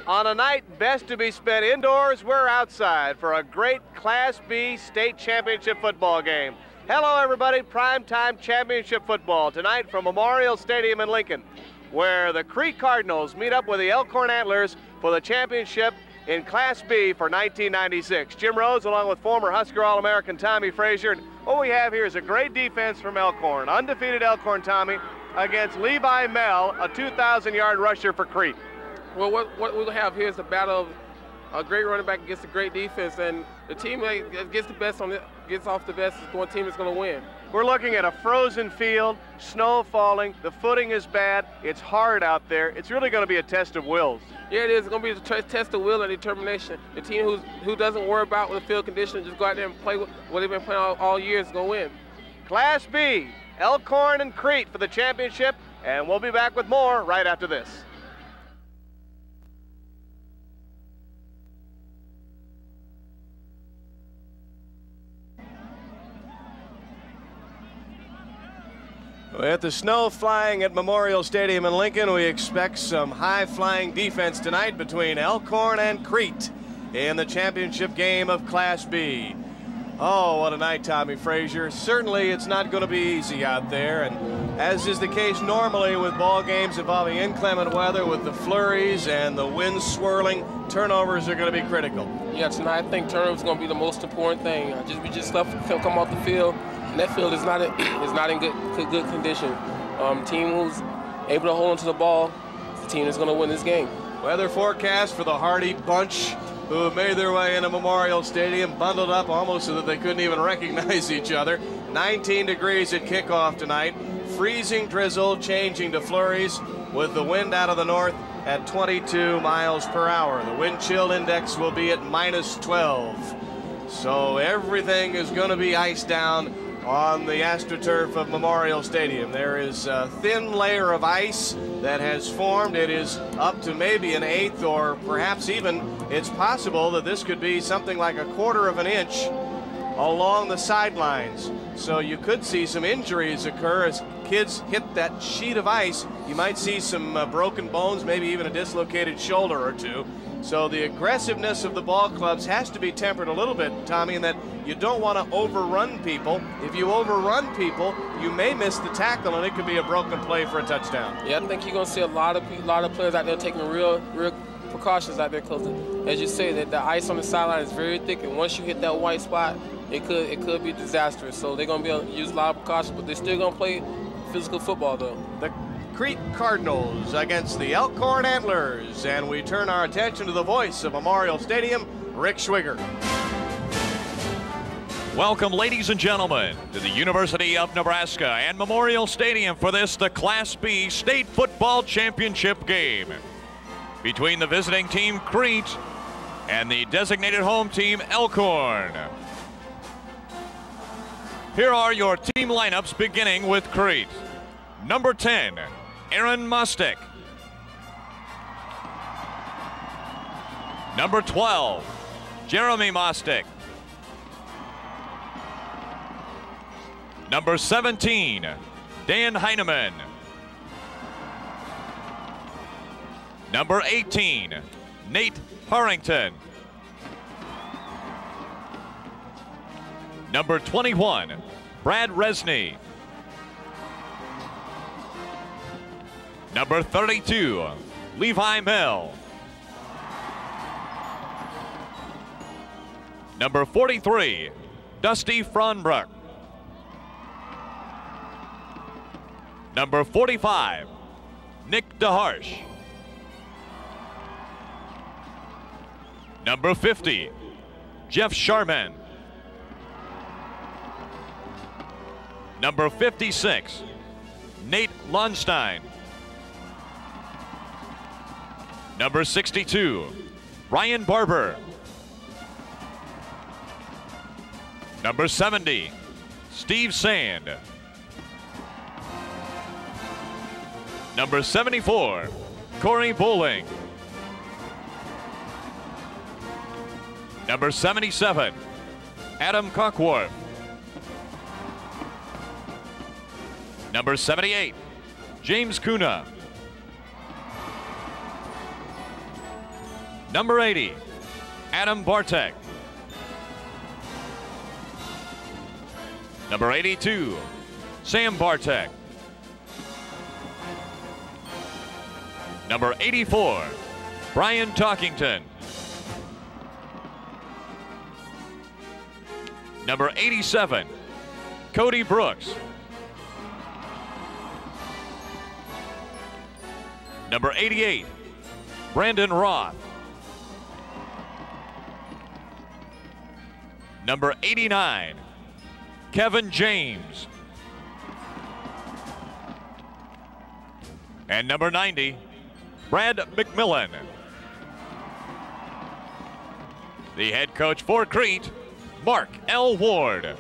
On a night best to be spent indoors, we're outside for a great Class B state championship football game. Hello everybody, primetime championship football tonight from Memorial Stadium in Lincoln, where the Crete Cardinals meet up with the Elkhorn Antlers for the championship in Class B for 1996. Jim Rhodes along with former Husker All-American Tommy Frazier. And what we have here is a great defense from Elkhorn. Undefeated Elkhorn, Tommy, against Levi Mell, a 2,000-yard rusher for Crete. Well, what we'll have here is a battle of a great running back against a great defense, and the team that gets off the best is the team that's going to win. We're looking at a frozen field, snow falling, the footing is bad, it's hard out there. It's really going to be a test of wills. Yeah, it is. It's going to be a test of will and determination. The team who doesn't worry about the field condition, just go out there and play what they've been playing all year is going to win. Class B, Elkhorn and Crete for the championship, and we'll be back with more right after this. With the snow flying at Memorial Stadium in Lincoln, we expect some high-flying defense tonight between Elkhorn and Crete in the championship game of Class B. Oh, what a night, Tommy Frazier. Certainly it's not going to be easy out there, and as is the case normally with ball games involving inclement weather, with the flurries and the wind swirling, turnovers are going to be critical. Yeah, tonight I think turnovers is going to be the most important thing. We just stuff come off the field. And that field is not in good condition. Team who's able to hold onto the ball is the team that's going to win this game. Weather forecast for the Hardy bunch who have made their way into Memorial Stadium, bundled up almost so that they couldn't even recognize each other. 19 degrees at kickoff tonight. Freezing drizzle changing to flurries with the wind out of the north at 22 miles per hour. The wind chill index will be at -12. So everything is going to be iced down on the AstroTurf of Memorial Stadium. There is a thin layer of ice that has formed. It is up to maybe an eighth, or perhaps even it's possible that this could be something like a quarter of an inch along the sidelines. So you could see some injuries occur as kids hit that sheet of ice. You might see some broken bones, maybe even a dislocated shoulder or two. So the aggressiveness of the ball clubs has to be tempered a little bit, Tommy, in that you don't want to overrun people. If you overrun people, you may miss the tackle, and it could be a broken play for a touchdown. Yeah, I think you're going to see a lot of players out there taking real precautions out there, because, as you say, that the ice on the sideline is very thick, and once you hit that white spot, it could be disastrous. So they're going to be able to use a lot of precautions, but they're still going to play physical football, though. The Crete Cardinals against the Elkhorn Antlers, and we turn our attention to the voice of Memorial Stadium, Rick Schwiger. Welcome, ladies and gentlemen, to the University of Nebraska and Memorial Stadium for the Class B State Football Championship game between the visiting team Crete and the designated home team Elkhorn. Here are your team lineups, beginning with Crete. Number 10, Aaron Mustick. Number 12, Jeremy Mustick. Number 17, Dan Heineman. Number 18, Nate Harrington. Number 21, Brad Resney. Number 32, Levi Mell. Number 43, Dusty Fronbrook. Number 45, Nick DeHarsh. Number 50, Jeff Sharman. Number 56, Nate Lundstein. Number 62, Ryan Barber. Number 70, Steve Sand. Number 74, Corey Bowling. Number 77, Adam Cockworth. Number 78, James Kuna. Number 80, Adam Bartek. Number 82, Sam Bartek. Number 84, Brian Talkington. Number 87, Cody Brooks. Number 88, Brandon Roth. Number 89, Kevin James. And number 90, Brad McMillan. The head coach for Crete, Mark L. Ward.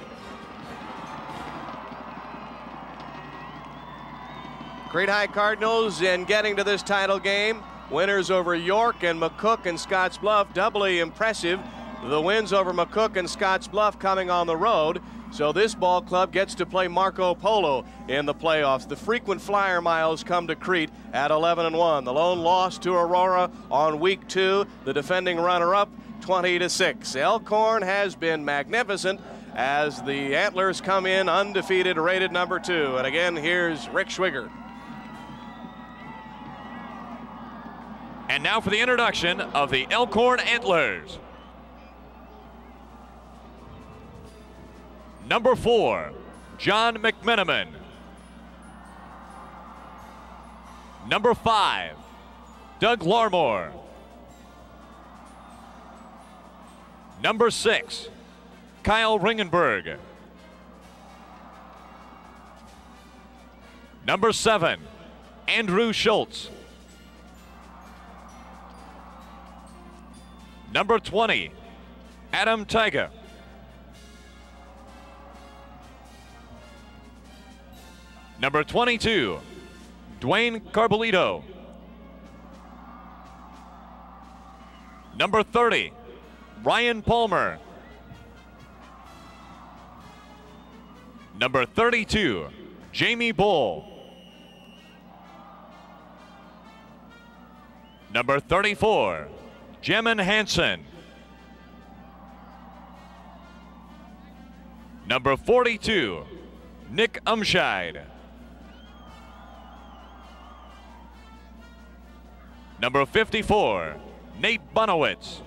Crete High Cardinals in getting to this title game. Winners over York and McCook and Scotts Bluff, doubly impressive. The wins over McCook and Scotts Bluff coming on the road. So this ball club gets to play Marco Polo in the playoffs. The frequent flyer miles come to Crete at 11-1. The lone loss to Aurora on week 2. The defending runner-up, 20-6. Elkhorn has been magnificent as the Antlers come in undefeated, rated number 2. And again, here's Rick Schwiger. And now for the introduction of the Elkhorn Antlers. Number 4, John McMenamin. Number 5, Doug Larmore. Number 6, Kyle Ringenberg. Number 7, Andrew Schultz. Number 20, Adam Tyga. Number 22, Dwayne Carbolito. Number 30, Ryan Palmer. Number 32, Jamie Bull. Number 34, Jemin Hansen. Number 42, Nick Umscheid. Number 54, Nate Bunowitz.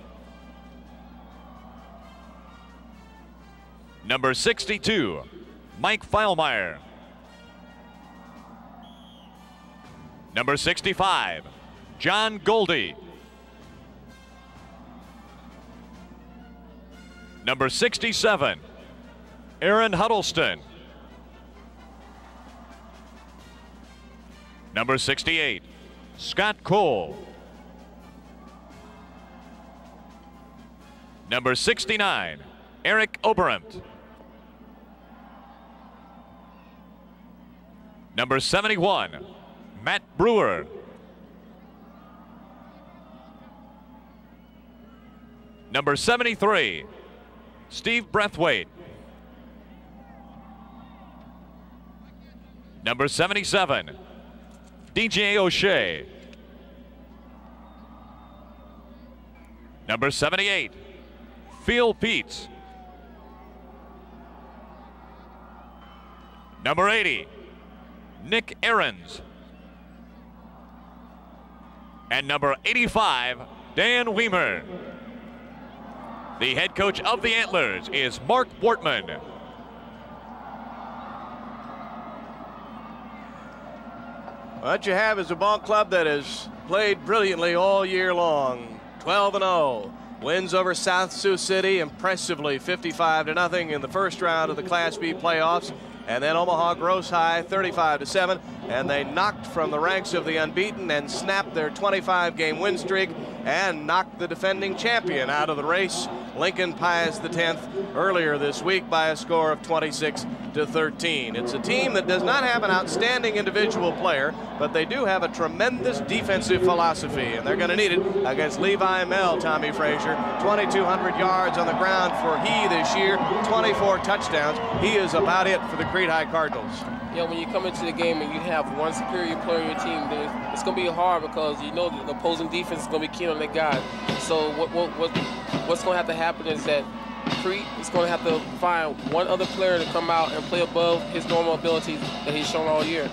Number 62, Mike Feilmeyer. Number 65, John Goldie. Number 67, Aaron Huddleston. Number 68, Scott Cole. Number 69, Eric Oberemt. Number 71, Matt Brewer. Number 73, Steve Breathwaite. Number 77, DJ O'Shea. Number 78, Phil Peets. Number 80, Nick Ahrens. And number 85, Dan Weimer. The head coach of the Antlers is Mark Wortman. What you have is a ball club that has played brilliantly all year long. 12-0. Wins over South Sioux City impressively, 55-0 in the first round of the Class B playoffs. And then Omaha Gross High, 35-7. And they knocked from the ranks of the unbeaten and snapped their 25-game win streak and knocked the defending champion out of the race, Lincoln Pius X, earlier this week by a score of 26-13. It's a team that does not have an outstanding individual player, but they do have a tremendous defensive philosophy, and they're going to need it against Levi Mell. Tommy Frazier, 2,200 yards on the ground for he this year, 24 touchdowns. He is about it for the Crete High Cardinals. Yeah, when you come into the game and you have one superior player on your team, then it's going to be hard because you know the opposing defense is going to be keen on that guy. So what's going to have to happen is that Crete is going to have to find one other player to come out and play above his normal abilities that he's shown all year.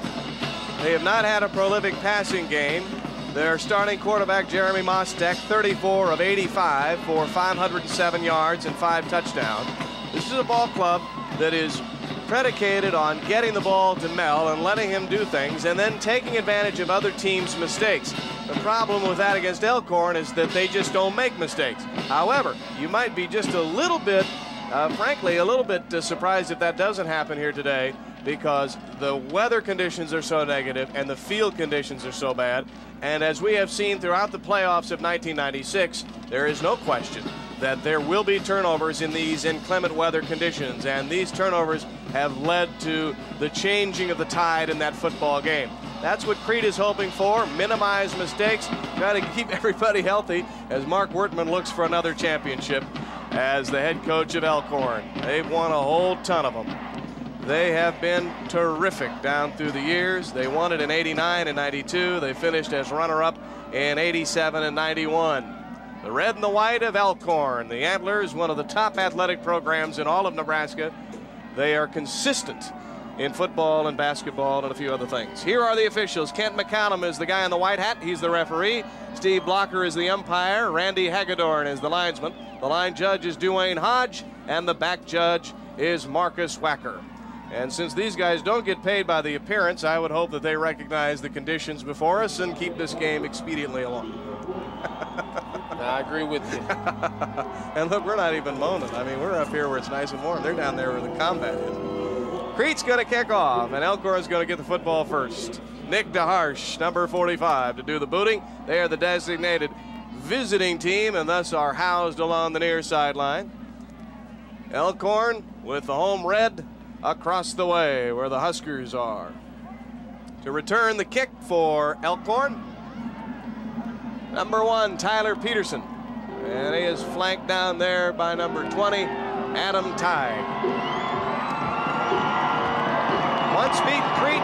They have not had a prolific passing game. Their starting quarterback, Jeremy Mostek, 34 of 85 for 507 yards and 5 touchdowns. This is a ball club that is predicated on getting the ball to Mel and letting him do things and then taking advantage of other teams' mistakes. The problem with that against Elkhorn is that they just don't make mistakes. However, you might be just a little bit, frankly, a little bit surprised if that doesn't happen here today, because the weather conditions are so negative and the field conditions are so bad. And as we have seen throughout the playoffs of 1996, there is no question that there will be turnovers in these inclement weather conditions, and these turnovers have led to the changing of the tide in that football game. That's what Crete is hoping for, minimize mistakes, try to keep everybody healthy as Mark Wertman looks for another championship as the head coach of Elkhorn. They've won a whole ton of them. They have been terrific down through the years. They won it in '89 and '92. They finished as runner-up in '87 and '91. The red and the white of Elkhorn, the Antlers, one of the top athletic programs in all of Nebraska. They are consistent in football and basketball and a few other things. Here are the officials. Kent McCallum is the guy in the white hat. He's the referee. Steve Blocker is the umpire. Randy Hagedorn is the linesman. The line judge is Duane Hodge, and the back judge is Marcus Wacker. And since these guys don't get paid by the appearance, I would hope that they recognize the conditions before us and keep this game expediently along. I agree with you. And look, we're not even moaning. I mean, we're up here where it's nice and warm. They're down there where the combat is. Crete's going to kick off, and Elkhorn's going to get the football first. Nick DeHarsh, number 45, to do the booting. They are the designated visiting team and thus are housed along the near sideline. Elkhorn with the home red across the way where the Huskers are. To return the kick for Elkhorn, number 1, Tyler Peterson. And he is flanked down there by number 20, Adam Tighe. Once beat Crete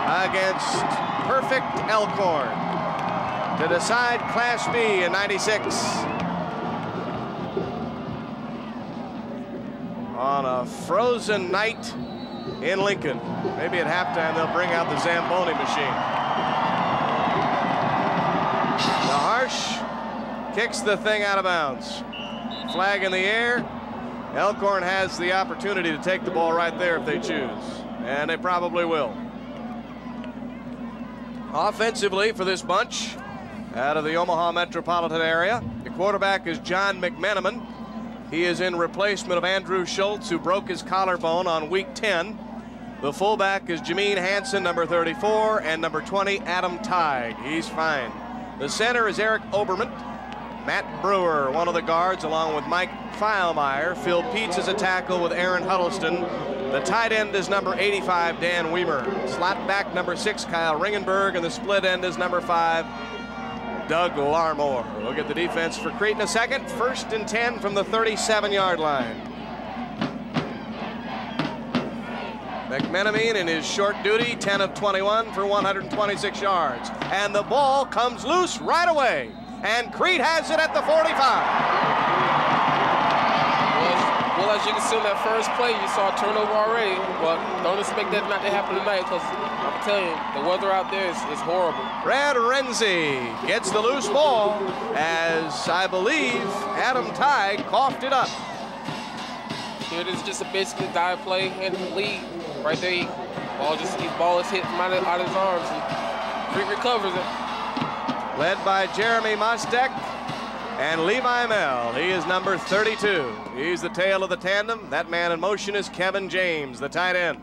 against perfect Elkhorn to decide Class B in '96. On a frozen night in Lincoln. Maybe at halftime they'll bring out the Zamboni machine. DeHarsh kicks the thing out of bounds. Flag in the air. Elkhorn has the opportunity to take the ball right there if they choose, and they probably will. Offensively for this bunch out of the Omaha metropolitan area, the quarterback is John McMenamin. He is in replacement of Andrew Schultz, who broke his collarbone on week 10. The fullback is Jameen Hansen, number 34, and number 20, Adam Tighe. He's fine. The center is Eric Oberman. Matt Brewer, one of the guards, along with Mike Feilmeyer. Phil Peets is a tackle with Aaron Huddleston. The tight end is number 85, Dan Weimer. Slot back, number 6, Kyle Ringenberg, and the split end is number 5, Doug Larmore. We'll get the defense for Crete in a second. 1st and 10 from the 37-yard line. McMenamin in his short duty, 10 of 21 for 126 yards. And the ball comes loose right away. And Crete has it at the 45. Well, as you can see in that first play, you saw a turnover already. But don't expect that not to happen tonight, because I'm telling you, the weather out there is horrible. Brad Renzi gets the loose ball as I believe Adam Tighe coughed it up. Here it is, just a basically dive play and lead. Right there, ball is hit from out of his arms, and Crete recovers it. Led by Jeremy Mostek and Levi Mell. He is number 32. He's the tail of the tandem. That man in motion is Kevin James, the tight end.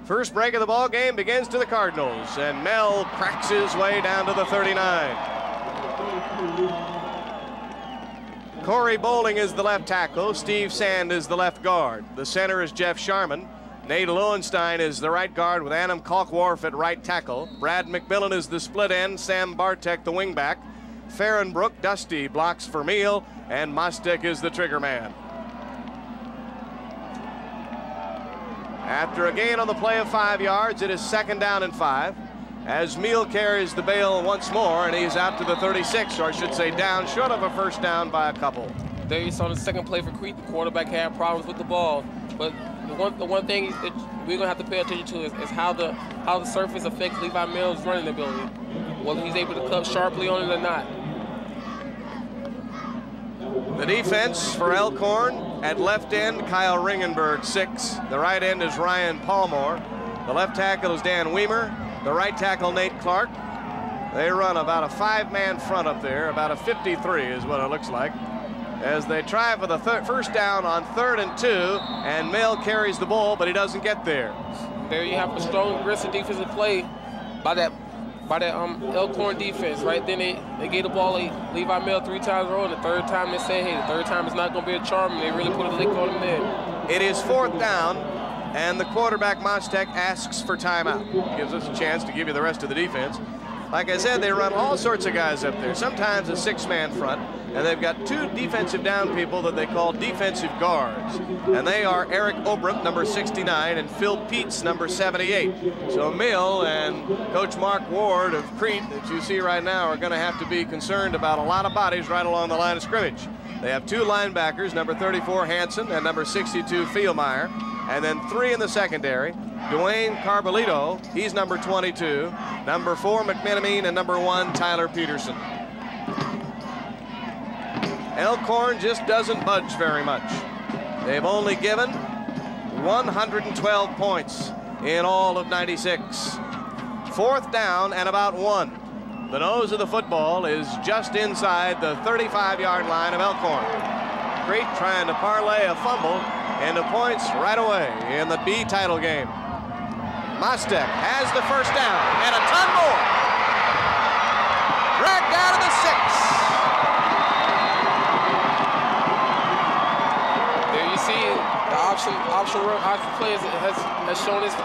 First break of the ball game begins to the Cardinals, and Mell cracks his way down to the 39. Corey Bowling is the left tackle. Steve Sand is the left guard. The center is Jeff Sharman. Nate Lowenstein is the right guard with Adam Kalkwarf at right tackle. Brad McMillan is the split end. Sam Bartek the wingback. Farrenbrook, Dusty blocks for Meal, and Mostek is the trigger man. After a gain on the play of 5 yards, it is 2nd down and 5. As Meal carries the bale once more, and he's out to the 36, or I should say down, short of a first down by a couple. There you saw the second play for Crete. The quarterback had problems with the ball, but the one thing that we're gonna have to pay attention to is how the surface affects Levi Mills' running ability, whether he's able to cut sharply on it or not. The defense for Elkhorn at left end, Kyle Ringenberg, 6. The right end is Ryan Palmore. The left tackle is Dan Weimer. The right tackle, Nate Clark. They run about a 5-man front up there, about a 53 is what it looks like, as they try for the first down on 3rd and 2, and Mail carries the ball, but he doesn't get there. There you have a strong, aggressive defensive play by that Elkhorn defense. Right then they gave the ball to Levi Mail 3 times in a row, and the 3rd time they say, hey, the 3rd time is not going to be a charm, and they really put a lick on him there. It is 4th down, and the quarterback, Mostek, asks for timeout. Gives us a chance to give you the rest of the defense. Like I said, they run all sorts of guys up there, sometimes a 6-man front, and they've got 2 defensive down people that they call defensive guards. And they are Eric Obram, number 69, and Phil Peets, number 78. So Mill and Coach Mark Ward of Crete, that you see right now, are going to have to be concerned about a lot of bodies right along the line of scrimmage. They have 2 linebackers, number 34 Hansen and number 62 Fielmeyer, and then 3 in the secondary. Dwayne Carbolito, he's number 22, number 4 McMenamine, and number 1 Tyler Peterson. Elkhorn just doesn't budge very much. They've only given 112 points in all of 96. 4th down and about 1. The nose of the football is just inside the 35-yard line of Elkhorn. Crete trying to parlay a fumble into points right away in the B title game. Mostek has the first down and a ton more. Dragged out of the 6. There you see the option play has shown his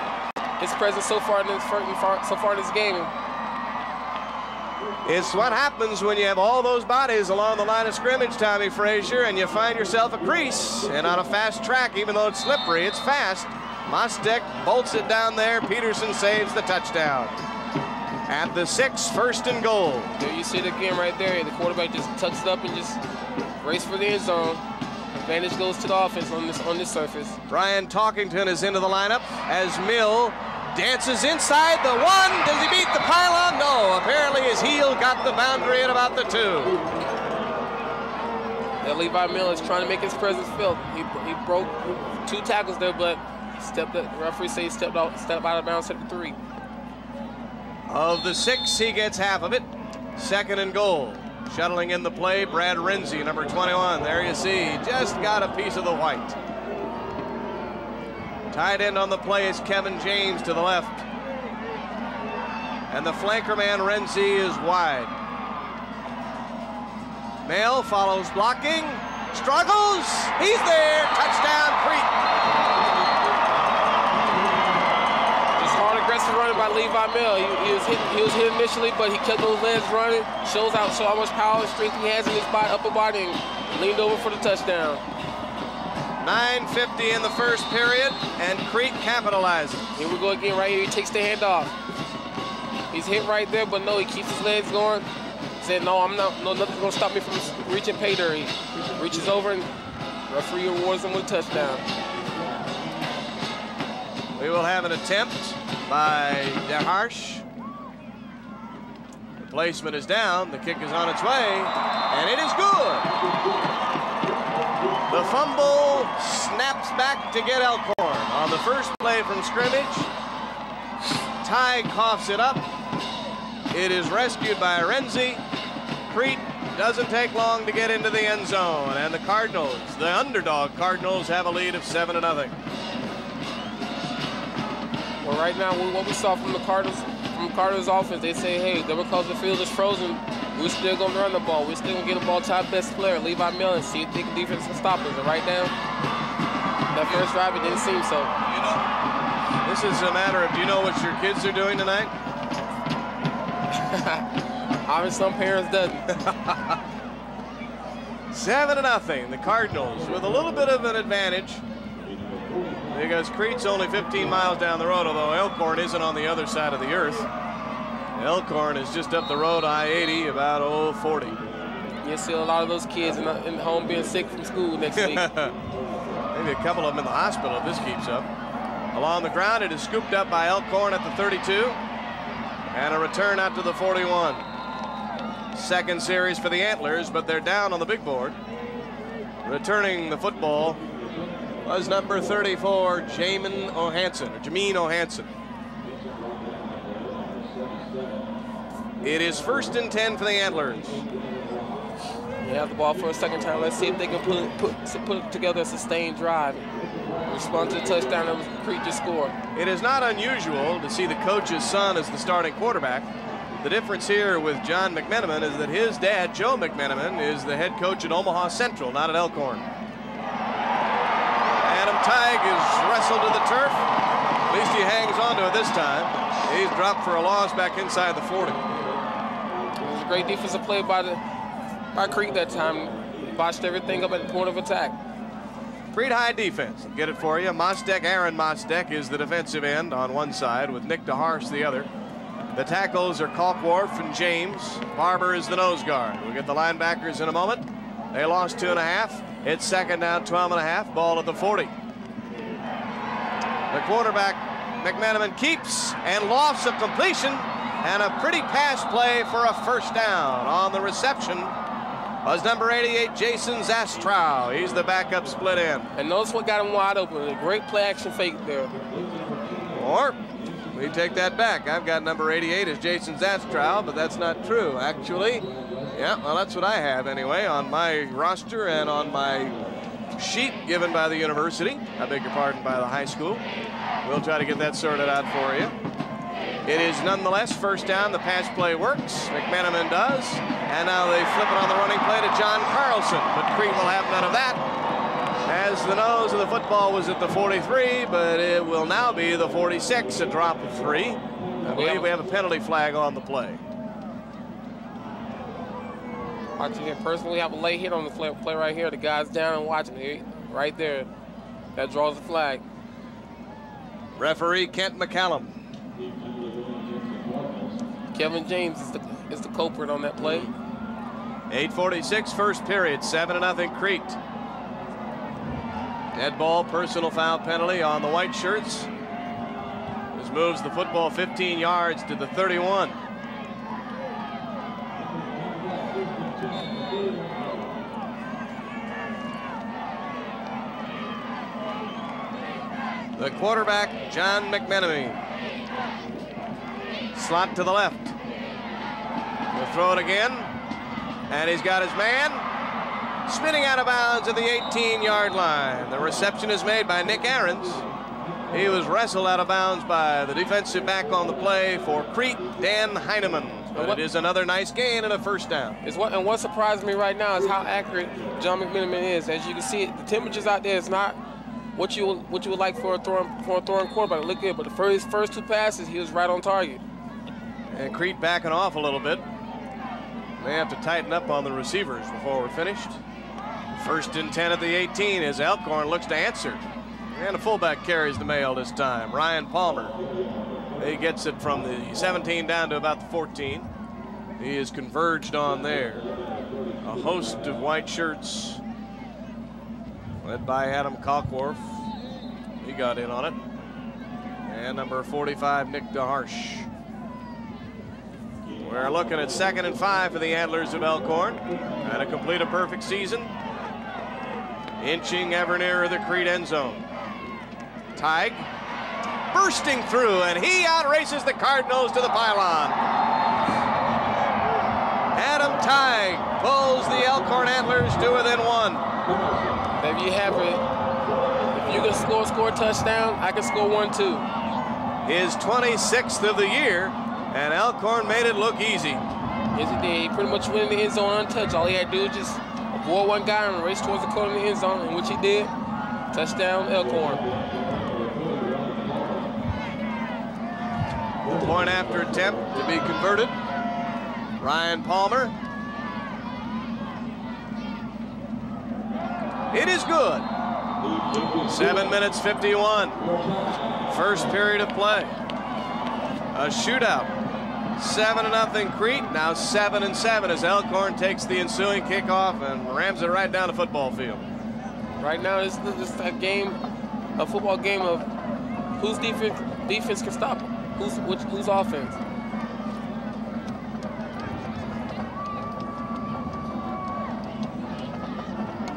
presence so far in this game. It's what happens when you have all those bodies along the line of scrimmage, Tommy Frazier, and you find yourself a crease. And on a fast track, even though it's slippery, it's fast. Mostek bolts it down there. Peterson saves the touchdown. At the 6, 1st and goal. There you see it again right there. The quarterback just tucks it up and just races for the end zone. Advantage goes to the offense on this surface. Brian Talkington is into the lineup as Mill dances inside the 1. Does he beat the pylon? No. Apparently his heel got the boundary at about the 2. That Levi Mill is trying to make his presence felt. He broke 2 tackles there, but the referee says he stepped out of bounds at the 3. Of the 6, he gets half of it. 2nd and goal. Shuttling in the play, Brad Renzi, number 21. There you see, just got a piece of the white. Tight end on the play is Kevin James to the left. And the flanker man, Renzi, is wide. Mail follows blocking, struggles, he's there, touchdown Crete. Just hard, aggressive running by Levi Mill. He was hit initially, but he kept those legs running, shows how much power and strength he has in his upper body, and leaned over for the touchdown. 9:50 in the first period, and Crete capitalizes. Here we go again right here. He takes the handoff. He's hit right there, but no, he keeps his legs going. Said, no, nothing's gonna stop me from reaching pay dirt. He reaches over and referee awards him with a touchdown. We will have an attempt by DeHarsh. The placement is down, the kick is on its way, and it is good. The fumble snaps back to get Elkhorn. On the first play from scrimmage, Ty coughs it up. It is rescued by Renzi. Crete doesn't take long to get into the end zone, and the Cardinals, the underdog Cardinals, have a lead of 7-0. Well, right now, what we saw from the Cardinals offense, they say, hey, because the field is frozen, we're still going to run the ball. We're still going to get the ball to our best player, Levi Mill, and see if the defense can stop us. And right now, that first drive, it didn't seem so. You know, this is a matter of, do you know what your kids are doing tonight? Obviously, some parents doesn't. 7-0, the Cardinals with a little bit of an advantage. because Crete's only 15 miles down the road, although Elkhorn isn't on the other side of the earth. Elkhorn is just up the road, I-80, about 40. You'll see a lot of those kids in home being sick from school next week. Maybe a couple of them in the hospital if this keeps up. Along the ground, it is scooped up by Elkhorn at the 32. And a return out to the 41. Second series for the Antlers, but they're down on the big board. Returning the football was number 34, Jameen Ohanson. It is 1st and 10 for the Antlers. You have the ball for a second time. Let's see if they can put together a sustained drive. Respond to the touchdown that was Crete just scored. It is not unusual to see the coach's son as the starting quarterback. The difference here with John McMenamin is that his dad, Joe McMenamin, is the head coach at Omaha Central, not at Elkhorn. Adam Tighe is wrestled to the turf. At least he hangs on to it this time. He's dropped for a loss back inside the 40. It was a great defensive play by Crete that time. Botched everything up at the point of attack. Crete high defense. Get it for you. Aaron Mostek is the defensive end on one side with Nick DeHarsh the other. The tackles are Kalkworth and James. Barber is the nose guard. We'll get the linebackers in a moment. They lost 2.5. It's second down, 12.5. Ball at the 40. The quarterback, McMenamin, keeps and lofts a completion and a pretty pass play for a first down. On the reception was number 88, Jason Zastrow. He's the backup split end. And notice what got him wide open. A great play action fake there. Or we take that back. I've got number 88 as Jason Zastrow, but that's not true, actually. Yeah, well, that's what I have anyway on my roster and on my sheet given by the university. I beg your pardon, by the high school. We'll try to get that sorted out for you. It is nonetheless first down. The pass play works. McMenamin does. And now they flip it on the running play to John Carlson. But Crete will have none of that, as the nose of the football was at the 43, but it will now be the 46, a drop of 3. I believe we have a penalty flag on the play. Watching here, personally, have a late hit on the play right here. The guy's down and watching it right there. That draws the flag. Referee Kent McCallum. Kevin James is the culprit on that play. 8:46 first period, 7-0 Crete. Dead ball, personal foul penalty on the white shirts. This moves the football 15 yards to the 31. The quarterback, John McMenamin. Slot to the left. He'll throw it again. And he's got his man spinning out of bounds at the 18-yard line. The reception is made by Nick Ahrens. He was wrestled out of bounds by the defensive back on the play for Crete, Dan Heineman. But it is another nice gain and a first down. And what surprised me right now is how accurate John McMenamin is. As you can see, the temperatures out there is not what you would like for a throwing quarterback. It looked good, but the first 2 passes, he was right on target. And Crete backing off a little bit. They have to tighten up on the receivers before we're finished. First and 10 at the 18 as Elkhorn looks to answer. And a fullback carries the mail this time, Ryan Palmer. He gets it from the 17 down to about the 14. He is converged on there. A host of white shirts led by Adam Kalkworth. He got in on it. And number 45, Nick DeHarsh. We're looking at 2nd and 5 for the Antlers of Elkhorn. And to complete a perfect season, inching ever nearer the Crete end zone. Tighe bursting through, and he outraces the Cardinals to the pylon. Adam Tighe pulls the Elkhorn Antlers to within 1. There you have it. If you can score a touchdown, I can score 1 too. His 26th of the year, and Elkhorn made it look easy. Yes, he did. He pretty much went in the end zone untouched. All he had to do was just avoid one guy and race towards the corner of the end zone, in which he did. Touchdown, Elkhorn. Point after attempt to be converted. Ryan Palmer. It is good. 7 minutes 51. First period of play. A shootout. 7-0 Crete. Now 7-7 as Elkhorn takes the ensuing kickoff and rams it right down the football field. Right now, it's a game, a football game of whose defense can stop them. Whose offense.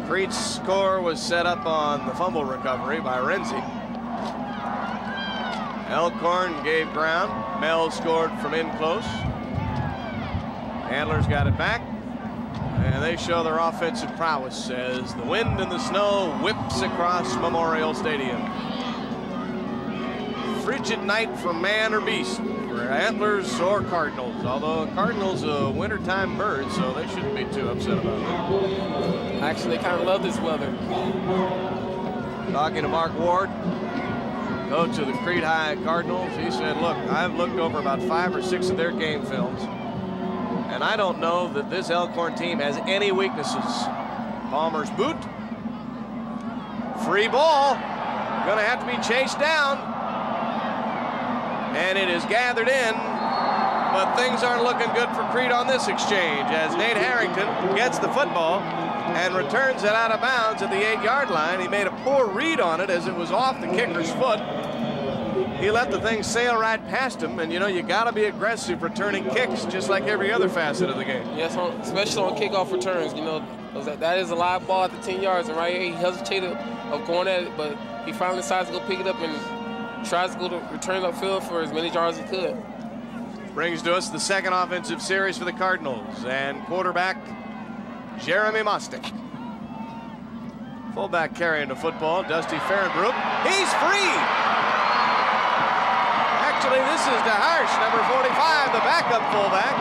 Crete's score was set up on the fumble recovery by Renzi. Elkhorn gave ground. Mel scored from in close. Antlers got it back. And they show their offensive prowess as the wind and the snow whips across Memorial Stadium. Frigid night for man or beast, for Antlers or Cardinals. Although Cardinals a wintertime bird, so they shouldn't be too upset about it. Actually, they kind of love this weather. Talking to Mark Ward, coach of the Crete High Cardinals, he said, look, I've looked over about 5 or 6 of their game films, and I don't know that this Elkhorn team has any weaknesses. Palmer's boot. Free ball. Gonna have to be chased down. And it is gathered in, but things aren't looking good for Crete on this exchange as Nate Harrington gets the football and returns it out of bounds at the 8-yard line. He made a poor read on it as it was off the kicker's foot. He let the thing sail right past him, and you know, you gotta be aggressive returning kicks just like every other facet of the game. Yes, especially on kickoff returns, you know, that is a live ball at the 10 yards, and right here he hesitated of going at it, but he finally decides to go pick it up and tries to go to return upfield for as many yards as he could. Brings to us the second offensive series for the Cardinals, and quarterback Jeremy Mostic. Fullback carrying the football, Dusty Fahrenbrook. He's free! Actually, this is DeHarsh, number 45, the backup fullback.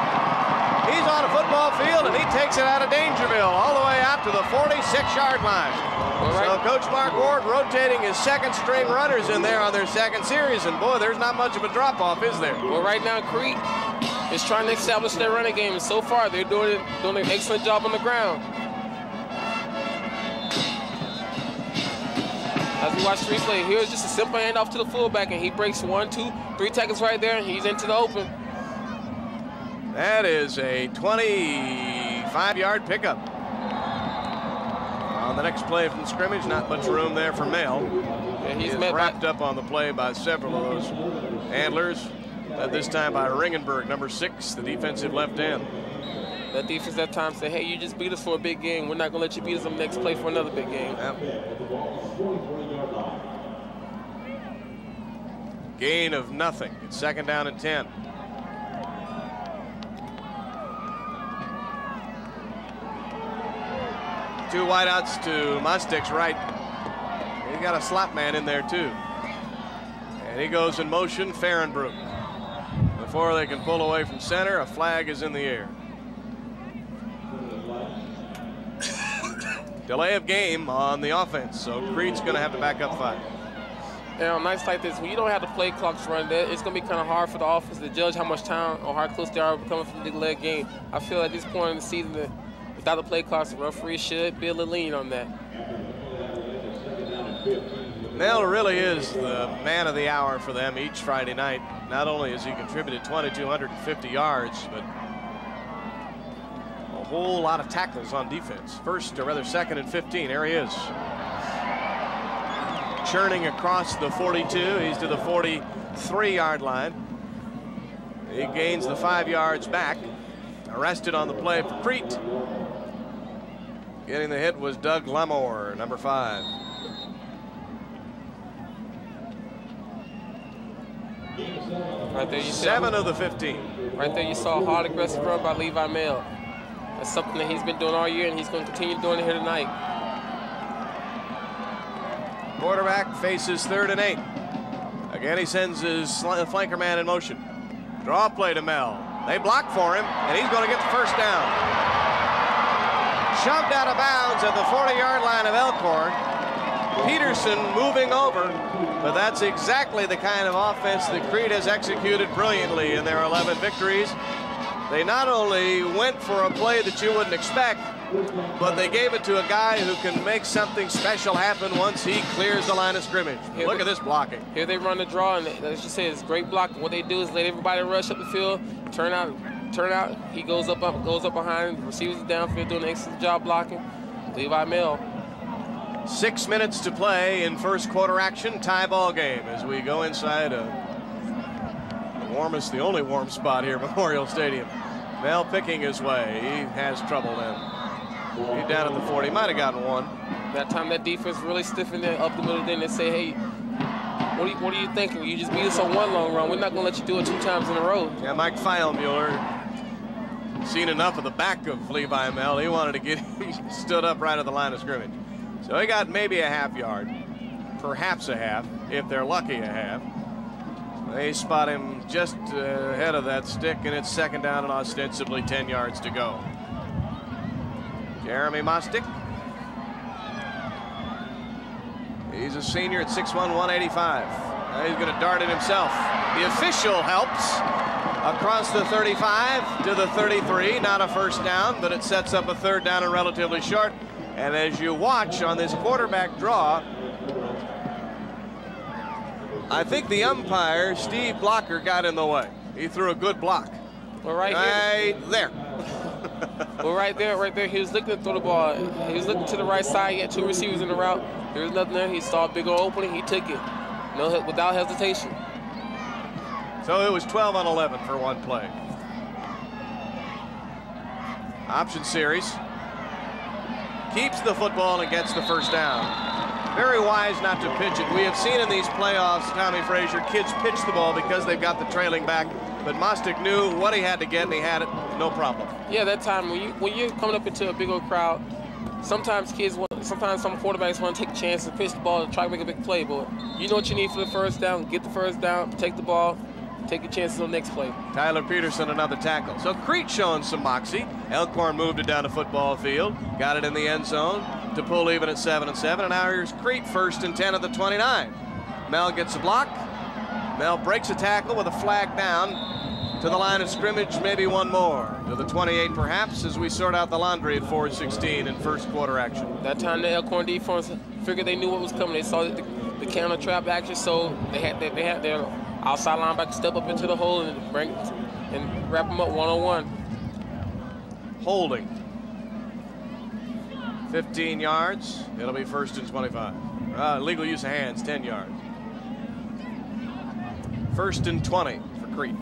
He's on a football field, and he takes it out of Dangerville all the way out to the 46-yard line. So Coach Mark Ward rotating his second-string runners in there on their second series, and boy, there's not much of a drop-off, is there? Well, right now, Crete is trying to establish their running game, and so far they're doing an excellent job on the ground. As we watch the replay, here's just a simple handoff to the fullback, and he breaks 1, 2, 3 tackles right there, and he's into the open. That is a 25-yard pickup. On the next play from scrimmage, not much room there for Mel. Yeah, he's wrapped up on the play by several of those Antlers. This time by Ringenberg, number 6, the defensive left end. That defense that time said, hey, you just beat us for a big game. We're not going to let you beat us on the next play for another big game. Yep. Gain of nothing. It's 2nd down and 10. Two wideouts to Mostic's right. He got a slot man in there too. And he goes in motion, Fahrenbrook. Before they can pull away from center, a flag is in the air. Delay of game on the offense, so Crete's gonna have to back up 5. And on nights like this, when you don't have the play clocks run, it's going to be kind of hard for the offense to judge how much time or how close they are coming from the leg game. I feel at this point in the season that without the play clocks, the referee should be a little lenient on that. Mel really is the man of the hour for them each Friday night. Not only has he contributed 2,250 yards, but a whole lot of tackles on defense. First, or rather 2nd and 15. There he is. Churning across the 42. He's to the 43-yard line. He gains the 5 yards back. Arrested on the play for Crete. Getting the hit was Doug Lemore, number 5. Right there, 7 of the 15. Right there, you saw a hard, aggressive run by Levi Mel. That's something that he's been doing all year, and he's going to continue doing it here tonight. Quarterback faces 3rd and 8. Again, he sends his flanker man in motion. Draw play to Mel. They block for him, and he's going to get the 1st down. Shoved out of bounds at the 40-yard line of Elkhorn. Peterson moving over, but that's exactly the kind of offense that Crete has executed brilliantly in their 11 victories. They not only went for a play that you wouldn't expect, but they gave it to a guy who can make something special happen once he clears the line of scrimmage. Look at this blocking. Here they run the draw, and as you say, it's great blocking. What they do is let everybody rush up the field, turn out. He goes up behind, receivers downfield, doing an excellent job blocking. Levi Mel. 6 minutes to play in first quarter action, tie ball game as we go inside the only warm spot here, Memorial Stadium. Mel picking his way. He has trouble then. He's down at the 40. Might have gotten one. That time that defense really stiffened it up the middle. Then they say, hey, what are you thinking? You just beat us on one long run. We're not going to let you do it 2 times in a row. Yeah, Mike Feilmuller seen enough of the back of Levi Mel. He wanted to get, he stood up right at the line of scrimmage. So he got maybe a half yard, perhaps a half, if they're lucky a half. They spot him just ahead of that stick, and it's second down and ostensibly 10 yards to go. Jeremy Mostick. He's a senior at 6'1", 185. He's going to dart it himself. The official helps across the 35 to the 33. Not a first down, but it sets up a third down and relatively short. And as you watch on this quarterback draw, I think the umpire, Steve Blocker, got in the way. He threw a good block. Well, right there. Well, right there, he was looking to throw the ball. He was looking to the right side. He had 2 receivers in the route. There was nothing there. He saw a big old opening. He took it, without hesitation. So it was 12 on 11 for one play. Option series. Keeps the football and gets the first down. Very wise not to pitch it. We have seen in these playoffs, Tommy Frazier, kids pitch the ball because they've got the trailing back. But Mostick knew what he had to get, and he had it, no problem. Yeah, that time when you're coming up into a big old crowd, sometimes some quarterbacks want to take a chance and pitch the ball and try to make a big play. But you know what you need for the first down. Get the first down, take the ball, take your chances on the next play. Tyler Peterson, another tackle. So Crete showing some moxie. Elkhorn moved it down the football field, got it in the end zone to pull even at 7-7. And now here's Crete, first and 10 at the 29. Mel gets a block. Mel breaks a tackle with a flag down to the line of scrimmage, maybe one more. To the 28 perhaps, as we sort out the laundry at 4:16 in first quarter action. That time the Elkhorn defense figured they knew what was coming. They saw the counter trap action, so they had their outside linebacker step up into the hole and wrap them up one-on-one. Holding. 15 yards. It'll be first and 25. Legal use of hands, 10 yards. First and 20 for Crete.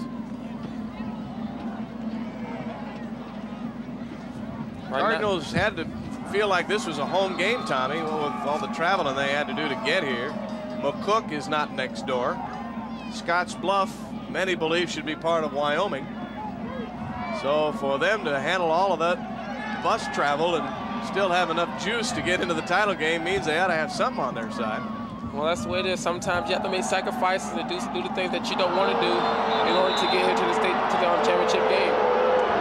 Cardinals had to feel like this was a home game, Tommy, with all the traveling they had to do to get here. McCook is not next door. Scotts Bluff, many believe, should be part of Wyoming. So for them to handle all of that bus travel and still have enough juice to get into the title game means they ought to have something on their side. Well, that's the way it is. Sometimes you have to make sacrifices and do the things that you don't want to do in order to get here to the championship game.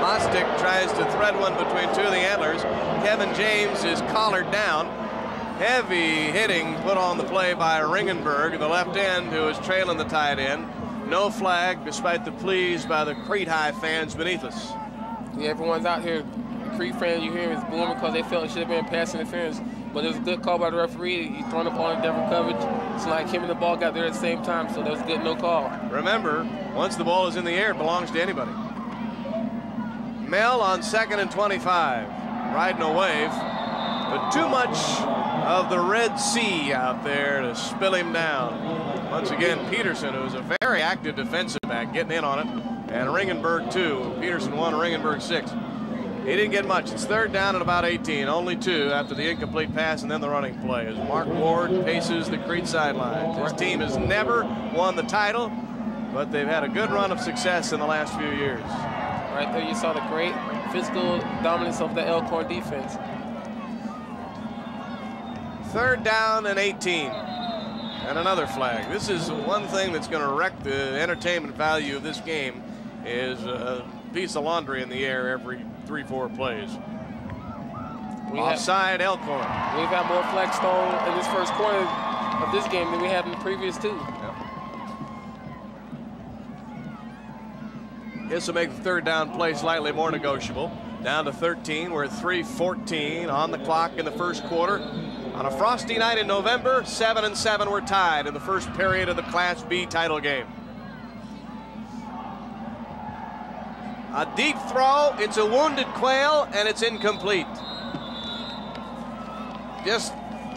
Mostick tries to thread one between 2 of the Antlers. Kevin James is collared down. Heavy hitting put on the play by Ringenberg, the left end, who is trailing the tight end. No flag, despite the pleas by the Crete High fans beneath us. Yeah, everyone's out here. The Crete fans, you hear is booming because they felt it should have been pass interference. But it was a good call by the referee. He thrown up on a different coverage. It's like him and the ball got there at the same time, so that was good, no call. Remember, once the ball is in the air, it belongs to anybody. Mel on 2nd and 25, riding a wave, but too much of the Red Sea out there to spill him down. Once again, Peterson, who's a very active defensive back, getting in on it, and Ringenberg 2. Peterson 1, Ringenberg 6. He didn't get much. It's third down at about 18, only 2 after the incomplete pass and then the running play as Mark Ward paces the Crete sidelines. His team has never won the title, but they've had a good run of success in the last few years. Right there, you saw the great physical dominance of the Elkhorn defense. Third down and 18. And another flag. This is one thing that's going to wreck the entertainment value of this game is a piece of laundry in the air every 3-4 plays. Offside Elkhorn. We've had more flags thrown in this first quarter of this game than we had in the previous 2. Yep. This will make the third down play slightly more negotiable. Down to 13. We're at 3:14 on the clock in the first quarter. On a frosty night in November, 7-7 were tied in the first period of the Class B title game. A deep throw, it's a wounded Quayle, and it's incomplete. Just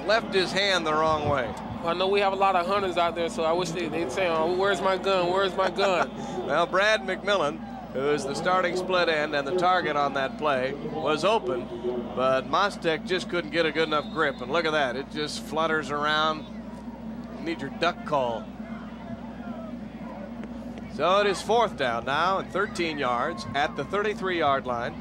left his hand the wrong way. I know we have a lot of hunters out there, so I wish they'd say, oh, where's my gun, where's my gun? Well, Brad McMillan, who is the starting split end and the target on that play, was open, but Mostek just couldn't get a good enough grip. And look at that, it just flutters around. You need your duck call. So it is fourth down now and 13 yards at the 33-yard line.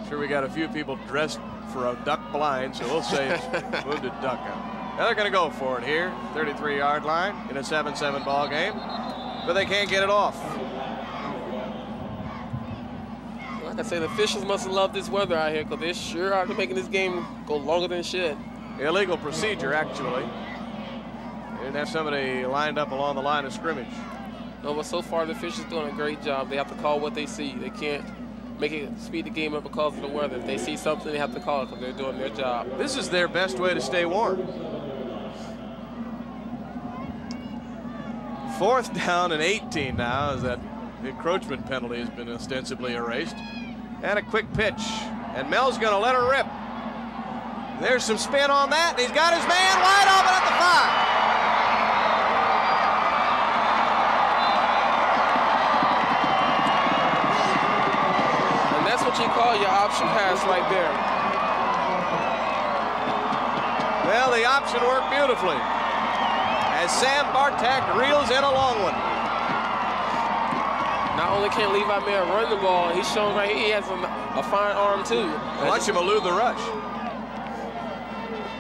Sure, we got a few people dressed for a duck blind, so we'll say it's wounded duck. Now they're going to go for it here, 33-yard line in a 7-7 ball game, but they can't get it off. Like I say, the officials must have loved this weather out here, because they sure are making this game go longer than it should. Illegal procedure, actually. They didn't have somebody lined up along the line of scrimmage. No, but so far the officials doing a great job. They have to call what they see. They can't make it speed the game up because of the weather. If they see something, they have to call it because they're doing their job. This is their best way to stay warm. Fourth down and 18 now, as that encroachment penalty has been ostensibly erased. And a quick pitch, and Mel's going to let her rip. There's some spin on that, and he's got his man wide open at the 5. What you call your option pass right there. Well, the option worked beautifully as Sam Bartak reels in a long one. Not only can Levi Mayer run the ball, he's shown right here he has a fine arm too. Watch him elude the rush.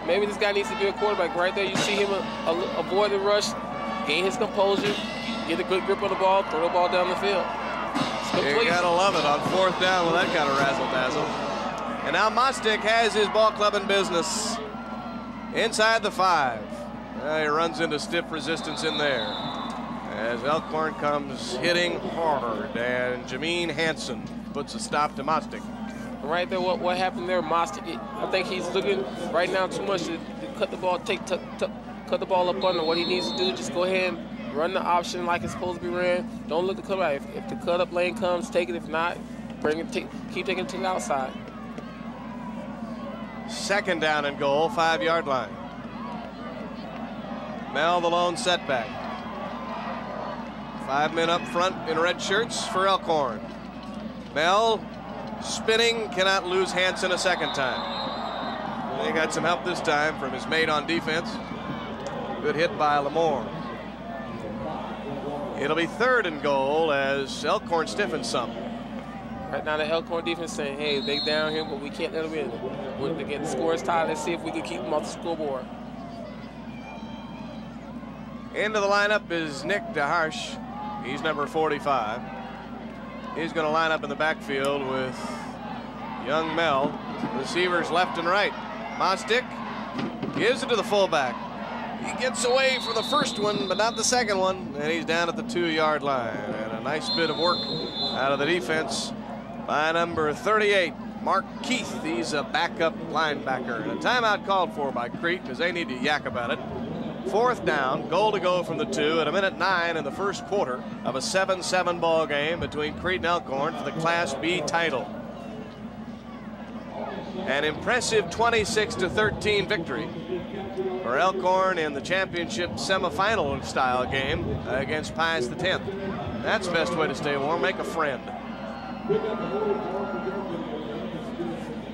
Maybe this guy needs to be a quarterback. Right there, you see him avoid the rush, gain his composure, get a good grip on the ball, throw the ball down the field. You gotta love it on fourth down with that kind of razzle-dazzle. And now Mostek has his ball club in business inside the 5. He runs into stiff resistance in there as Elkhorn comes hitting hard, and Jameen Hansen puts a stop to Mostek. Right there, what happened there, Mostek? I think he's looking right now too much to cut the ball, cut the ball up under. What he needs to do, just go ahead and run the option like it's supposed to be ran. Don't look to come out. If the cut up lane comes, take it. If not, bring it. Keep taking it to the outside. Second down and goal, 5-yard line. Mel the lone setback. 5 men up front in red shirts for Elkhorn. Mel spinning, cannot lose Hansen a second time. He got some help this time from his mate on defense. Good hit by Lamore. It'll be third and goal as Elkhorn stiffens some. Right now the Elkhorn defense saying, hey, they down here, but we can't let them in. We're getting the scores tied. Let's see if we can keep them off the scoreboard. Into the lineup is Nick DeHarsh. He's number 45. He's going to line up in the backfield with young Mel. Receivers left and right. Mostek gives it to the fullback. He gets away from the first one, but not the second one, and he's down at the 2-yard line. And a nice bit of work out of the defense by number 38, Mark Keith. He's a backup linebacker. And a timeout called for by Crete because they need to yak about it. Fourth down, goal to go from the 2 at 1:09 in the first quarter of a 7-7 ball game between Crete and Elkhorn for the Class B title. An impressive 26-13 victory for Elkhorn in the championship semifinal style game against Pius X. That's the best way to stay warm. Make a friend.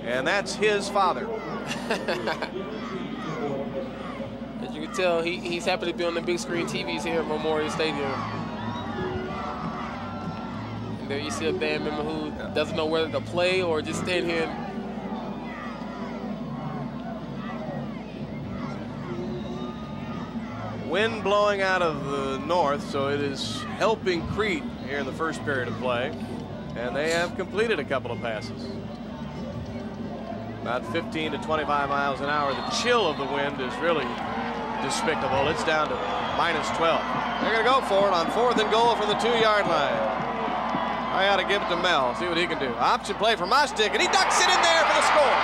And that's his father. As you can tell, he's happy to be on the big screen TVs here at Memorial Stadium. And there you see a band member who doesn't know whether to play or just stand here and wind blowing out of the north, so it is helping Crete here in the first period of play. And they have completed a couple of passes. About 15 to 25 miles an hour. The chill of the wind is really despicable. It's down to -12. They're going to go for it on 4th and goal from the 2-yard line. I ought to give it to Mel, see what he can do. Option play for Mostick, and he ducks it in there for the score.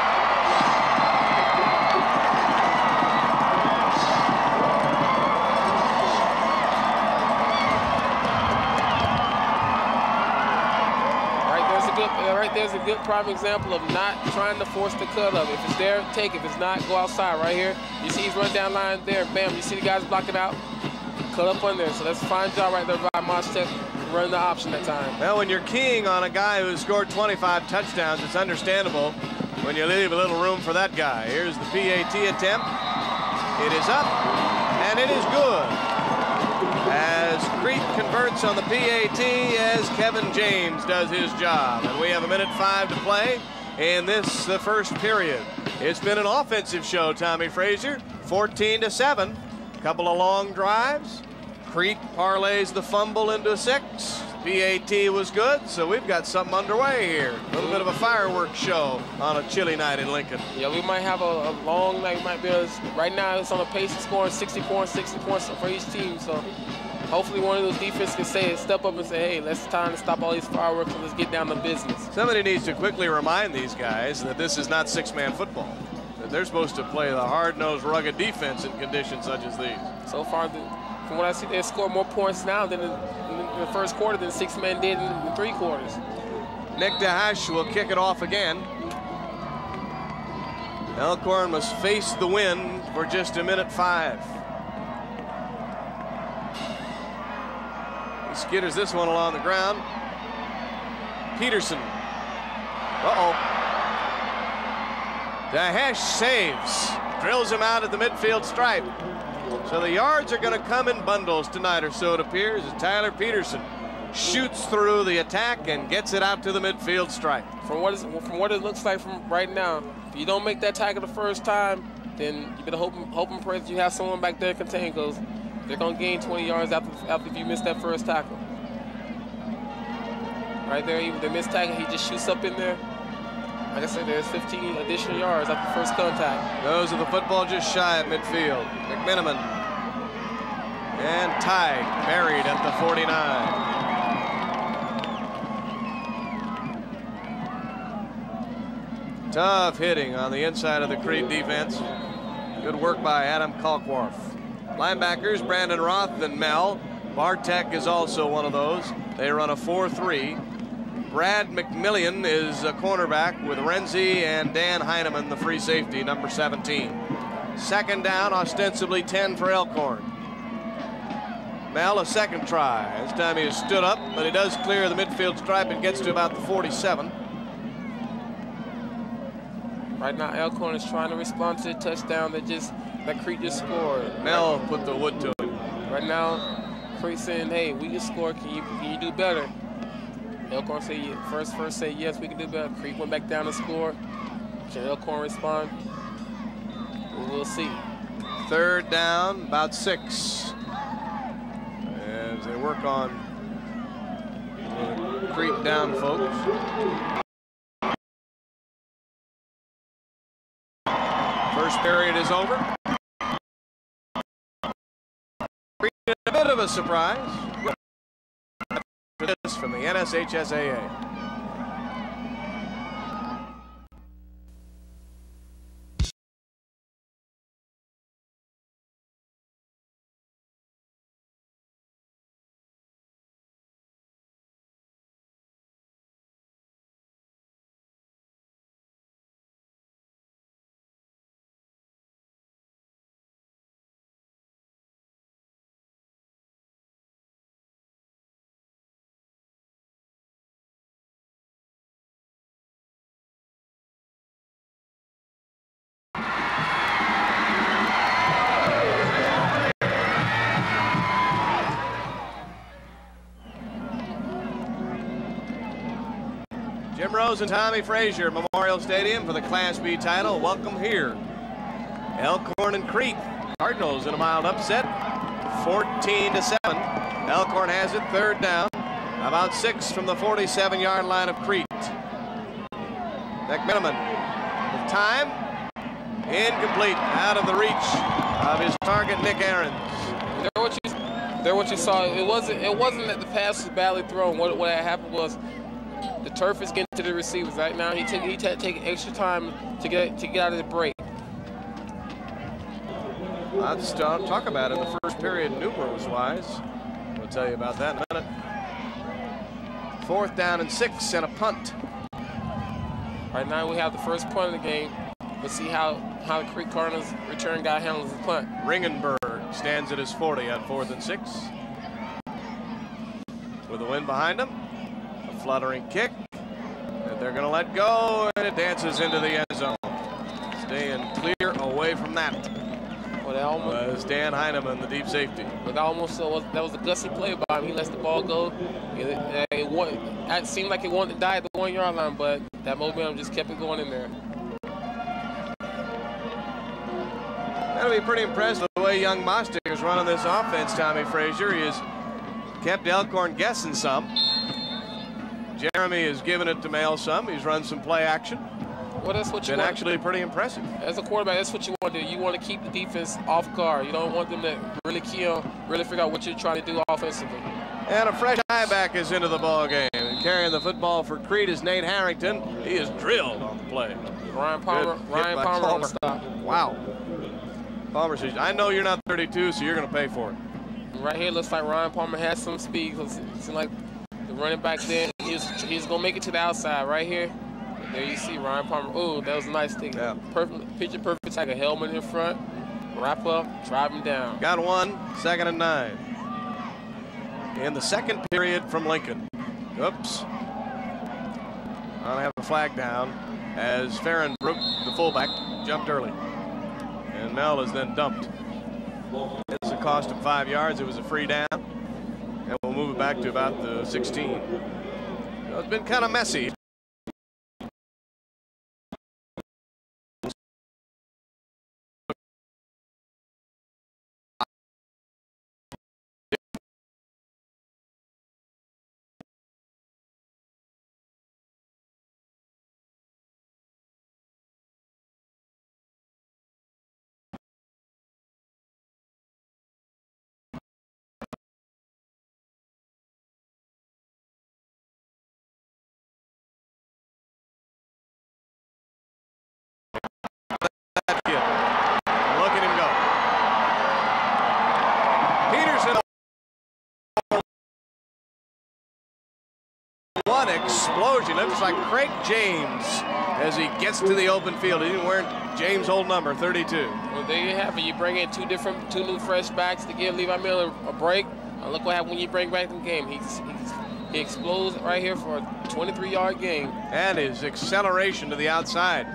Right there's a good prime example of not trying to force the cut up. If it's there, take it. If it's not, go outside. Right here, you see he's running down line there. Bam, you see the guys blocking out. Cut up on there. So that's a fine job right there by Mostick running the option that time. Well, when you're keying on a guy who scored 25 touchdowns, it's understandable when you leave a little room for that guy. Here's the PAT attempt. It is up, and it is good. As Crete converts on the PAT as Kevin James does his job. And we have 1:05 to play in this, the first period. It's been an offensive show, Tommy Frazier. 14-7. Couple of long drives. Crete parlays the fumble into 6. PAT was good, so we've got something underway here. A little bit of a fireworks show on a chilly night in Lincoln. Yeah, we might have a long night. Might be right now it's on a pace of scoring 60 points for each team. So hopefully one of those defenses can step up and say, hey, it's time to stop all these fireworks and let's get down to business. Somebody needs to quickly remind these guys that this is not 6-man football. That they're supposed to play the hard-nosed, rugged defense in conditions such as these. So far, from what I see, they score more points now than in the first quarter than 6 men did in 3 quarters. Nick DeHash will kick it off again. Elkhorn must face the wind for just 1:05. He skitters this one along the ground. Peterson. Uh-oh. DeHash saves. Drills him out at the midfield stripe. So the yards are going to come in bundles tonight, or so it appears, as Tyler Peterson shoots through the attack and gets it out to the midfield stripe. From what it looks like from right now, if you don't make that tackle the first time, then you better hope and pray that you have someone back there contained, because they're going to gain 20 yards after if you miss that first tackle. Right there, even the missed tackle, he just shoots up in there. Like I said, there's 15 additional yards after the first contact. Those are the football just shy of midfield. McMiniman. And tied, buried at the 49. Tough hitting on the inside of the Crete defense. Good work by Adam Kalkwarth. Linebackers, Brandon Roth and Mel. Bartek is also one of those. They run a 4-3. Brad McMillian is a cornerback with Renzi and Dan Heineman, the free safety, number 17. Second down, ostensibly 10 for Elkhorn. Mel, a second try. This time he has stood up, but he does clear the midfield stripe and gets to about the 47. Right now, Elkhorn is trying to respond to the touchdown that Crete just scored. Mel put the wood to it. Right now, Crete saying, hey, we just scored, can you do better? Elkhorn say first say yes, we can do better. Crete went back down to score. Can Elkhorn respond? We'll see. Third down, about 6. As they work on Crete down, folks. First period is over. Crete, a bit of a surprise. This from the NSAA. Jim Rose and Tommy Frazier, Memorial Stadium for the Class B title. Welcome here. Elkhorn and Crete. Cardinals in a mild upset, 14-7. Elkhorn has it, third down. About 6 from the 47-yard line of Crete. McMiniman with time. Incomplete, out of the reach of his target, Nick Ahrens. There what you saw. It wasn't that the pass was badly thrown. What had happened was the turf is getting to the receivers. Right now, he had to take extra time to get out of the break. Let's talk about it in the first period, numerals-wise. We'll tell you about that in a minute. 4th down and 6 and a punt. Right now, we have the first punt of the game. Let's see how the Crete Cardinals return guy handles the punt. Ringenberg stands at his 40 on 4th and 6. With the wind behind him, a fluttering kick that they're going to let go, and it dances into the end zone. Staying clear away from that. Well, that almost was Dan Heineman, the deep safety. But that was a gutsy play by him. He lets the ball go. It seemed like it wanted to die at the 1-yard line, but that momentum just kept it going in there. Gotta be pretty impressed with the way young Mostic is running this offense, Tommy Frazier. He has kept Elkhorn guessing some. Jeremy has given it to Mail some. He's run some play action. Well, that's what you been want. Actually pretty impressive. As a quarterback, that's what you want to do. You want to keep the defense off guard. You don't want them to really really figure out what you're trying to do offensively. And a fresh eye back is into the ball game. And carrying the football for Crete is Nate Harrington. He is drilled on the play. Ryan Palmer on the stop. Wow. Palmer says, I know you're not 32, so you're going to pay for it. Right here, looks like Ryan Palmer has some speed. It seems like the running back there, he's going to make it to the outside right here. There you see Ryan Palmer. Oh, that was a nice thing. Yeah. Perfect, picture perfect. Like a helmet in front, wrap up, drive him down. Got 1, 2nd and 9. In the second period from Lincoln. Oops. I'll have a flag down as Farron Brook, the fullback, jumped early. And Mel is then dumped. It's a cost of 5 yards. It was a free down. And we'll move it back to about the 16. So it's been kind of messy. What explosion. Looks like Craig James as he gets to the open field. He didn't wear James' old number, 32. Well, there you have it. You bring in two new fresh backs to give Levi Miller a break. Look what happened when you bring back the game. He explodes right here for a 23-yard gain. And his acceleration to the outside.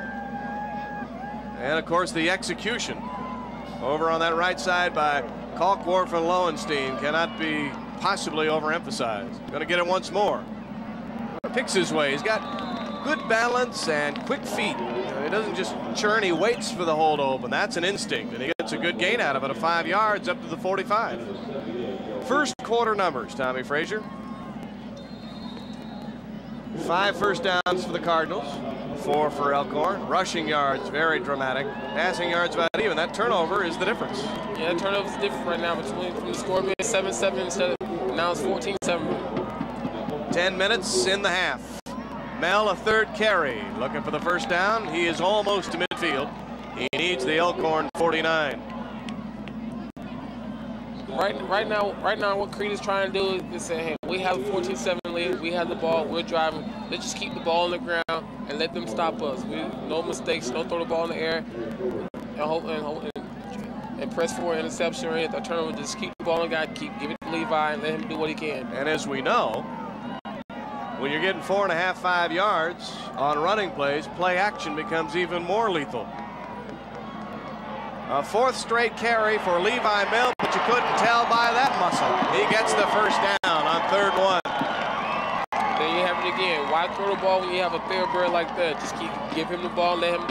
And, of course, the execution over on that right side by Kalkworth and Lowenstein cannot be possibly overemphasized. Going to get it once more. Picks his way. He's got good balance and quick feet. He doesn't just churn. He waits for the hole to open. That's an instinct, and he gets a good gain out of it of 5 yards up to the 45. First quarter numbers, Tommy Frazier. 5 first downs for the Cardinals, 4 for Elkhorn. Rushing yards, very dramatic. Passing yards about even. That turnover is the difference. Yeah, that turnover is different right now from the score being 7-7 instead of now it's 14-7. 10 minutes in the half. Mel, a third carry, looking for the first down. He is almost to midfield. He needs the Elkhorn 49. Right now, what Crete is trying to do is say, hey, we have a 14-7 lead. We have the ball. We're driving. Let's just keep the ball on the ground and let them stop us. No mistakes. Don't throw the ball in the air and press for an interception or a turnover. Just keep the ball on the guy. Give it to Levi and let him do what he can. And as we know, when you're getting 4.5, 5 yards on running plays, play action becomes even more lethal. A 4th straight carry for Levi Mill, but you couldn't tell by that muscle. He gets the first down on 3rd and 1. There you have it again. Why throw the ball when you have a thoroughbred like that? Just give him the ball, let him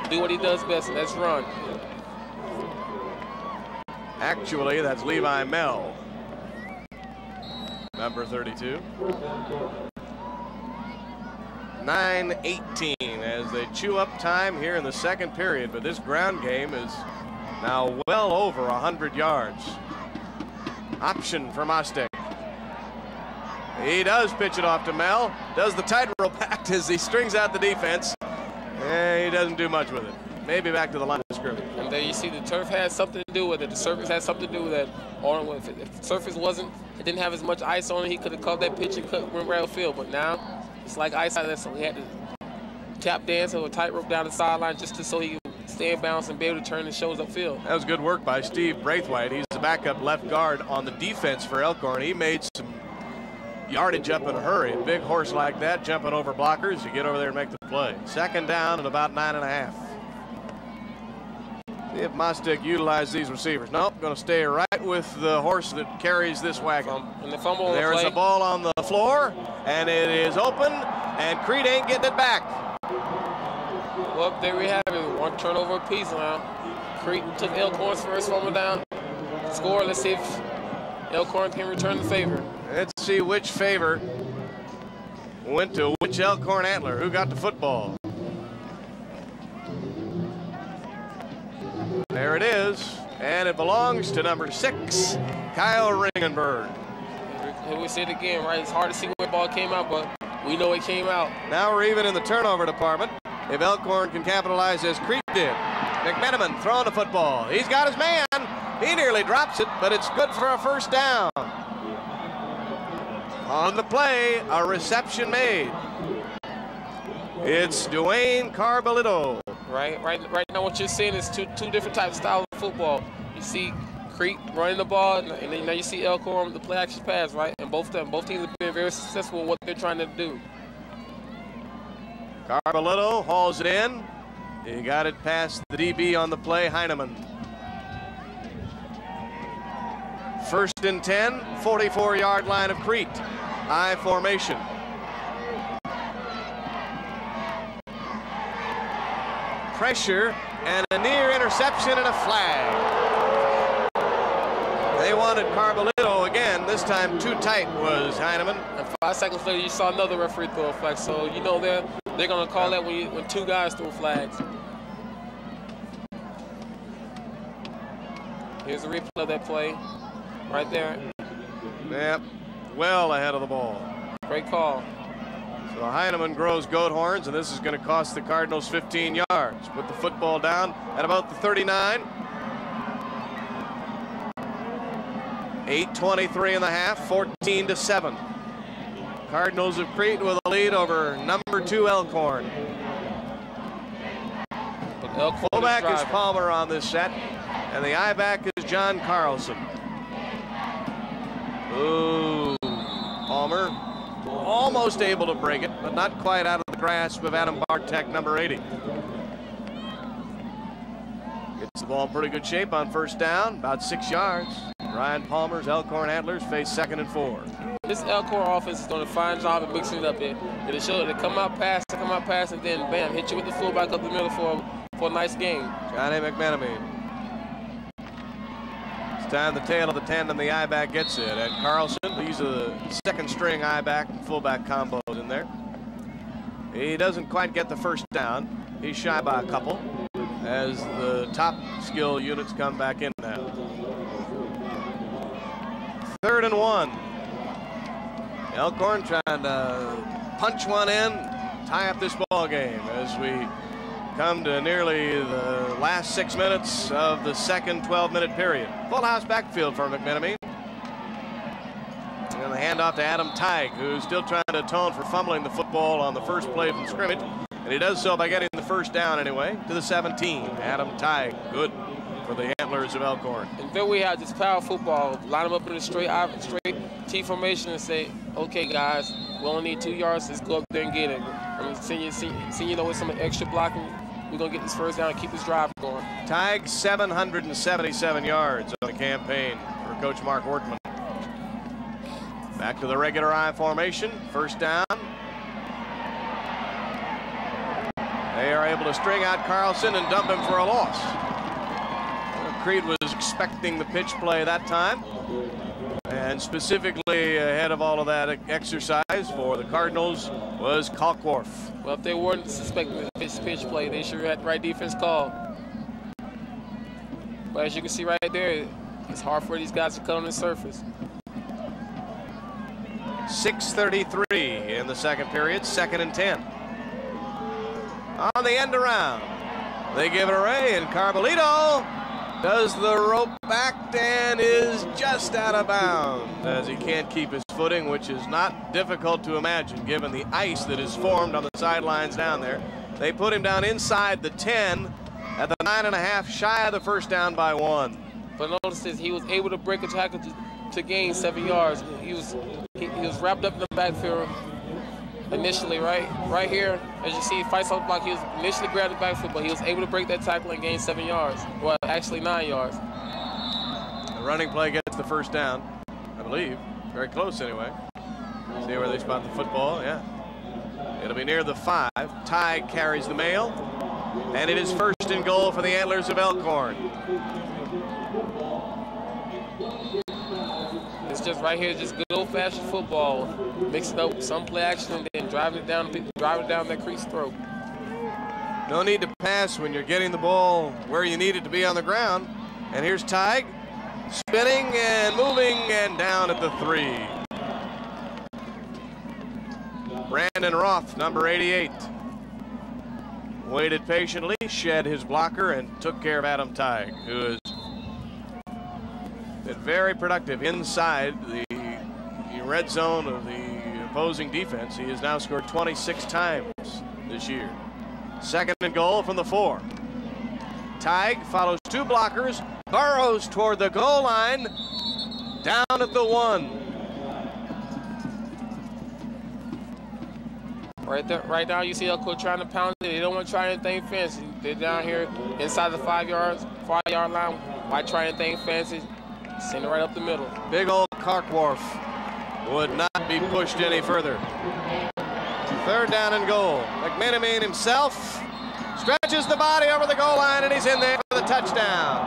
do what he does best, and let's run. Actually, that's Levi Mill, number 32. 9:18 as they chew up time here in the second period, but this ground game is Now well over 100 yards. Option for Mostek. He does pitch it off to Mel. Does the tightrope act as he strings out the defense. He doesn't do much with it. Maybe back to the line of scrimmage. And there you see the turf has something to do with it. The surface has something to do with it. Or if the surface it didn't have as much ice on it, he could have caught that pitch and went right field. But now it's like ice out there, so he had to tap dance or tightrope down the sideline just so he could stay in bounds and be able to turn his shoulders upfield. That was good work by Steve Braithwaite. He's the backup left guard on the defense for Elkhorn. He made some yardage up in a hurry. A big horse like that jumping over blockers, you get over there and make the play. Second down and about 9.5. See if Mostek utilizes these receivers. Nope, going to stay right with the horse that carries this wagon. And the fumble. There's a ball on the floor, and it is open, and Crete ain't getting it back. Well, there we have it. One turnover apiece now. Crete took Elkhorn's first fumble down. Score. Let's see if Elkhorn can return the favor. Let's see which favor went to which Elkhorn Antler. Who got the football? There it is, and it belongs to number 6, Kyle Ringenberg. Here we see it again, right? It's hard to see where the ball came out, but we know it came out. Now we're even in the turnover department. If Elkhorn can capitalize as Crete did. McMenamin throwing the football. He's got his man. He nearly drops it, but it's good for a first down. On the play, a reception made. It's Dwayne Carbolito. Right now what you're seeing is two different types of styles of football. You see Crete running the ball, and then now you see Elkhorn the play action pass, right? And both teams have been very successful in what they're trying to do. Carbolito hauls it in. He got it past the DB on the play, Heineman. First and 10, 44-yard line of Crete. I formation. Pressure and a near interception and a flag. They wanted Carbolito again. This time too tight was Heineman. And 5 seconds later, you saw another referee throw a flag. So you know they're going to call that when two guys throw flags. Here's a replay of that play, right there. Yep, well ahead of the ball. Great call. So Heineman grows goat horns, and this is going to cost the Cardinals 15 yards. Put the football down at about the 39. 8:23 in the half, 14-7. Cardinals of Crete with a lead over number 2 Elkhorn. Fullback is Palmer on this set, and the I-back is John Carlson. Ooh, Palmer almost able to break it, but not quite out of the grasp of Adam Bartek, number 80. Gets the ball in pretty good shape on first down, about 6 yards. Ryan Palmer's Elkhorn Antlers face 2nd and 4. This Elkhorn offense is doing a fine job of mixing it up here. It'll show it to come out pass, and then bam, hit you with the fullback up the middle for a nice game. Johnny McMenamin. It's time the tail of the tandem, the I-back gets it. And Carlson, these are the second string I-back and fullback combos in there. He doesn't quite get the first down. He's shy by a couple as the top skill units come back in now. 3rd and 1. Elkhorn trying to punch one in, tie up this ball game as we come to nearly the last 6 minutes of the second 12-minute period. Full house backfield for McMenamin. And the handoff to Adam Teig, who's still trying to atone for fumbling the football on the first play from scrimmage. And he does so by getting the first down anyway to the 17. Adam Teig, good for the Antlers of Elkhorn. And then we have this power football. Line them up in a straight T formation and say, okay, guys, we only need 2 yards. Let's go up there and get it. I'm seeing you know, with some extra blocking, we're going to get this first down and keep this drive going. Teig, 777 yards on the campaign for Coach Mark Workman. Back to the regular I formation. First down. They are able to string out Carlson and dump him for a loss. Crete was expecting the pitch play that time. And specifically ahead of all of that exercise for the Cardinals was Kalkworth. Well, if they weren't suspecting the pitch play, they sure had the right defense call. But as you can see right there, it's hard for these guys to cut on the surface. 6:33 in the second period, 2nd and 10. On the end around, they give it away, and Carbolito does the rope back and is just out of bounds as he can't keep his footing, which is not difficult to imagine given the ice that is formed on the sidelines down there. They put him down inside the 10 at the 9.5, shy of the first down by 1. But notice this, he was able to break a tackle to gain 7 yards. He was wrapped up in the backfield initially, right here. As you see, he fights off the block. He was initially grabbed the backfield, but he was able to break that tackle and gain 7 yards. Well, actually 9 yards. The running play gets the first down, I believe. Very close anyway. See where they spot the football, yeah. It'll be near the 5. Tighe carries the mail, and it is 1st and goal for the Antlers of Elkhorn. It's just right here, just good old-fashioned football. Mix it up with some play action and then drive it down that Crete's throat. No need to pass when you're getting the ball where you need it to be on the ground. And here's Tighe spinning and moving and down at the 3. Brandon Roth, number 88, waited patiently, shed his blocker, and took care of Adam Tighe, who has been very productive inside the red zone of the opposing defense. He has now scored 26 times this year. 2nd and goal from the 4. Tighe follows 2 blockers, burrows toward the goal line, down at the 1. Right now, you see Elkhorn trying to pound it. They don't want to try anything fancy. They're down here inside the 5-yard line. Why try anything fancy? Send it right up the middle. Big old Carkworth would not be pushed any further. 3rd down and goal. McMenamine himself stretches the body over the goal line, and he's in there for the touchdown.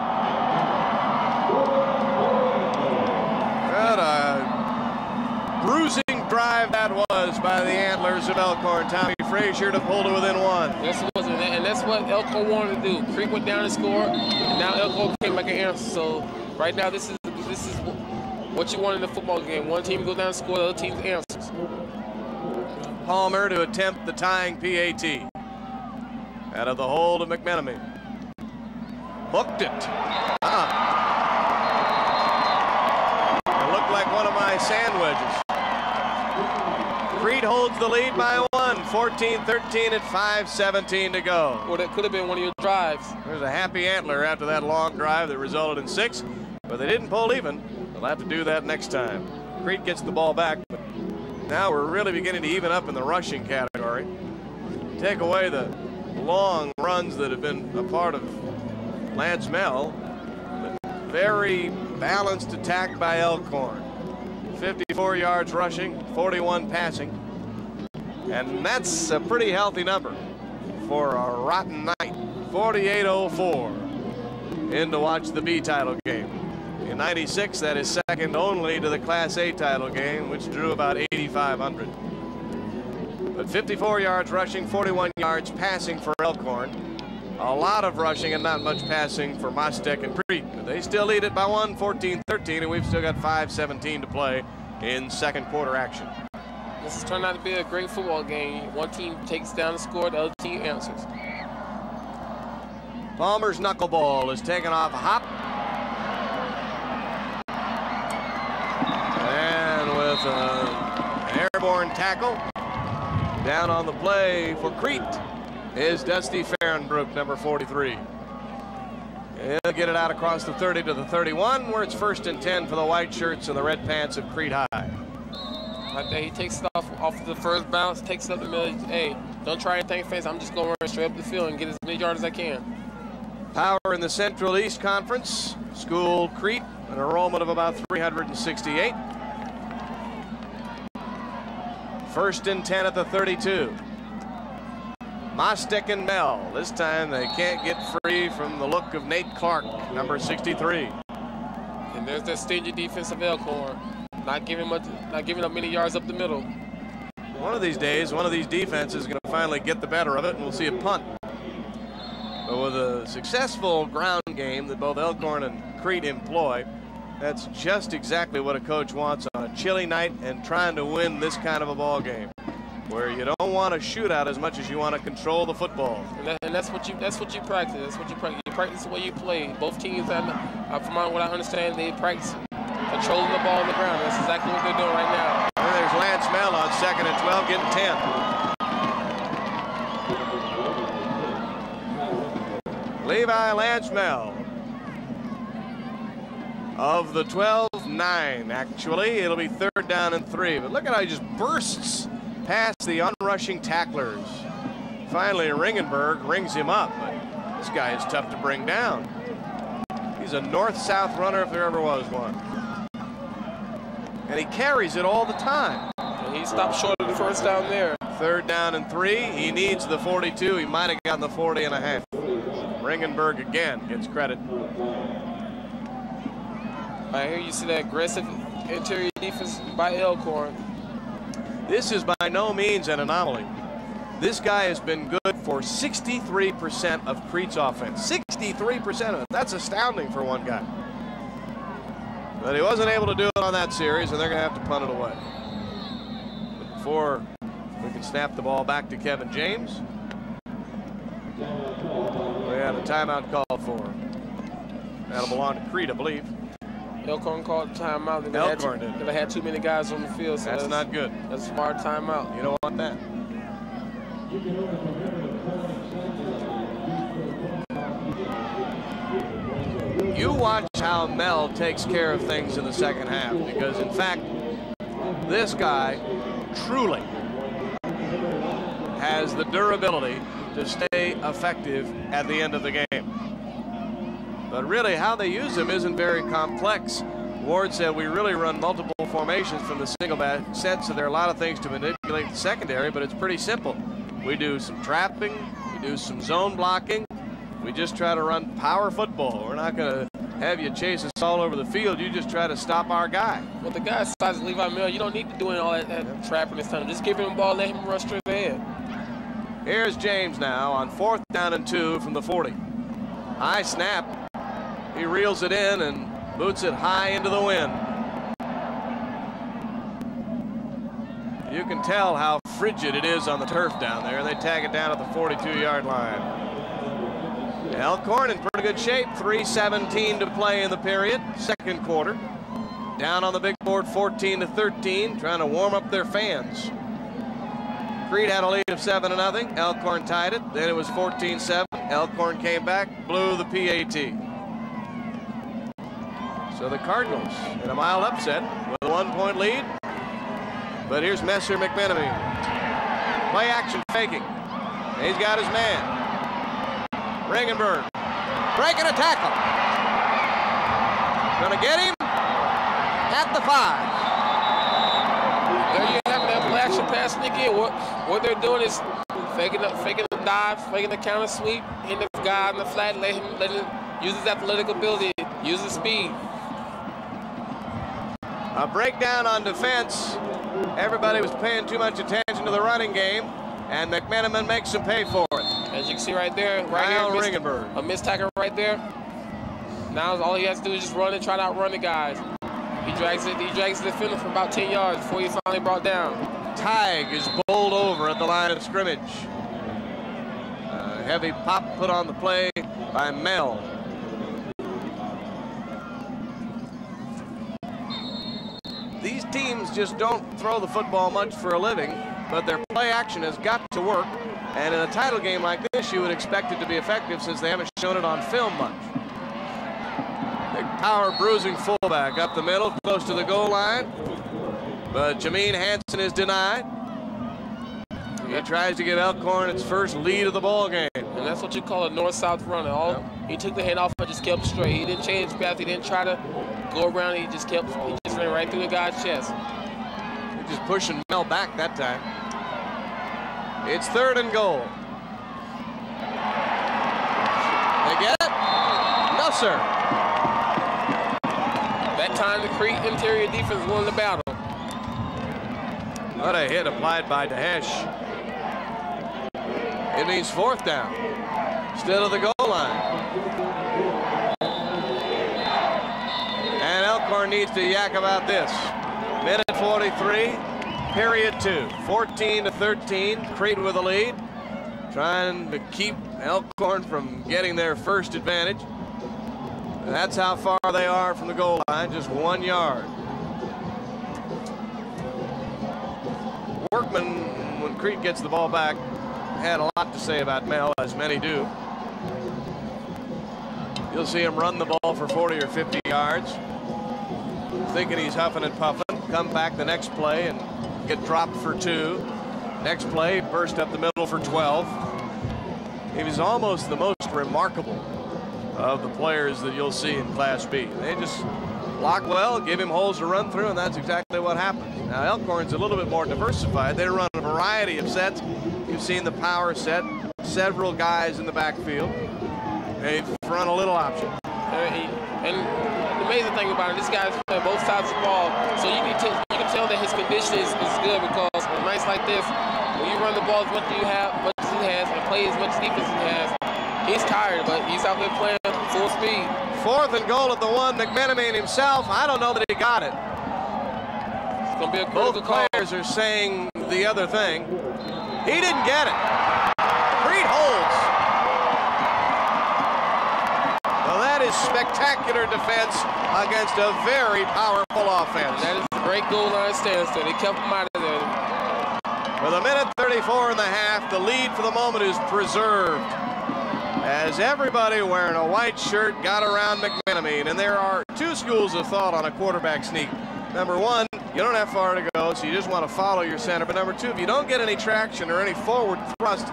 What a bruising drive that was by the Antlers of Elkhorn. Tommy Frazier to pull to within 1. Yes, it was, and that's what Elkhorn wanted to do. Crete went down and scored, and now Elkhorn came back and answered. So right now, this is what you want in a football game. One team goes down and score, the other team answers. Palmer to attempt the tying PAT. Out of the hold of McMenamine. Hooked it. It looked like one of my sand wedges. Crete holds the lead by 1, 14-13 at 5:17 to go. Well, that could have been one of your drives. There's a happy Antler after that long drive that resulted in 6, but they didn't pull even. They'll have to do that next time. Crete gets the ball back, but now we're really beginning to even up in the rushing category. Take away the long runs that have been a part of Lance Mel. Very balanced attack by Elkhorn. 54 yards rushing, 41 passing. And that's a pretty healthy number for a rotten night. 48:04 in to watch the B title game. In '96, that is second only to the Class A title game, which drew about 8,500. But 54 yards rushing, 41 yards passing for Elkhorn. A lot of rushing and not much passing for Mostek and Crete. But they still lead it by 1, 14-13, and we've still got 5:17 to play in second quarter action. This has turned out to be a great football game. One team takes down the score, the other team answers. Palmer's knuckleball is taken off a hop. And with an airborne tackle, down on the play for Crete is Dusty Fahrenbrook, number 43. He'll get it out across the 30 to the 31, where it's 1st and 10 for the white shirts and the red pants of Crete High. Right there, he takes it off the first bounce, takes it up the middle. Hey, don't try anything fancy. I'm just going to run straight up the field and get as many yards as I can. Power in the Central East Conference. School Crete, an enrollment of about 368. 1st and 10 at the 32. Mostek and Mel. This time they can't get free from the look of Nate Clark, number 63. And there's that stingy defense of Elkhorn. Not giving up many yards up the middle. One of these days, one of these defenses is going to finally get the better of it, and we'll see a punt. But with a successful ground game that both Elkhorn and Crete employ, that's just exactly what a coach wants on a chilly night and trying to win this kind of a ball game, where you don't want to shoot out as much as you want to control the football. And that's what you practice. That's what you practice. You practice the way you play. Both teams, from what I understand, they practice controlling the ball on the ground. That's exactly what they're doing right now. And there's Lance Mell on 2nd and 12, getting 10. Levi Lance Mell. Of the 12-9, actually, it'll be 3rd down and 3. But look at how he just bursts past the unrushing tacklers. Finally, Ringenberg rings him up, but this guy is tough to bring down. He's a north-south runner if there ever was one. And he carries it all the time. And he stopped short of the 1st down there. 3rd down and 3. He needs the 42. He might have gotten the 40 and a half. Ringenberg again gets credit. Right here you see that aggressive interior defense by Elkhorn. This is by no means an anomaly. This guy has been good for 63% of Crete's offense. 63% of it. That's astounding for one guy. But he wasn't able to do it on that series, and they're going to have to punt it away. But before we can snap the ball back to Kevin James, we had a timeout called for. That'll belong to Crete, I believe. Elkhorn called the timeout. Elkhorn did. They had too many guys on the field. So that's not good. That's a smart timeout. You don't want that. You watch how Mel takes care of things in the 2nd half, because in fact, this guy truly has the durability to stay effective at the end of the game. But really, how they use him isn't very complex. Ward said we really run multiple formations from the single back set, so there are a lot of things to manipulate the secondary, but it's pretty simple. We do some trapping, we do some zone blocking, we just try to run power football. We're not going to have you chase us all over the field. You just try to stop our guy. With the guy size of Levi Mell, you don't need to do all that trapping this time. Just give him the ball, let him rush straight ahead. Here's James now on 4th down and 2 from the 40. High snap. He reels it in and boots it high into the wind. You can tell how frigid it is on the turf down there. They tag it down at the 42-yard line. Elkhorn in pretty good shape. 3:17 to play in the period. 2nd quarter. Down on the big board 14-13, trying to warm up their fans. Crete had a lead of 7-0. Elkhorn tied it. Then it was 14-7. Elkhorn came back, blew the PAT. So the Cardinals in a mild upset with a 1-point lead. But here's Messer McMenamin. Play action faking. He's got his man. Ringenberg breaking a tackle. Gonna get him at the 5. There you have that play action pass sneak in. What they're doing is faking the dive, faking the counter sweep, hitting the guy on the flat, let him use his athletic ability, use his speed. A breakdown on defense. Everybody was paying too much attention to the running game, and McMenamin makes them pay for it. As you can see right there, Ringenberg. A missed tackle right there. Now all he has to do is just run and try to outrun the guys. He drags the defender for about 10 yards before he's finally brought down. Tig is bowled over at the line of scrimmage. Heavy pop put on the play by Mel. These teams just don't throw the football much for a living, but their play action has got to work. And in a title game like this, you would expect it to be effective since they haven't shown it on film much. Big power bruising fullback up the middle, close to the goal line. But Jameen Hansen is denied. He tries to give Elkhorn its first lead of the ball game. And that's what you call a north-south runner. He took the hand off and just kept straight. He didn't change path. He didn't try to go around. He just ran right through the guy's chest. He's just pushing Mel back that time. It's 3rd and goal. They get it? No, sir. That time the Crete interior defense won the battle. What a hit applied by Dahesh. It means 4th down. instead of the goal line. And Elkhorn needs to yak about this. Minute 43, period 2. 14-13, Crete with the lead. Trying to keep Elkhorn from getting their first advantage. That's how far they are from the goal line, just 1 yard. Workman, when Crete gets the ball back, had a lot to say about Mel, as many do. You'll see him run the ball for 40 or 50 yards, thinking he's huffing and puffing, come back the next play and get dropped for 2. Next play, burst up the middle for 12. He was almost the most remarkable of the players that you'll see in Class B. They just block well, give him holes to run through, and that's exactly what happens. Now, Elkhorn's a little bit more diversified. They run a variety of sets. You've seen the power set, several guys in the backfield. They run a little option. And the amazing thing about it, this guy's playing both sides of the ball, so you can tell that his condition is good, because on nights like this, when you run the ball as much as he has, and play as much defense as he has, he's tired, but he's out there playing full speed. 4th and goal at the 1. McMenemy himself, I don't know that he got it. It's going to be a critical call. Both players are saying the other thing. He didn't get it. Crete holds. Well, that is spectacular defense against a very powerful offense. That is a great goal line standstill. They kept him out of there. With a minute 34 and a half, the lead for the moment is preserved, as everybody wearing a white shirt got around McMenemy. And there are 2 schools of thought on a quarterback sneak. Number 1, you don't have far to go, so you just want to follow your center. But number 2, if you don't get any traction or any forward thrust,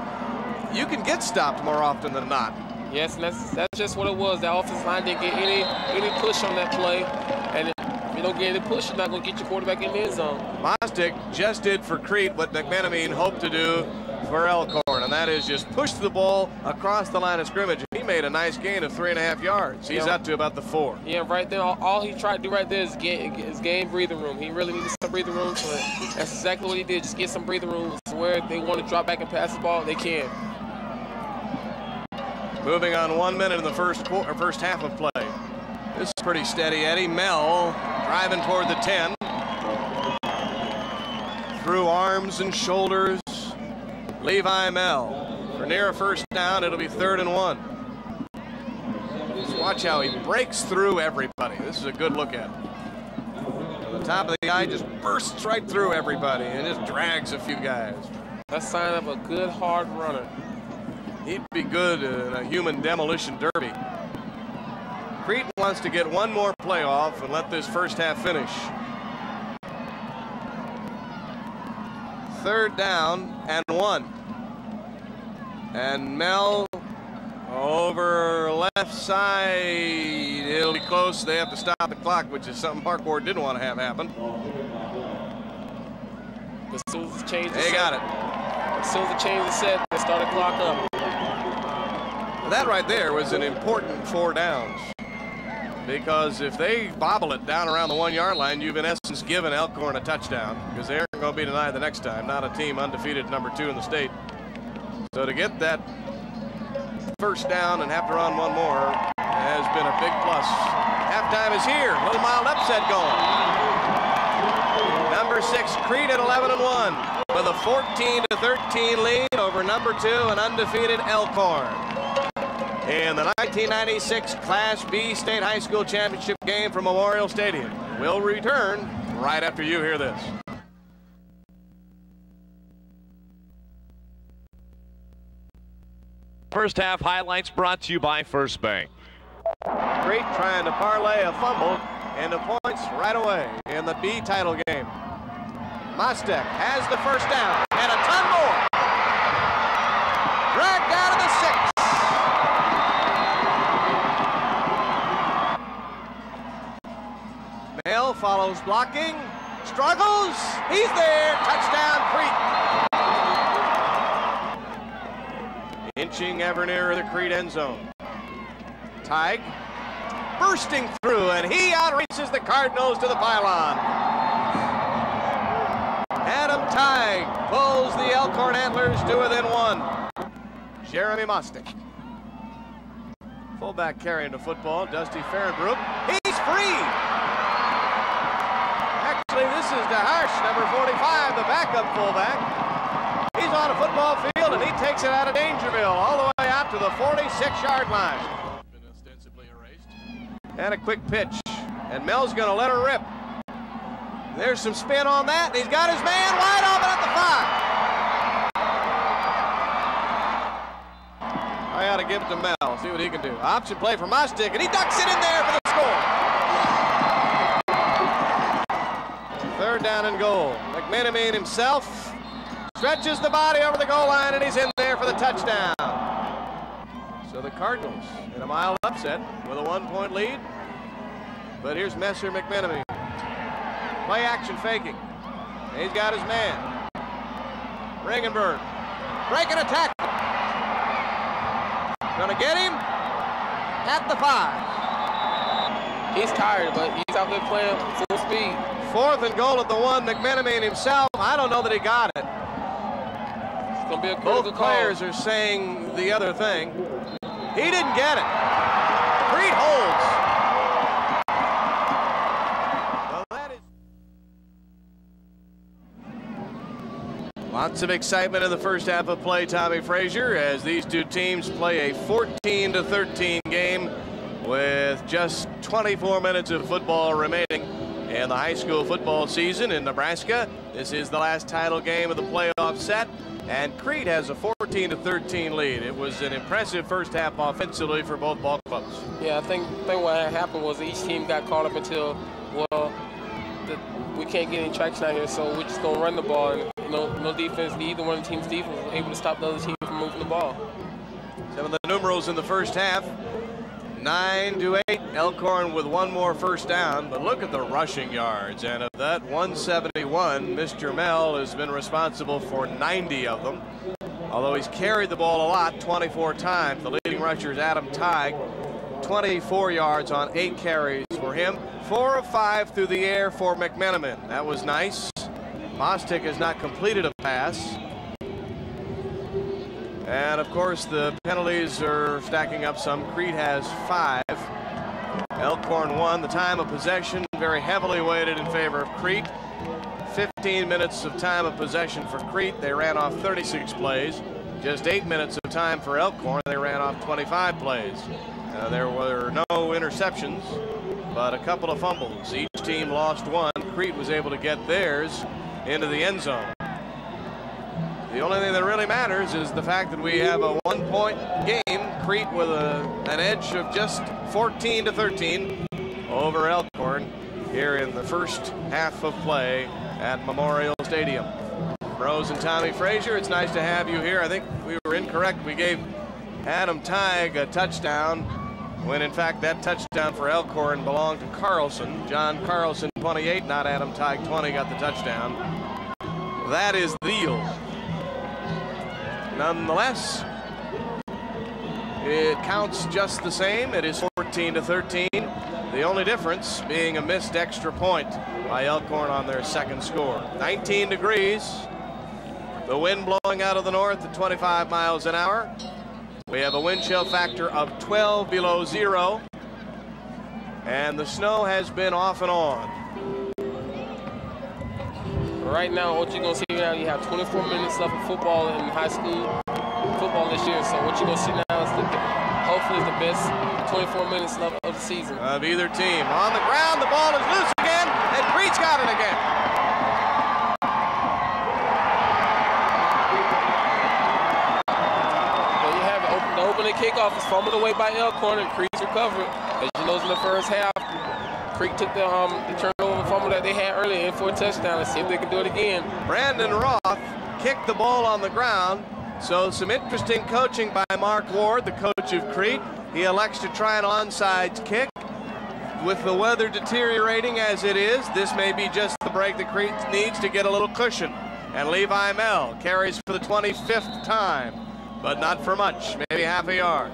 you can get stopped more often than not. Yes, and that's just what it was. The offensive line didn't get any push on that play. And if you don't get any push, you're not going to get your quarterback in the end zone. Mostick just did for Crete what McMenemy hoped to do for Elkhorn, and that is just push the ball across the line of scrimmage. He made a nice gain of 3.5 yards. He's up to about the 4. Yeah, right there. All he tried to do right there is gain breathing room. He really needed some breathing room, so that's exactly what he did. Just get some breathing room. So where they want to drop back and pass the ball, they can. Moving on 1 minute in the first half of play. This is pretty steady, Eddie. Mel driving toward the 10. Through arms and shoulders. Levi Mel for near a first down. It'll be 3rd and 1. Just watch how he breaks through everybody. This is a good look at him. From the top of the eye, just bursts right through everybody and just drags a few guys. That's a sign of a good, hard runner. He'd be good in a human demolition derby. Crete wants to get 1 more play off and let this first half finish. 3rd down and 1. And Mel over left side. It'll be close. They have to stop the clock, which is something Park Ward didn't want to have happen. As soon as the change They got it. As soon as the change is set, they start the clock up. That right there was an important 4 downs. Because if they bobble it down around the 1 yard line, you've in essence given Elkhorn a touchdown, because they aren't going to be denied the next time. Not a team undefeated number 2 in the state. So to get that first down and have to run 1 more has been a big plus. Halftime is here. Little mild upset going. Number 6 Crete at 11 and 1 with a 14-13 lead over number 2 and undefeated Elkhorn in the 1996 Class B State High School Championship game from Memorial Stadium. We'll return right after you hear this. First half highlights brought to you by First Bank. Crete trying to parlay a fumble into points right away in the B title game. Mostek has the first down and a ton more. Dragged out of the 6. Mel follows blocking, struggles, he's there, touchdown Crete. Inching ever nearer the Crete end zone. Tig bursting through, and he outraces the Cardinals to the pylon. Adam Tig pulls the Elkhorn Antlers to within 1. Jeremy Mostek Fullback carrying the football, Dusty Fahrenbrook. He's free! Actually, this is DeHarsh, number 45, the backup fullback. He's on a football field, and he takes it out of Dangerville all the way out to the 46-yard line. Been ostensibly erased. And a quick pitch, and Mel's going to let her rip. There's some spin on that, and he's got his man wide open at the 5. I ought to give it to Mel, see what he can do. Option play for Mostick, and he ducks it in there for the score. 3rd down and goal. McMenemy himself stretches the body over the goal line, and he's in there for the touchdown. So the Cardinals in a mild upset with a 1-point lead. But here's Messer McMenemy. Play action faking. He's got his man. Regenberg breaking a tackle. Gonna get him at the 5. He's tired, but he's out there playing full speed. 4th and goal at the 1. McMenemy himself, I don't know that he got it. It's gonna be a critical Both players are saying the other thing. He didn't get it. Crete holds. Well, that is lots of excitement in the first half of play, Tommy Frazier, as these two teams play a 14-13 game with just 24 minutes of football remaining in the high school football season in Nebraska. This is the last title game of the playoff set, and Crete has a 14-13 lead. It was an impressive first half offensively for both ball clubs. Yeah, I think what happened was each team got caught up until, well, we can't get any traction out here, so we're just going to run the ball. And, no defense, neither one of the team's defense was able to stop the other team from moving the ball. Some of the numerals in the first half. 9-8, Elkhorn with one more first down, but look at the rushing yards, and of that 171, Mr. Mel has been responsible for 90 of them, although he's carried the ball a lot, 24 times. The leading rusher is Adam Teig, 24 yards on 8 carries for him, 4 of 5 through the air for McMenamin. That was nice. Mostick has not completed a pass. And of course the penalties are stacking up some. Crete has 5. Elkhorn 1. The time of possession very heavily weighted in favor of Crete. 15 minutes of time of possession for Crete. They ran off 36 plays. Just 8 minutes of time for Elkhorn. They ran off 25 plays. There were no interceptions, but a couple of fumbles. Each team lost one. Crete was able to get theirs into the end zone. The only thing that really matters is the fact that we have a 1-point game. Crete with an edge of just 14-13 over Elkhorn here in the first half of play at Memorial Stadium. Rose and Tommy Frazier, it's nice to have you here. I think we were incorrect. We gave Adam Teig a touchdown when in fact that touchdown for Elkhorn belonged to Carlson. John Carlson, 28, not Adam Teig, 20, got the touchdown. That is the deal. Nonetheless, it counts just the same. It is 14-13. The only difference being a missed extra point by Elkhorn on their second score. 19 degrees. The wind blowing out of the north at 25 miles an hour. We have a wind chill factor of 12 below 0. And the snow has been off and on. Right now, what you're going to see now, you have 24 minutes left of football in high school football this year. So what you're going to see now is hopefully the best 24 minutes left of the season. Of either team. On the ground, the ball is loose again, and Crete's got it again. There you have it. The opening kickoff is fumbled away by Elkhorn, and Crete's recovered. As you know, in the first half, Crete took the turnover fumble that they had earlier in for a touchdown. Let's see if they can do it again. Brandon Roth kicked the ball on the ground. So some interesting coaching by Mark Ward, the coach of Crete. He elects to try an onside kick. With the weather deteriorating as it is, this may be just the break that Crete needs to get a little cushion. And Levi Mel carries for the 25th time, but not for much, maybe half a yard.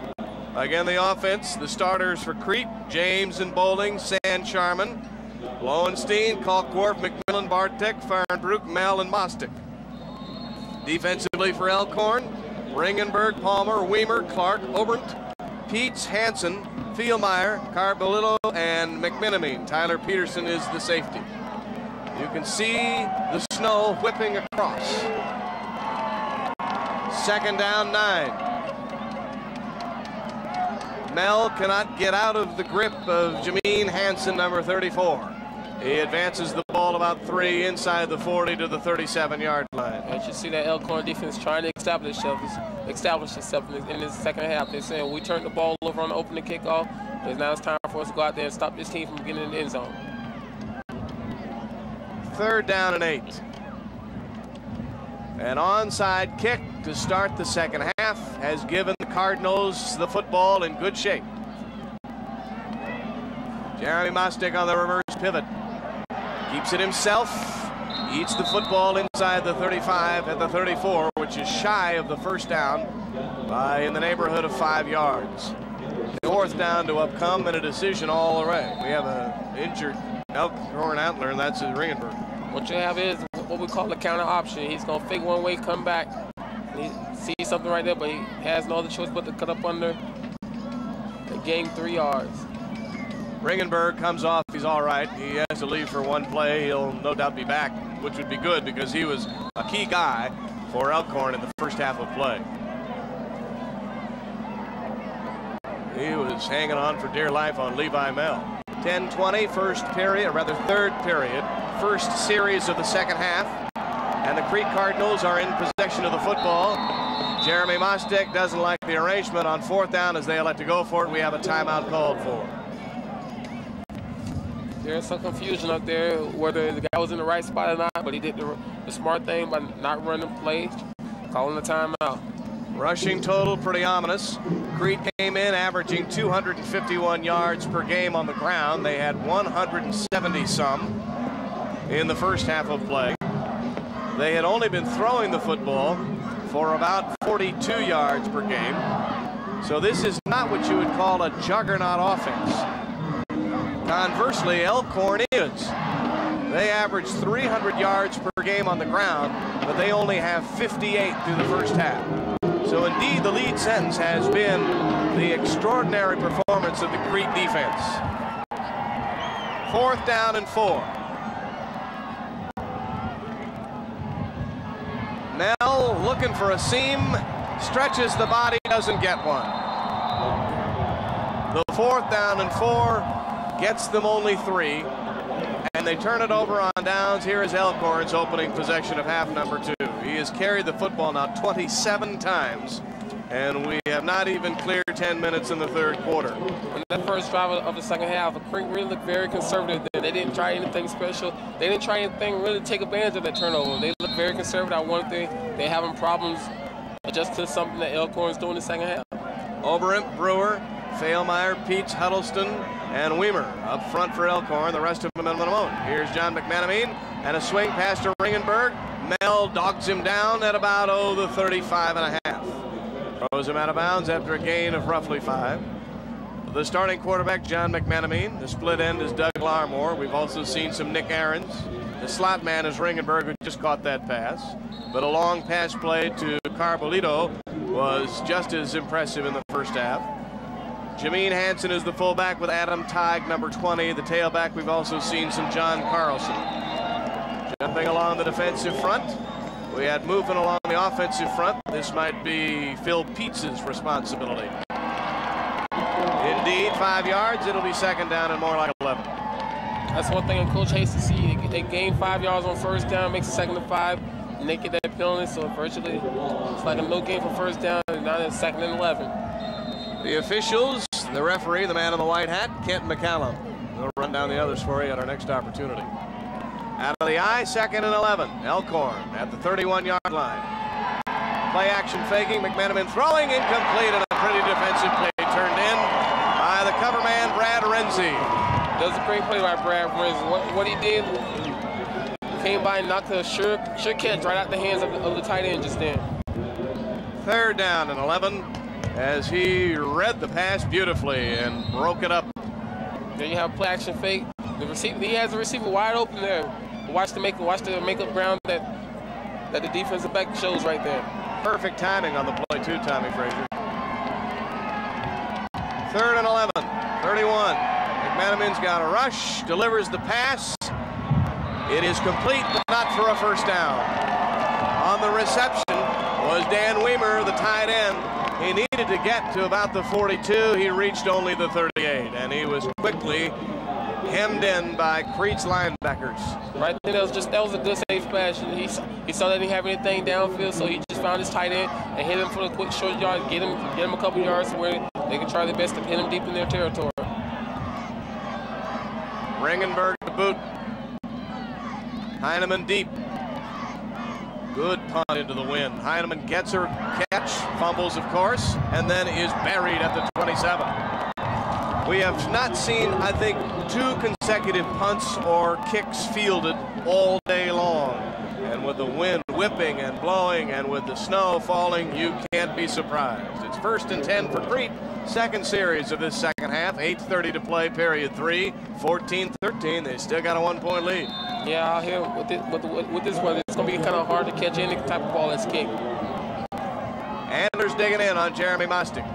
Again, the offense, the starters for Crete, James and Bowling, Sand Charman, Lowenstein, Kalkworth, McMillan, Bartek, Fahrenbrook, Mel, and Mostick. Defensively for Elkhorn, Ringenberg, Palmer, Weimer, Clark, Obernt, Peets, Hansen, Fielmeyer, Carbolillo, and McMenamine. Tyler Peterson is the safety. You can see the snow whipping across. Second down, 9. Mel cannot get out of the grip of Jameen Hansen, number 34. He advances the ball about 3 inside the 40 to the 37-yard line. And you see that Elkhorn defense trying to establish itself in this second half. They're saying we turned the ball over on the opening kickoff, but now it's time for us to go out there and stop this team from getting in the end zone. Third down and 8. An onside kick to start the second half has given the Cardinals the football in good shape. Jeremy Mostic on the reverse pivot. Keeps it himself. Eats the football inside the 35 at the 34, which is shy of the first down by in the neighborhood of 5 yards. Fourth down to upcome and a decision all the way. We have an injured Elkhorn Antler, and that's Ringenberg. What you have is what we call a counter option. He's going to fake one way, come back. He sees something right there, but he has no other choice but to cut up under and gain 3 yards. Ringenberg comes off. He's all right. He has to leave for one play. He'll no doubt be back, which would be good because he was a key guy for Elkhorn in the first half of play. He was hanging on for dear life on Levi Mel. 10-20, third period, first series of the second half. And the Crete Cardinals are in possession of the football. Jeremy Mostek doesn't like the arrangement on fourth down as they elect to go for it. We have a timeout called for. There's some confusion up there whether the guy was in the right spot or not, but he did the smart thing by not running plays, calling the timeout. Rushing total pretty ominous. Crete came in averaging 251 yards per game on the ground. They had 170 some in the first half of play. They had only been throwing the football for about 42 yards per game. So this is not what you would call a juggernaut offense. Conversely, Elkhorn is. They average 300 yards per game on the ground, but they only have 58 through the first half. So indeed, the lead sentence has been the extraordinary performance of the Crete defense. Fourth down and 4. Mel looking for a seam, stretches the body, doesn't get one. The fourth down and 4 gets them only 3, and they turn it over on downs. Here is Elkhorn's opening possession of half number 2. He has carried the football now 27 times, and we have not even cleared 10 minutes in the third quarter. In that first drive of the second half, Crete really looked very conservative there. They didn't try anything special. They didn't try anything really to take advantage of that turnover. They looked very conservative on one thing. They're having problems adjusting to something that Elkhorn's doing in the second half. Oberimp, Brewer, Failmeyer, Peets, Huddleston, and Weimer up front for Elkhorn. The rest of them in Minnesota. Here's John McManamine, and a swing pass to Ringenberg. Mel dogs him down at about, the 35.5. Throws him out of bounds after a gain of roughly 5. The starting quarterback, John McManamine. The split end is Doug Larmore. We've also seen some Nick Aarons. The slot man is Ringenberg, who just caught that pass. But a long pass play to Carbolillo was just as impressive in the first half. Jameen Hansen is the fullback with Adam Teig, number 20. The tailback, we've also seen some John Carlson. Jumping along the defensive front, we had movement along the offensive front. This might be Phil Peets' responsibility. Indeed, 5 yards. It'll be second down and more like 11. That's one thing Coach hates to see. They gain 5 yards on first down, makes it second and 5, and they get that penalty. So virtually, it's like a no gain for first down, and now it's second and 11. The officials, the referee, the man in the white hat, Kent McCallum. We'll run down the others for you at our next opportunity. Out of the eye, second and 11. Elkhorn at the 31-yard line. Play action faking. McManamine throwing, incomplete, and a pretty defensive play turned in by the cover man, Brad Renzi. That was a great play by Brad Renzi. What he did, came by and knocked a sure catch right out the hands of the tight end just then. Third down and 11. As he read the pass beautifully and broke it up. There you have play action fake. The receiver, he has the receiver wide open there. Watch the makeup ground that the defensive back shows right there. Perfect timing on the play too, Tommy Frazier. 3rd and 11, 31. McManaman's got a rush, delivers the pass. It is complete, but not for a first down. On the reception was Dan Weimer, the tight end. He needed to get to about the 42. He reached only the 38, and he was quickly hemmed in by Crete's linebackers. Right there, that was a good safe pass. He saw that he didn't have anything downfield, so he just found his tight end and hit him for the quick short yard, get him a couple yards where they can try their best to hit him deep in their territory. Ringenberg to boot. Heineman deep. Good punt into the wind. Heineman gets her catch, fumbles of course, and then is buried at the 27. We have not seen, I think, 2 consecutive punts or kicks fielded all day long. And with the wind whipping and blowing and with the snow falling, you can't be surprised. It's 1st and 10 for Crete. Second series of this second half. 8:30 to play, period 3. 14-13. They still got a 1-point lead. Yeah, out here with this one, it's going to be kind of hard to catch any type of ball that's kicked. Antlers digging in on Jeremy Mostick.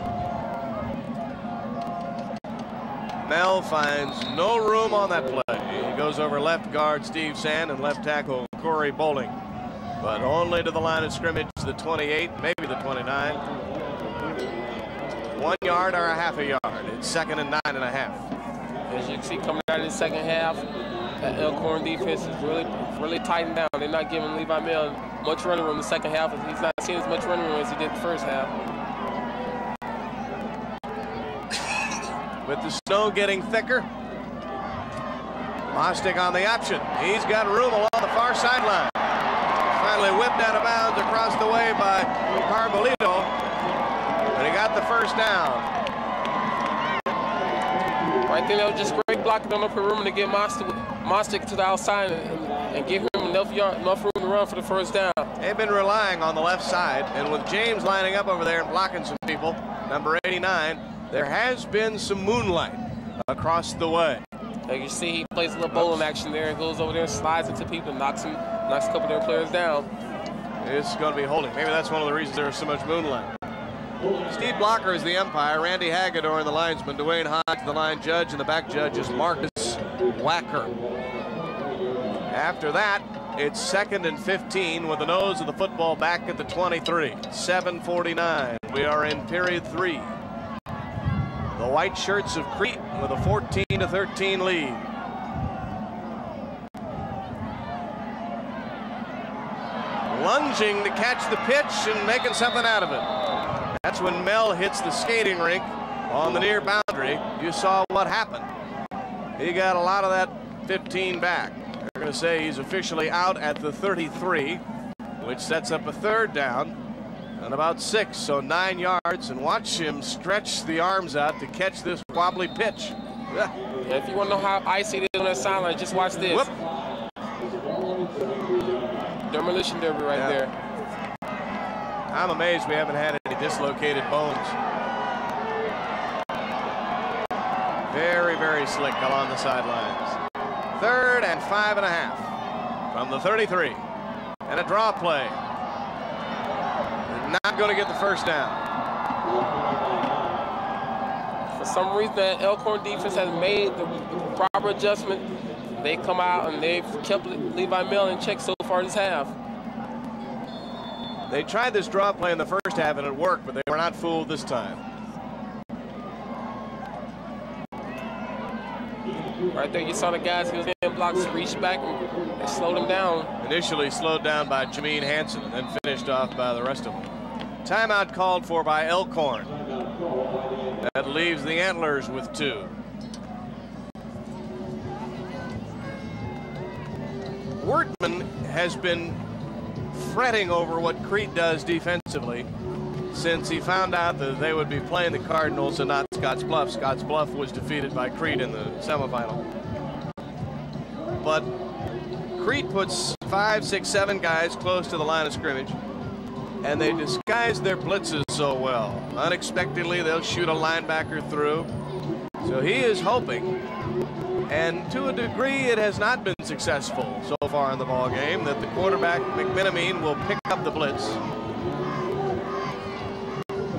Mel finds no room on that play. He goes over left guard Steve Sand and left tackle Corey Bowling, but only to the line of scrimmage, the 28, maybe the 29. 1 yard or a half a yard. It's 2nd and 9.5. As you can see, coming out of the second half, that Elkhorn defense is really tightened down. They're not giving Levi Mel much running room in the second half. He's not seeing as much running room as he did the first half. With the snow getting thicker, Mostick on the option. He's got room along the far sideline. Finally whipped out of bounds across the way by Carbolito, but he got the first down. Right there, that was just great blocking on the room to get Mostick to the outside and give him enough room to run for the first down. They've been relying on the left side, and with James lining up over there and blocking some people, number 89, there has been some moonlight across the way. Like you see, he plays a little bowling action there and goes over there and slides into people and knocks a couple of their players down. It's going to be holding. Maybe that's one of the reasons there's so much moonlight. Steve Blocker is the umpire. Randy Hagedorn the linesman. Dwayne Hodge the line judge, and the back judge is Marcus Wacker. After that, it's 2nd and 15 with the nose of the football back at the 23. 7:49. We are in period 3. The white shirts of Crete with a 14-13 lead. Lunging to catch the pitch and making something out of it. That's when Mel hits the skating rink on the near boundary. You saw what happened. He got a lot of that 15 back. They're going to say he's officially out at the 33, which sets up a 3rd down. And about 6, so 9 yards, and watch him stretch the arms out to catch this wobbly pitch. Yeah, if you want to know how icy it is on that sideline, just watch this. Whoop. Demolition derby right there. I'm amazed we haven't had any dislocated bones. Very, very slick along the sidelines. 3rd and 5.5 from the 33. And a draw play. Not going to get the first down. For some reason, the Elkhorn defense has made the proper adjustment. They come out and they've kept Levi Mel in check so far this half. They tried this draw play in the first half and it worked, but they were not fooled this time. Right there, you saw the guys who was in blocks reach back and slowed him down. Initially slowed down by Jameen Hansen and then finished off by the rest of them. Timeout called for by Elkhorn. That leaves the Antlers with 2. Wortman has been fretting over what Crete does defensively since he found out that they would be playing the Cardinals and not Scottsbluff. Scottsbluff was defeated by Crete in the semifinal. But Crete puts 5, 6, 7 guys close to the line of scrimmage, and they disguise their blitzes so well. Unexpectedly, they'll shoot a linebacker through. So he is hoping, and to a degree it has not been successful so far in the ball game, that the quarterback McManaman will pick up the blitz.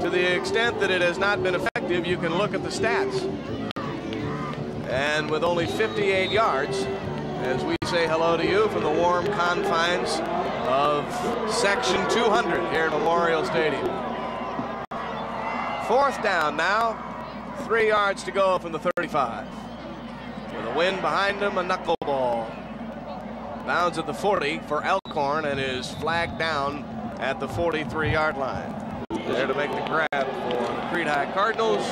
To the extent that it has not been effective, perspective, you can look at the stats. And with only 58 yards, as we say hello to you from the warm confines of Section 200 here at Memorial Stadium. 4th down now, 3 yards to go from the 35. With a wind behind him, a knuckleball. Bounds at the 40 for Elkhorn and is flagged down at the 43-yard line. There to make the grab for the Crete High Cardinals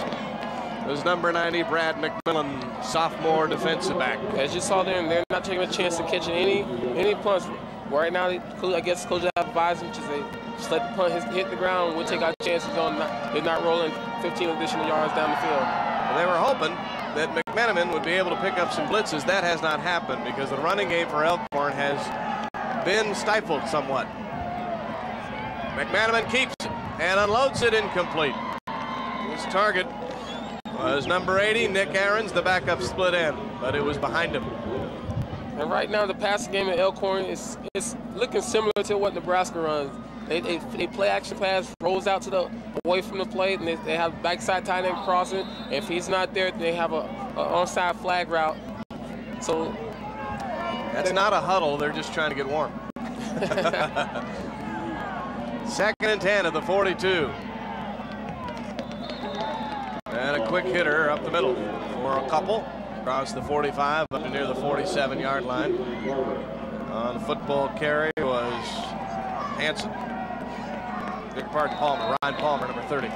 is number 90, Brad McMillan, sophomore defensive back. As you saw there, they're not taking a chance of catching any punts. Right now, I guess coach have advised them to say, just let the punt hit the ground. We'll take our chances on they're not rolling 15 additional yards down the field. Well, they were hoping that McManaman would be able to pick up some blitzes. That has not happened because the running game for Elkhorn has been stifled somewhat. McManaman keeps it and unloads it incomplete. His target was number 80, Nick Ahrens, the backup split end, but it was behind him. And right now, the passing game at Elkhorn is looking similar to what Nebraska runs. They play action pass, rolls out to the away from the plate, and they have backside tight end crossing. If he's not there, they have a onside flag route. So that's not a huddle. They're just trying to get warm. 2nd and 10 at the 42. And a quick hitter up the middle for a couple. Across the 45 up to near the 47-yard line. On the football carry was Hanson. Big part Palmer, Ryan Palmer, number 30.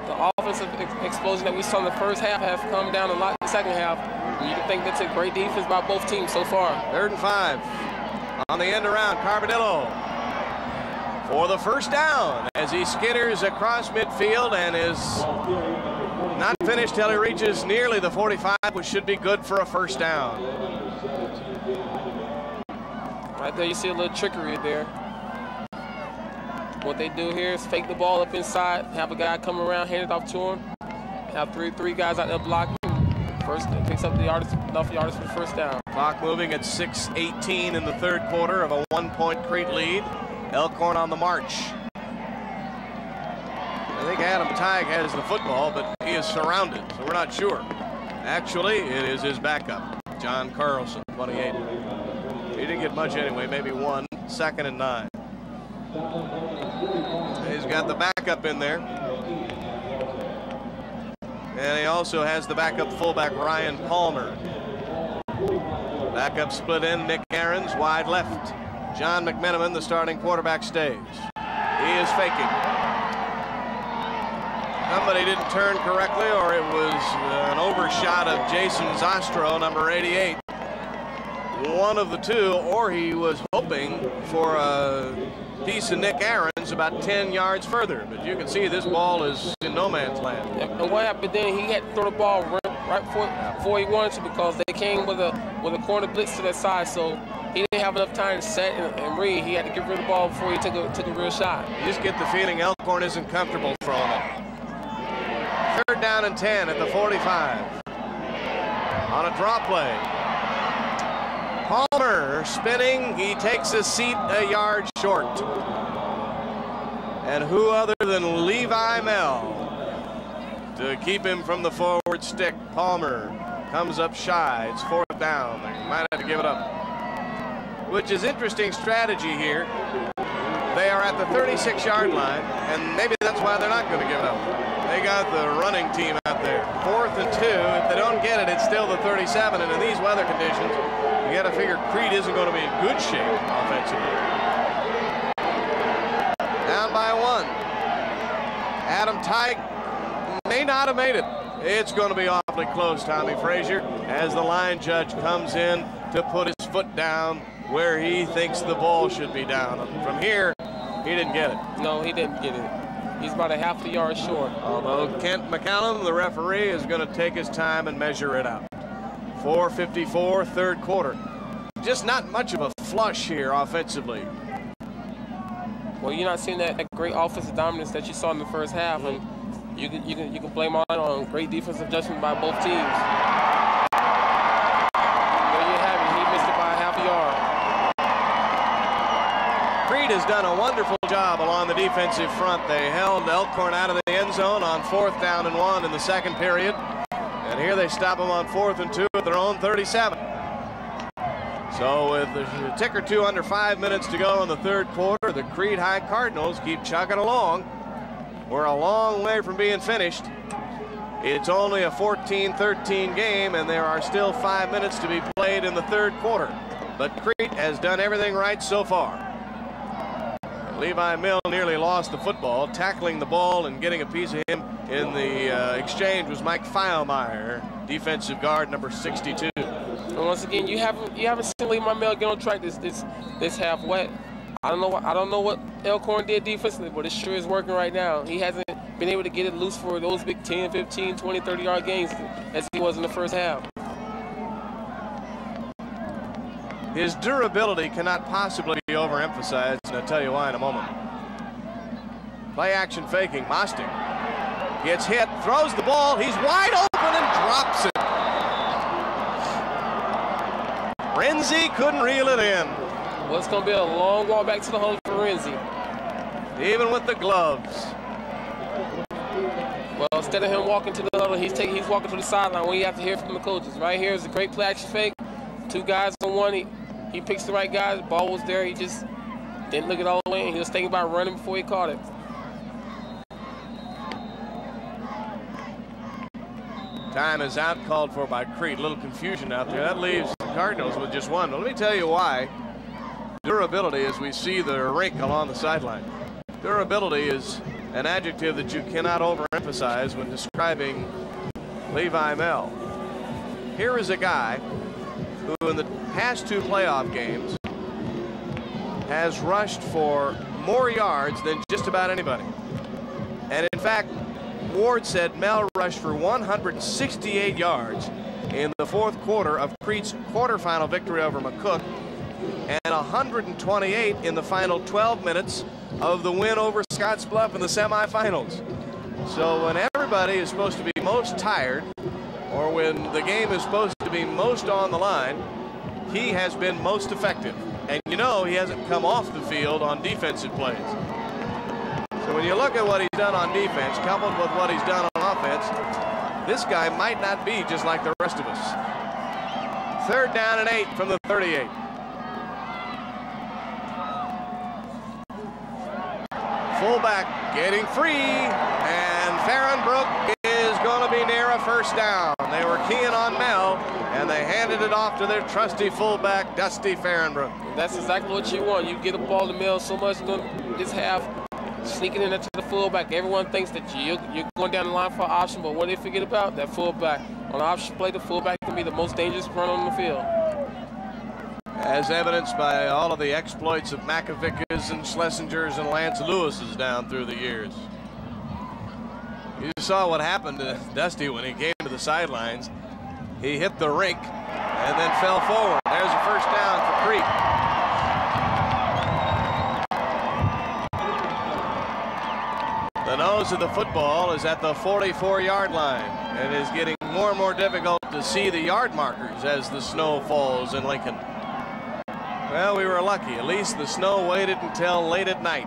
The offensive explosion that we saw in the first half has come down a lot in the second half. You can think that's a great defense by both teams so far. 3rd and 5. On the end around, Carbonillo for the 1st down as he skitters across midfield and is not finished till he reaches nearly the 45, which should be good for a 1st down. Right there, you see a little trickery there. What they do here is fake the ball up inside, have a guy come around, hand it off to him, have three guys out there blocking. First, picks up enough yards for the 1st down. Clock moving at 6:18 in the 3rd quarter of a 1-point Crete lead. Elkhorn on the march. I think Adam Teig has the football, but he is surrounded, so we're not sure. Actually, it is his backup, John Carlson, 28. He didn't get much anyway, maybe 1, 2nd and 9. He's got the backup in there. And he also has the backup fullback, Ryan Palmer. Backup split end, Nick Ahrens, wide left. John McMenamin, the starting quarterback, stays. He is faking. Somebody didn't turn correctly, or it was an overshot of Jason Zostro, number 88. One of the two, or he was hoping for a piece of Nick Ahrens about 10 yards further. But you can see this ball is in no man's land. And what happened then, he had to throw the ball right before he wanted to, because they came with a corner blitz to that side, so he didn't have enough time to set and read. He had to get rid of the ball before he took a real shot. You just get the feeling Elkhorn isn't comfortable throwing it. 3rd down and 10 at the 45. On a draw play. Palmer spinning. He takes a seat a yard short. And who other than Levi Mell to keep him from the forward stick. Palmer comes up shy. It's 4th down. They might have to give it up. Which is interesting strategy here. They are at the 36-yard line, and maybe that's why they're not going to give it up. They got the running team out there. 4th and 2. If they don't get it, it's still the 37. And in these weather conditions, you got to figure Crete isn't going to be in good shape offensively. Down by 1. Adam Teig may not have made it. It's going to be awfully close, Tommy Frazier, as the line judge comes in to put his foot down where he thinks the ball should be down. From here, he didn't get it. No, he didn't get it. He's about a half a yard short. Although Kent McCallum, the referee, is going to take his time and measure it out. 4:54, 3rd quarter. Just not much of a flush here offensively. Well, you're not seeing that great offensive dominance that you saw in the first half, and you can blame on great defensive adjustment by both teams. There you have it. He missed it by a half a yard. Crete has done a wonderful job along the defensive front. They held Elkhorn out of the end zone on 4th down and 1 in the second period. And here they stop them on 4th and 2 at their own 37. So with a tick or two under 5 minutes to go in the third quarter, the Crete High Cardinals keep chugging along. We're a long way from being finished. It's only a 14-13 game, and there are still 5 minutes to be played in the third quarter. But Crete has done everything right so far. Levi Mill nearly lost the football. Tackling the ball and getting a piece of him in the exchange was Mike Feilmeyer, defensive guard number 62. And once again, you haven't seen Levi Mill get on track this half wet. I don't know what Elkhorn did defensively, but it sure is working right now. He hasn't been able to get it loose for those big 10, 15, 20, 30-yard gains as he was in the first half. His durability cannot possibly be overemphasized, and I'll tell you why in a moment. Play action faking. Mostic gets hit, throws the ball. He's wide open and drops it. Renzi couldn't reel it in. Well, it's going to be a long walk back to the hole for Renzi. Even with the gloves. Well, instead of him walking to the huddle, he's walking to the sideline when you have to hear from the coaches. Right here is a great play action fake. 2 guys on 1. He picks the right guy. The ball was there. He just didn't look it all the way, and he was thinking about running before he caught it. Time is out, called for by Crete. A little confusion out there. That leaves the Cardinals with just 1. But let me tell you why. Durability, as we see the rink along the sideline. Durability is an adjective that you cannot overemphasize when describing Levi Mill. Here is a guy who in the past 2 playoff games has rushed for more yards than just about anybody. And in fact, Ward said Mel rushed for 168 yards in the fourth quarter of Crete's quarterfinal victory over McCook and 128 in the final 12 minutes of the win over Scottsbluff in the semifinals. So when everybody is supposed to be most tired, or when the game is supposed to be most on the line, he has been most effective. And you know he hasn't come off the field on defensive plays. So when you look at what he's done on defense, coupled with what he's done on offense, this guy might not be just like the rest of us. 3rd down and 8 from the 38. Fullback getting free, and Farrenbrook is going to be near a first down. They were keying on Mel, and they handed it off to their trusty fullback, Dusty Farrenbrook. That's exactly what you want. You get a ball to Mel so much this half, sneaking in to the fullback. Everyone thinks that you're going down the line for an option, but what do they forget about? That fullback. On an option play, the fullback can be the most dangerous runner on the field. As evidenced by all of the exploits of Macavickas and Schlesingers and Lance Lewises down through the years. You saw what happened to Dusty when he came to the sidelines. He hit the rink and then fell forward. There's a first down for Crete. The nose of the football is at the 44-yard line and is getting more and more difficult to see the yard markers as the snow falls in Lincoln. Well, we were lucky. At least the snow waited until late at night.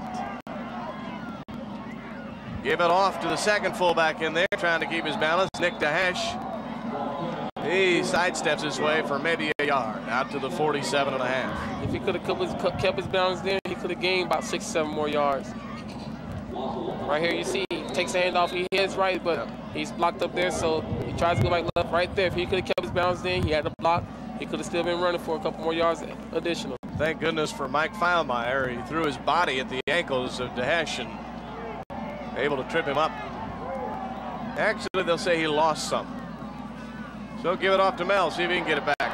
Give it off to the second fullback in there, trying to keep his balance, Nick Dahesh. He sidesteps his way for maybe a yard, out to the 47.5. If he could have kept his balance there, he could have gained about 6 or 7 more yards. Right here, you see, he takes the handoff, he heads right, but he's blocked up there, so he tries to go back left right there. If he could have kept his balance there, he had to block. He could have still been running for a couple more yards additional. Thank goodness for Mike Feilmeyer. He threw his body at the ankles of Dahesh and able to trip him up. Actually, they'll say he lost some. So give it off to Mel, see if he can get it back.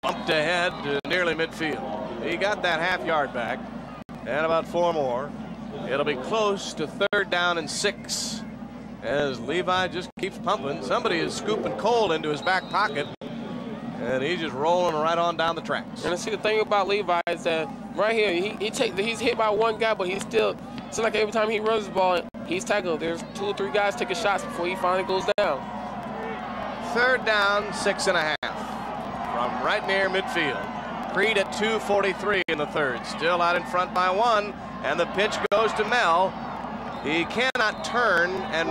Bumped ahead to nearly midfield. He got that half-yard back and about 4 more. It'll be close to 3rd down and 6 as Levi just keeps pumping. Somebody is scooping coal into his back pocket, and he's just rolling right on down the tracks. And see, the thing about Levi is that right here, he's hit by 1 guy, but he's still, it's like every time he runs the ball, he's tackled. There's 2 or 3 guys taking shots before he finally goes down. 3rd down, 6.5 from right near midfield. Crete at 2:43 in the third. Still out in front by 1, and the pitch goes to Mel. He cannot turn and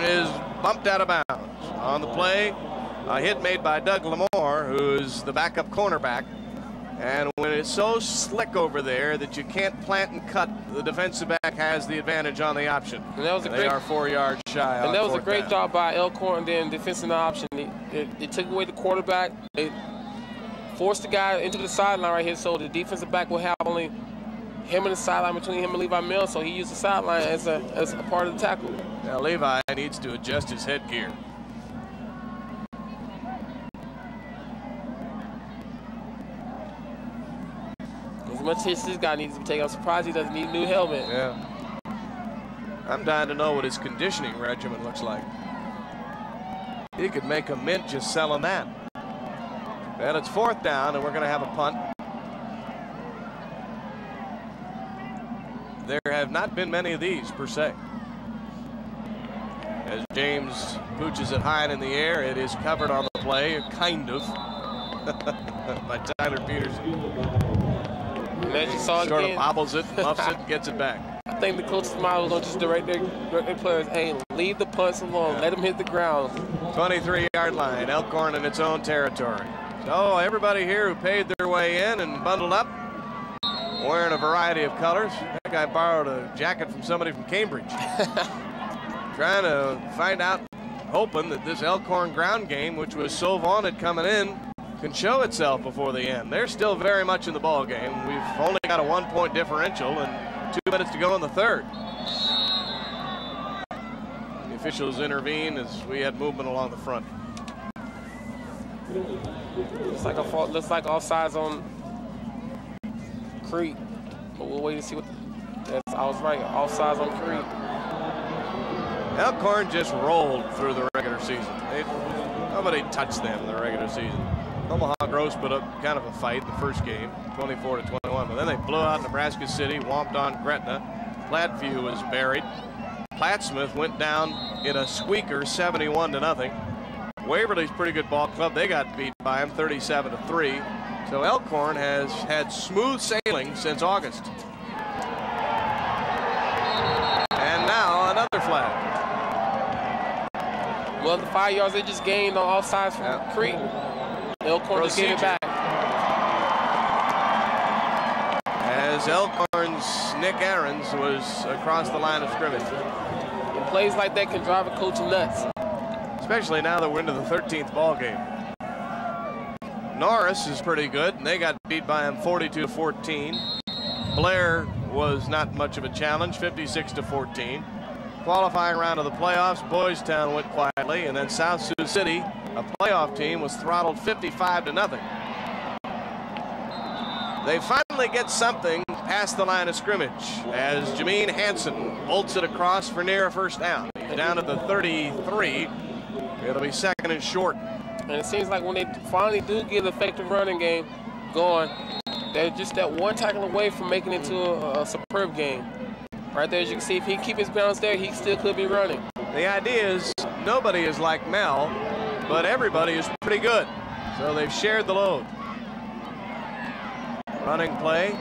is bumped out of bounds. On the play, a hit made by Doug Lamore, who's the backup cornerback. And when it's so slick over there that you can't plant and cut, the defensive back has the advantage on the option. And that was a they are 4 yards shy. And that was a great job by Elkhorn then defending the option. They took away the quarterback. They forced the guy into the sideline right here, so the defensive back will have only him and the sideline between him and Levi Mills, so he used the sideline as a part of the tackle. Now Levi needs to adjust his headgear. As much as this guy needs to take, I'm surprised he doesn't need a new helmet. Yeah. I'm dying to know what his conditioning regimen looks like. He could make a mint just selling that. And it's 4th down, and we're going to have a punt. There have not been many of these, per se. As James pooches it high in the air, it is covered on the play, kind of, by Tyler Peterson. And as you saw sort again, of bobbles it, muffs it, gets it back. I think the coach's mind was going to just direct their players, hey, leave the punts alone, let them hit the ground. 23-yard line, Elkhorn in its own territory. So everybody here who paid their way in and bundled up, wearing a variety of colors. I think I borrowed a jacket from somebody from Cambridge. Trying to find out, hoping that this Elkhorn ground game, which was so vaunted coming in, can show itself before the end. They're still very much in the ball game. We've only got a 1-point differential and 2 minutes to go in the third. The officials intervene as we had movement along the front. Looks like offsides on Crete, but we'll wait and see what. I was right, offsides on Crete. Elkhorn just rolled through the regular season. Nobody touched them in the regular season. Omaha Gross put up kind of a fight in the first game, 24-21, but then they blew out Nebraska City, whomped on Gretna. Platteview was buried. Plattsmouth went down in a squeaker, 71-0. Waverly's pretty good ball club. They got beat by him, 37-3. So Elkhorn has had smooth sailing since August. And now another flag. Well, the 5 yards they just gained on offsides from Crete. Elkhorn just gave it back. As Elkhorn's Nick Aarons was across the line of scrimmage. And plays like that can drive a coach nuts. Especially now that we're into the 13th ball game. Norris is pretty good, and they got beat by him 42-14. Blair was not much of a challenge, 56-14. Qualifying round of the playoffs, Boys Town went quietly, and then South Sioux City, a playoff team, was throttled 55-0. They finally get something past the line of scrimmage as Jameen Hansen bolts it across for near a first down. He's down at the 33. It'll be 2nd and short. And it seems like when they finally do get an effective running game going, they're just that one tackle away from making it into a superb game. Right there, as you can see, if he can keep his balance there, he still could be running. The idea is nobody is like Mel, but everybody is pretty good. So they've shared the load. Running play.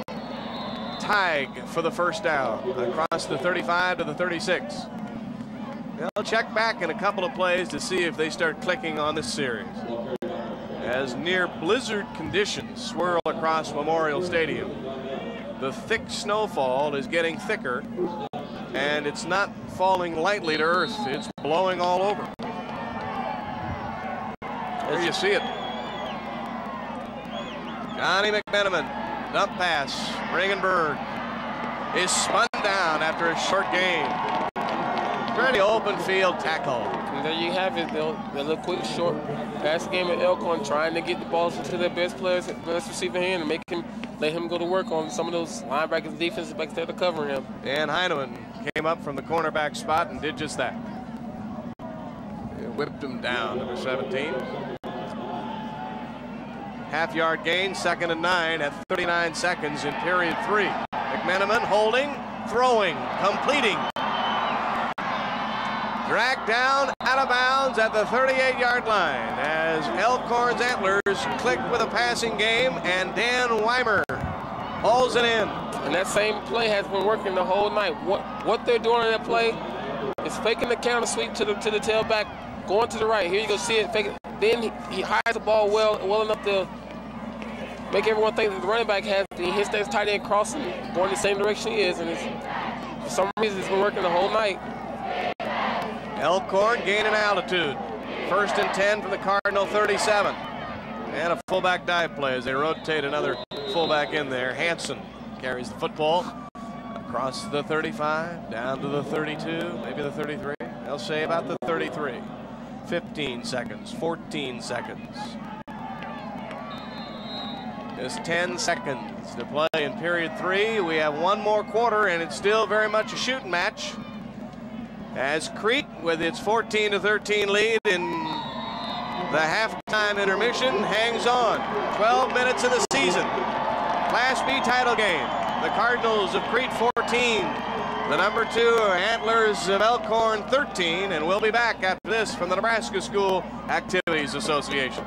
Tig for the first down across the 35 to the 36. They'll check back in a couple of plays to see if they start clicking on this series. As near blizzard conditions swirl across Memorial Stadium, the thick snowfall is getting thicker, and it's not falling lightly to earth. It's blowing all over. There you see it. Johnny McMenamin, dump pass. Regenberg is spun down after a short gain. Pretty open field tackle. And there you have it. They'll look quick, short pass game at Elkhorn, trying to get the balls into their best players, best receiver hand, and let him go to work on some of those linebackers and defensive backs that are covering him. And Heineman came up from the cornerback spot and did just that. It whipped him down, number 17. Half-yard gain, 2nd and 9 at 39 seconds in period 3. McMenamin holding, throwing, completing. Dragged down out of bounds at the 38-yard line as Elkhorn's Antlers clicked with a passing game, and Dan Weimer hauls it in. And that same play has been working the whole night. What they're doing in that play is faking the counter sweep to the tailback, going to the right. Here you go, see it, fake it. Then he hides the ball well enough to make everyone think that the running back he hits that tight end crossing, going the same direction he is, and for some reason it's been working the whole night. Elkhorn gaining altitude. 1st and 10 from the Cardinal 37. And a fullback dive play as they rotate another fullback in there. Hansen carries the football across the 35, down to the 32, maybe the 33. They'll say about the 33. 15 seconds, 14 seconds. Just 10 seconds to play in period 3. We have one more quarter, and it's still very much a shooting match, as Crete, with its 14-13 lead in the halftime intermission, hangs on. 12 minutes of the season. Class B title game. The Cardinals of Crete 14. The number 2 Antlers of Elkhorn 13. And we'll be back after this from the Nebraska School Activities Association.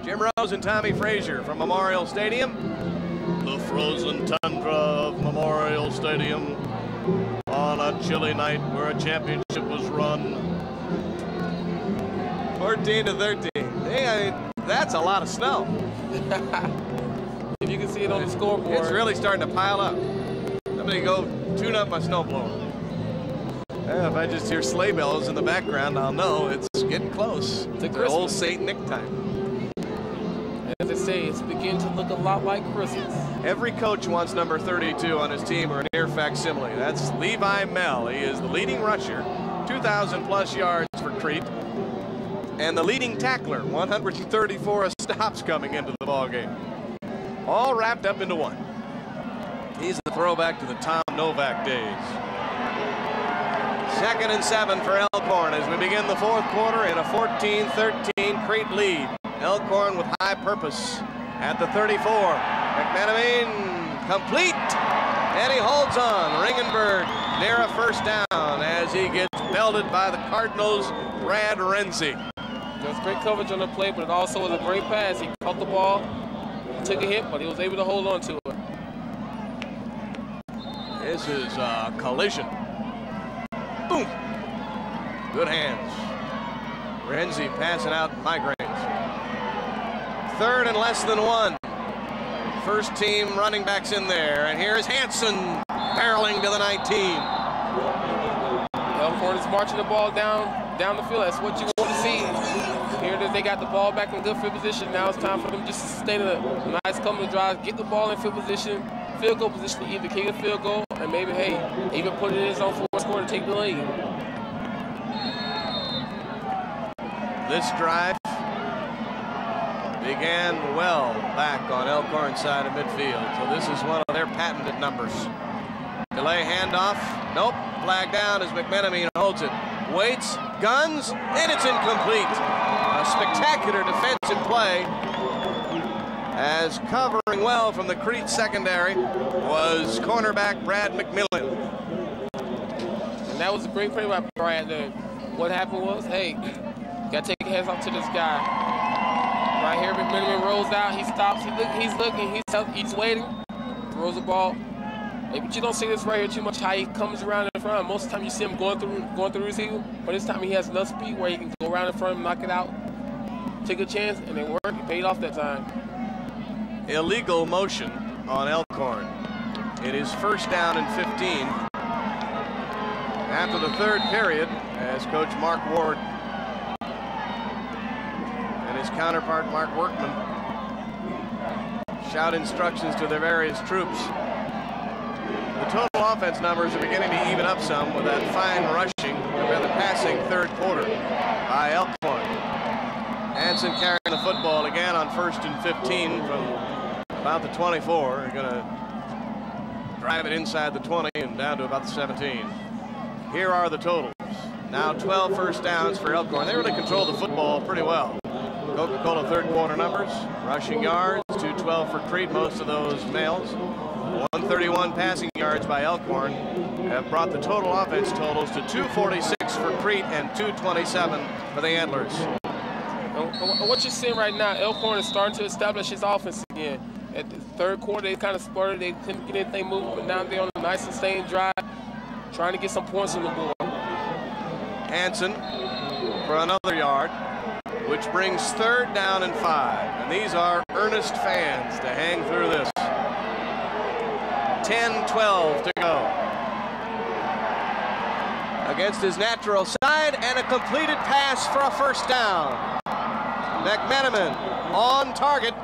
Jim Rose and Tommy Frazier from Memorial Stadium. The frozen tundra of Memorial Stadium on a chilly night where a championship was run. 14-13. Hey, that's a lot of snow. If you can see it on the scoreboard. It's really starting to pile up. I'm gonna go tune up my snowblower. If I just hear sleigh bells in the background, I'll know it's getting close to old St. Nick time. As they say, it's beginning to look a lot like Christmas. Every coach wants number 32 on his team or a near facsimile. That's Levi Mell. He is the leading rusher, 2,000+ yards for Crete, and the leading tackler, 134 stops coming into the ball game. All wrapped up into one. He's the throwback to the Tom Novak days. 2nd and 7 for Elkhorn as we begin the 4th quarter in a 14-13 Crete lead. Elkhorn with high purpose at the 34. McManamine complete, and he holds on. Ringenberg near a first down as he gets belted by the Cardinals' Brad Renzi. There's great coverage on the play, but it also was a great pass. He caught the ball, took a hit, but he was able to hold on to it. This is a collision. Boom. Good hands. Renzi passing out migraines. 3rd and less than 1. First team running backs in there, and here's Hansen barreling to the 19. Elkhorn is marching the ball down the field. That's what you want to see. Here it is, they got the ball back in good field position. Now it's time for them just to sustain a nice coming drive, get the ball in field position, field goal position, to either kick a field goal and maybe, hey, even put it in his own 4th quarter to take the lead. This drive began well back on Elkhorn's side of midfield. So this is one of their patented numbers. Delay handoff. Nope. Flag down as McManamine holds it. Waits, guns, and it's incomplete. A spectacular defensive play as covering well from the Crete secondary was cornerback Brad McMillan. And that was a great play by Brad there. What happened was, hey, got to take your hands off to this guy. Right here, McMillan rolls out. He stops. He's looking. He's waiting. Throws the ball. Hey, but you don't see this right here too much. How he comes around in front. Most of the time you see him going through receiver. But this time he has enough speed where he can go around in front and knock it out. Take a chance, and it worked. He paid off that time. Illegal motion on Elkhorn. It is 1st down and 15. After the 3rd period, as Coach Mark Ward and his counterpart, Mark Workman, shout instructions to their various troops. The total offense numbers are beginning to even up some with that fine rushing, or rather passing, third quarter by Elkhorn. Hansen carrying the football again on 1st and 15 from about the 24. They're going to drive it inside the 20 and down to about the 17. Here are the totals. Now 12 first downs for Elkhorn. They really control the football pretty well. Coca-Cola third quarter numbers, rushing yards, 212 for Crete, most of those males. 131 passing yards by Elkhorn have brought the total offense totals to 246 for Crete and 227 for the Antlers. What you're seeing right now, Elkhorn is starting to establish his offense again. At the third quarter, they kind of spurted. They couldn't get anything moving, but now they're on a nice sustained drive, trying to get some points on the board. Hansen for another yard, which brings 3rd down and 5. And these are earnest fans to hang through this. 10-12 to go. Against his natural side, and a completed pass for a first down. McMenamin on target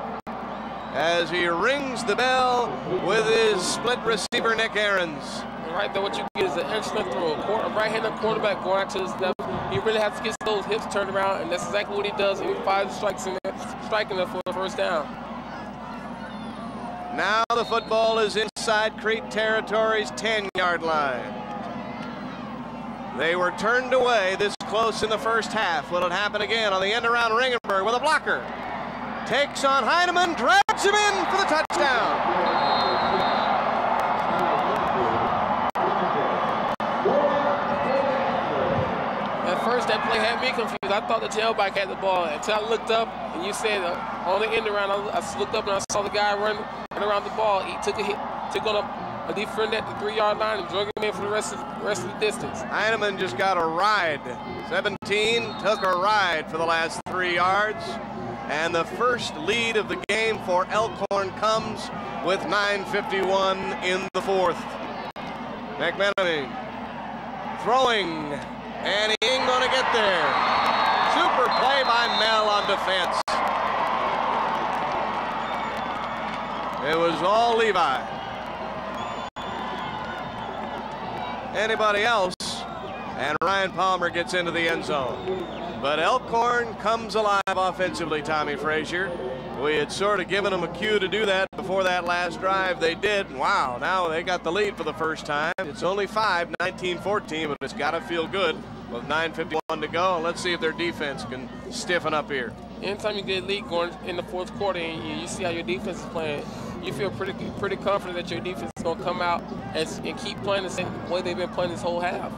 as he rings the bell with his split receiver, Nick Ahrens. Right there, what you get is an excellent throw. A right-handed quarterback going out to his left. He really has to get those hips turned around, and that's exactly what he does. And he fires strikes in there, striking there for the first down. Now the football is inside Crete territory's 10-yard line. They were turned away this close in the first half. Will it happen again on the end around Ringenberg with a blocker? Takes on Heineman, drags him in for the touchdown. First, that play had me confused. I thought the tailback had the ball until I looked up, and you said on the end around, I looked up and I saw the guy running around the ball. He took a hit, took on a defender at the 3-yard line and drug him in for the rest of the distance. Heineman just got a ride. 17 took a ride for the last 3 yards. And the first lead of the game for Elkhorn comes with 9:51 in the 4th. McMenamin throwing. And he ain't gonna get there. Super play by Mel on defense. It was all Levi. Anybody else? And Ryan Palmer gets into the end zone. But Elkhorn comes alive offensively, Tommy Frazier. We had sort of given them a cue to do that before that last drive. They did. Wow, now they got the lead for the first time. It's only 5, 19-14, but it's got to feel good with 9:51 to go. And let's see if their defense can stiffen up here. Anytime you get a lead going in the 4th quarter and you see how your defense is playing, you feel pretty confident that your defense is going to come out and keep playing the same way they've been playing this whole half.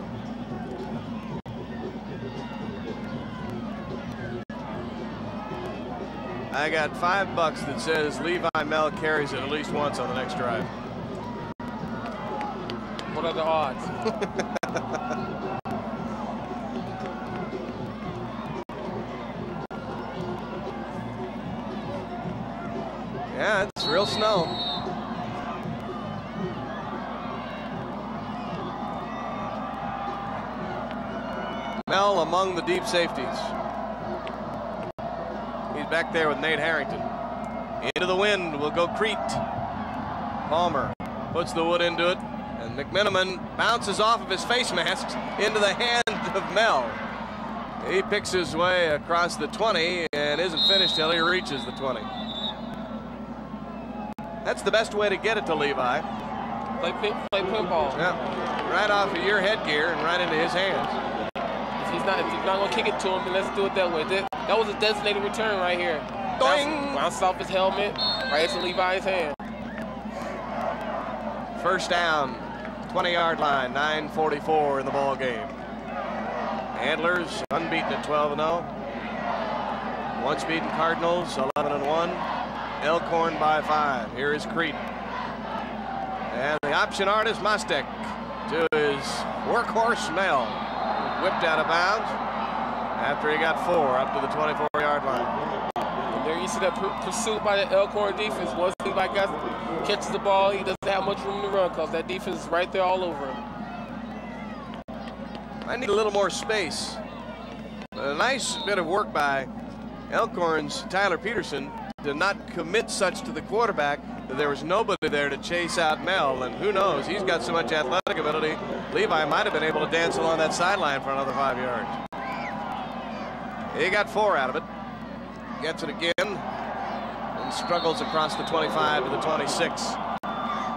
I got $5 that says Levi Mel carries it at least once on the next drive. What are the odds? Yeah, it's real snow. Mel among the deep safeties. He's back there with Nate Harrington. Into the wind will go Crete. Palmer puts the wood into it, and McMenamin bounces off of his face mask into the hand of Mel. He picks his way across the 20 and isn't finished till he reaches the 20. That's the best way to get it to Levi. Play pinball. Yeah, right off of your headgear and right into his hands. If he's not going to kick it to him, then let's do it that way. That was a designated return right here. Bounced off his helmet, right into Levi's hand. First down, 20-yard line, 9:44 in the ball game. Antlers unbeaten at 12-0. Once beaten Cardinals, 11-1. Elkhorn by 5. Here is Crete. And the option artist Mastek to his workhorse Mel. Whipped out of bounds after he got 4 up to the 24-yard line. And there you see that pursuit by the Elkhorn defense. Once Levi catches the ball, he doesn't have much room to run because that defense is right there all over him. I need a little more space. A nice bit of work by Elkhorn's Tyler Peterson did not commit such to the quarterback that there was nobody there to chase out Mel, and who knows, he's got so much athletic ability, Levi might have been able to dance along that sideline for another 5 yards. He got 4 out of it. Gets it again and struggles across the 25 to the 26.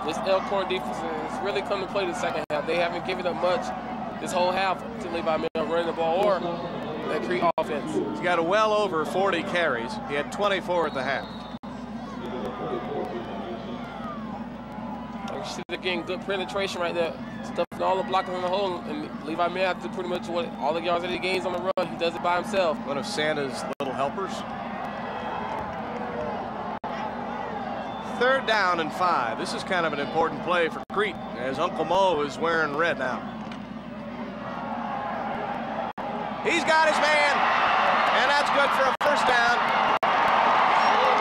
This Elkhorn defense has really come to play the second half. They haven't given up much this whole half to Levi Mel running the ball or that Crete offense. He's got well over 40 carries. He had 24 at the half. You see they're getting good penetration right there. Stuffing all the blockers in the hole, and Levi Mel has to pretty much what all the yards that he gains on the run, he does it by himself. One of Santa's little helpers. 3rd down and 5. This is kind of an important play for Crete, as Uncle Mo is wearing red now. He's got his man, and that's good for a 1st down.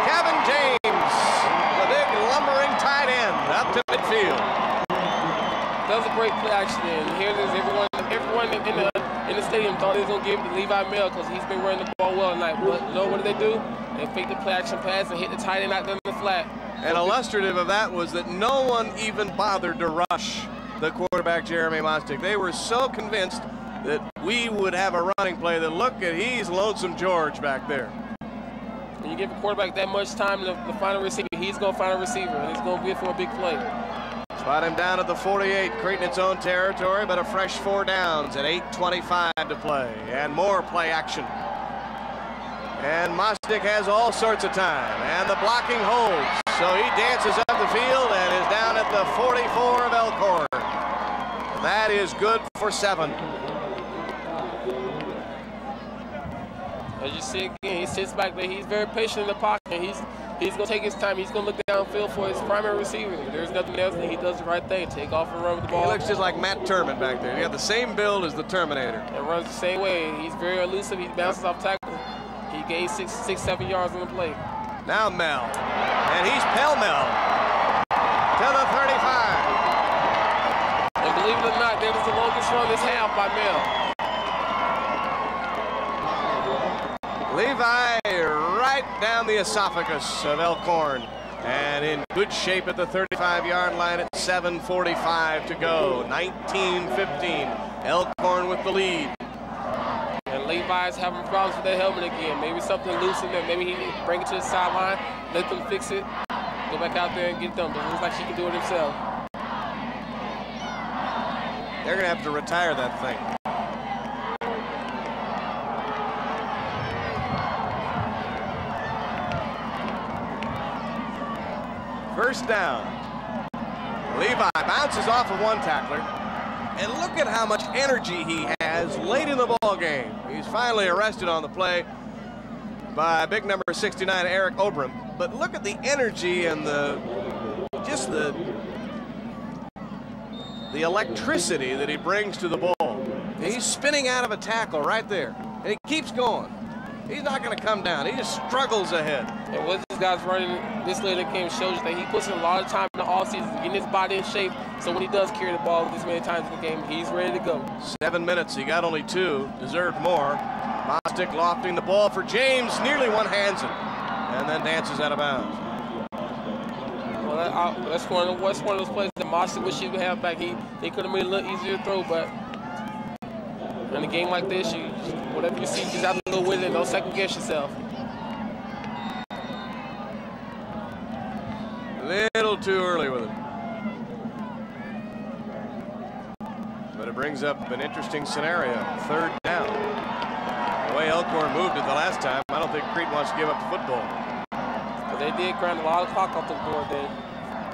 Kevin James, the big lumbering tight end, up to midfield. That was a great play, actually. And here it is, everyone in the stadium thought he was going to give it to Levi Mel because he's been running the ball well tonight. But you know what did they do? They faked the play action pass and hit the tight end out there in the flat. And illustrative of that was that no one even bothered to rush the quarterback, Jeremy Mostick. They were so convinced that we would have a running play that, look at, he's Lonesome George back there. When you give a quarterback that much time to find a receiver, he's going to find a receiver, and it's going to be for a big play. Spot him down at the 48, Crete in its own territory, but a fresh 4 downs at 8:25 to play, and more play action. And Mostick has all sorts of time, and the blocking holds. So he dances up the field and is down at the 44 of Elkhorn. That is good for 7. As you see again, he sits back there. He's very patient in the pocket. He's going to take his time. He's going to look downfield for his primary receiver. There's nothing else, and he does the right thing. Take off and run with the ball. He looks just like Matt Turman back there. He got the same build as the Terminator. And runs the same way. He's very elusive. He bounces off tackle. He gains 6-7 yards on the play. Now Mel, and he's pell-mell to the 35. And believe it or not, that was the longest run this half by Mel. Levi right down the esophagus of Elkhorn, and in good shape at the 35-yard line at 7:45 to go. 19-15. Elkhorn with the lead. And Levi's having problems with their helmet again. Maybe something loose in there. Maybe he need to bring it to the sideline, let them fix it, go back out there and get it done. But it looks like he can do it himself. They're going to have to retire that thing. First down. Levi bounces off of one tackler. And look at how much energy he has late in the ball game. He's finally arrested on the play by big number 69, Eric Obram. But look at the energy and the electricity that he brings to the ball. He's spinning out of a tackle right there, and he keeps going. He's not going to come down. He just struggles ahead. And what this guy's running this late in the game shows you that he puts in a lot of time in the offseason getting his body in shape. So when he does carry the ball this many times in the game, he's ready to go. 7 minutes. He got only 2. Deserved more. Mostick lofting the ball for James. Nearly one-hands it. And then dances out of bounds. Well, that's one of those plays that Mostick wish he could have back. He could have made it a little easier to throw, but in a game like this, whatever you see, you just have to go with it. Don't second guess yourself. A little too early with it. But it brings up an interesting scenario. 3rd down. The way Elkhorn moved it the last time, I don't think Crete wants to give up the football. But they did grind a lot of clock off the board there.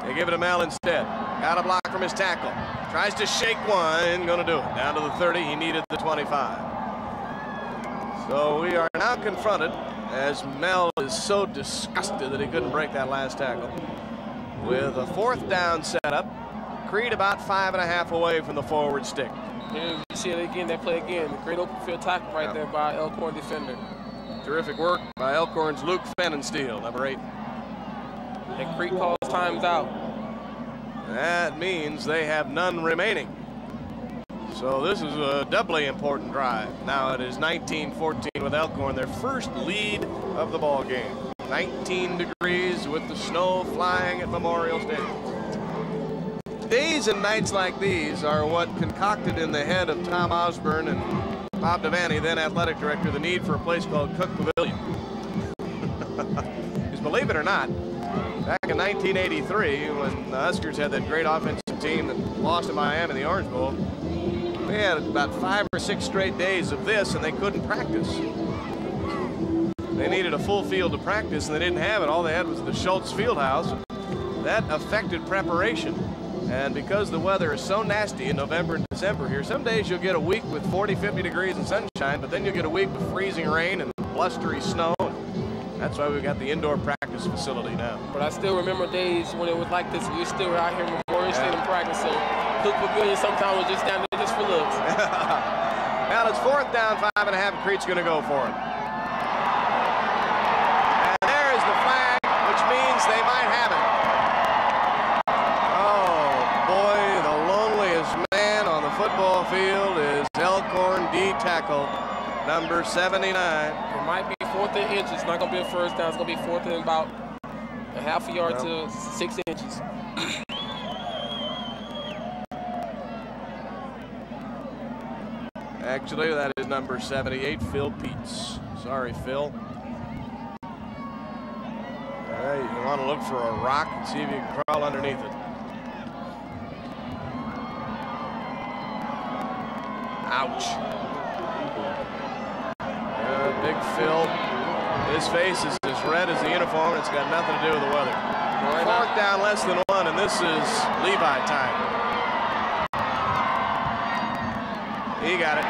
They give it to Mel instead. Got a block from his tackle. Tries to shake one, gonna do it. Down to the 30, he needed the 25. So we are now confronted, as Mel is so disgusted that he couldn't break that last tackle, with a 4th down setup. Crete about 5.5 away from the forward stick. And you see it again, they play again. Great open field tackle right there by Elkhorn defender. Terrific work by Elkhorn's Luke Fennensteel, number 8. And Crete calls times out. That means they have none remaining. So this is a doubly important drive. Now it is 19-14 with Elkhorn, their first lead of the ball game. 19 degrees with the snow flying at Memorial Stadium. Days and nights like these are what concocted in the head of Tom Osborne and Bob Devaney, then athletic director, the need for a place called Cook Pavilion. Because believe it or not, back in 1983, when the Huskers had that great offensive team that lost to Miami in the Orange Bowl, they had about 5 or 6 straight days of this, and they couldn't practice. They needed a full field to practice, and they didn't have it. All they had was the Schultz Fieldhouse. That affected preparation. And because the weather is so nasty in November and December here, some days you'll get a week with 40, 50 degrees and sunshine, but then you'll get a week with freezing rain and blustery snow. That's why we've got the indoor practice facility now. But I still remember days when it was like this. We still were out here in Memorial Stadium practice, so Cook Pavilion sometimes was just down there just for looks. Now it's 4th down, 5.5. Crete's going to go for it. And there's the flag, which means they might have it. Oh, boy, the loneliest man on the football field is Elkhorn D tackle, number 79. It might be 4th and inches. It's not going to be a first down. It's going to be 4th and about a half a yard to 6 inches. Actually, that is number 78, Phil Peets. Sorry, Phil. You want to look for a rock and see if you can crawl underneath it. Ouch. Big Phil. His face is as red as the uniform. It's got nothing to do with the weather. 4th down, less than 1, and this is Levi time. He got it.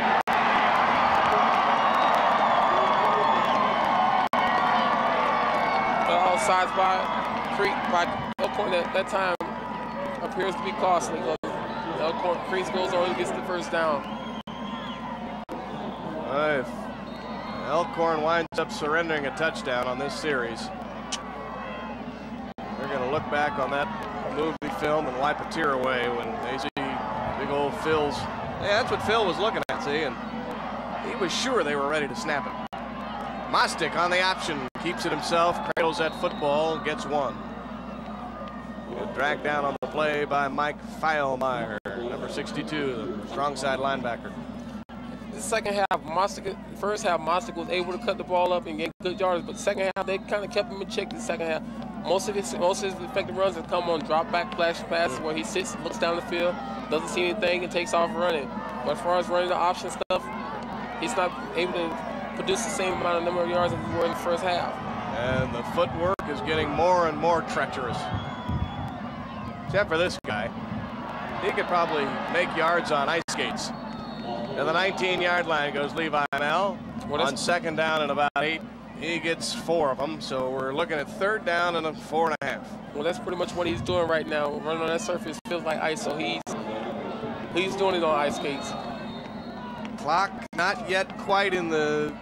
Sides by Crete, by Elkhorn at that time appears to be costly. Elkhorn, Crete goes on and gets the first down. If Elkhorn winds up surrendering a touchdown on this series, they're going to look back on that movie film and wipe a tear away when they see big old Phil's. Yeah, that's what Phil was looking at, see, and he was sure they were ready to snap it. Mostic on the option, keeps it himself, cradles that football, gets 1. Dragged down on the play by Mike Feilmeyer, number 62, the strong side linebacker. The second half, first half, Mostic was able to cut the ball up and get good yards, but second half, they kind of kept him in check the second half. Most of his effective runs have come on drop back flash passes where he sits, looks down the field, doesn't see anything, and takes off running. But as far as running the option stuff, he's not able to produce the same amount of number of yards as he were in the first half. And the footwork is getting more and more treacherous. Except for this guy. He could probably make yards on ice skates. To the 19-yard line goes Levi Mel. On 2nd down and about 8. He gets 4 of them, so we're looking at 3rd down and a 4.5. Well, that's pretty much what he's doing right now. Running on that surface feels like ice, so he's doing it on ice skates. Clock not yet quite in the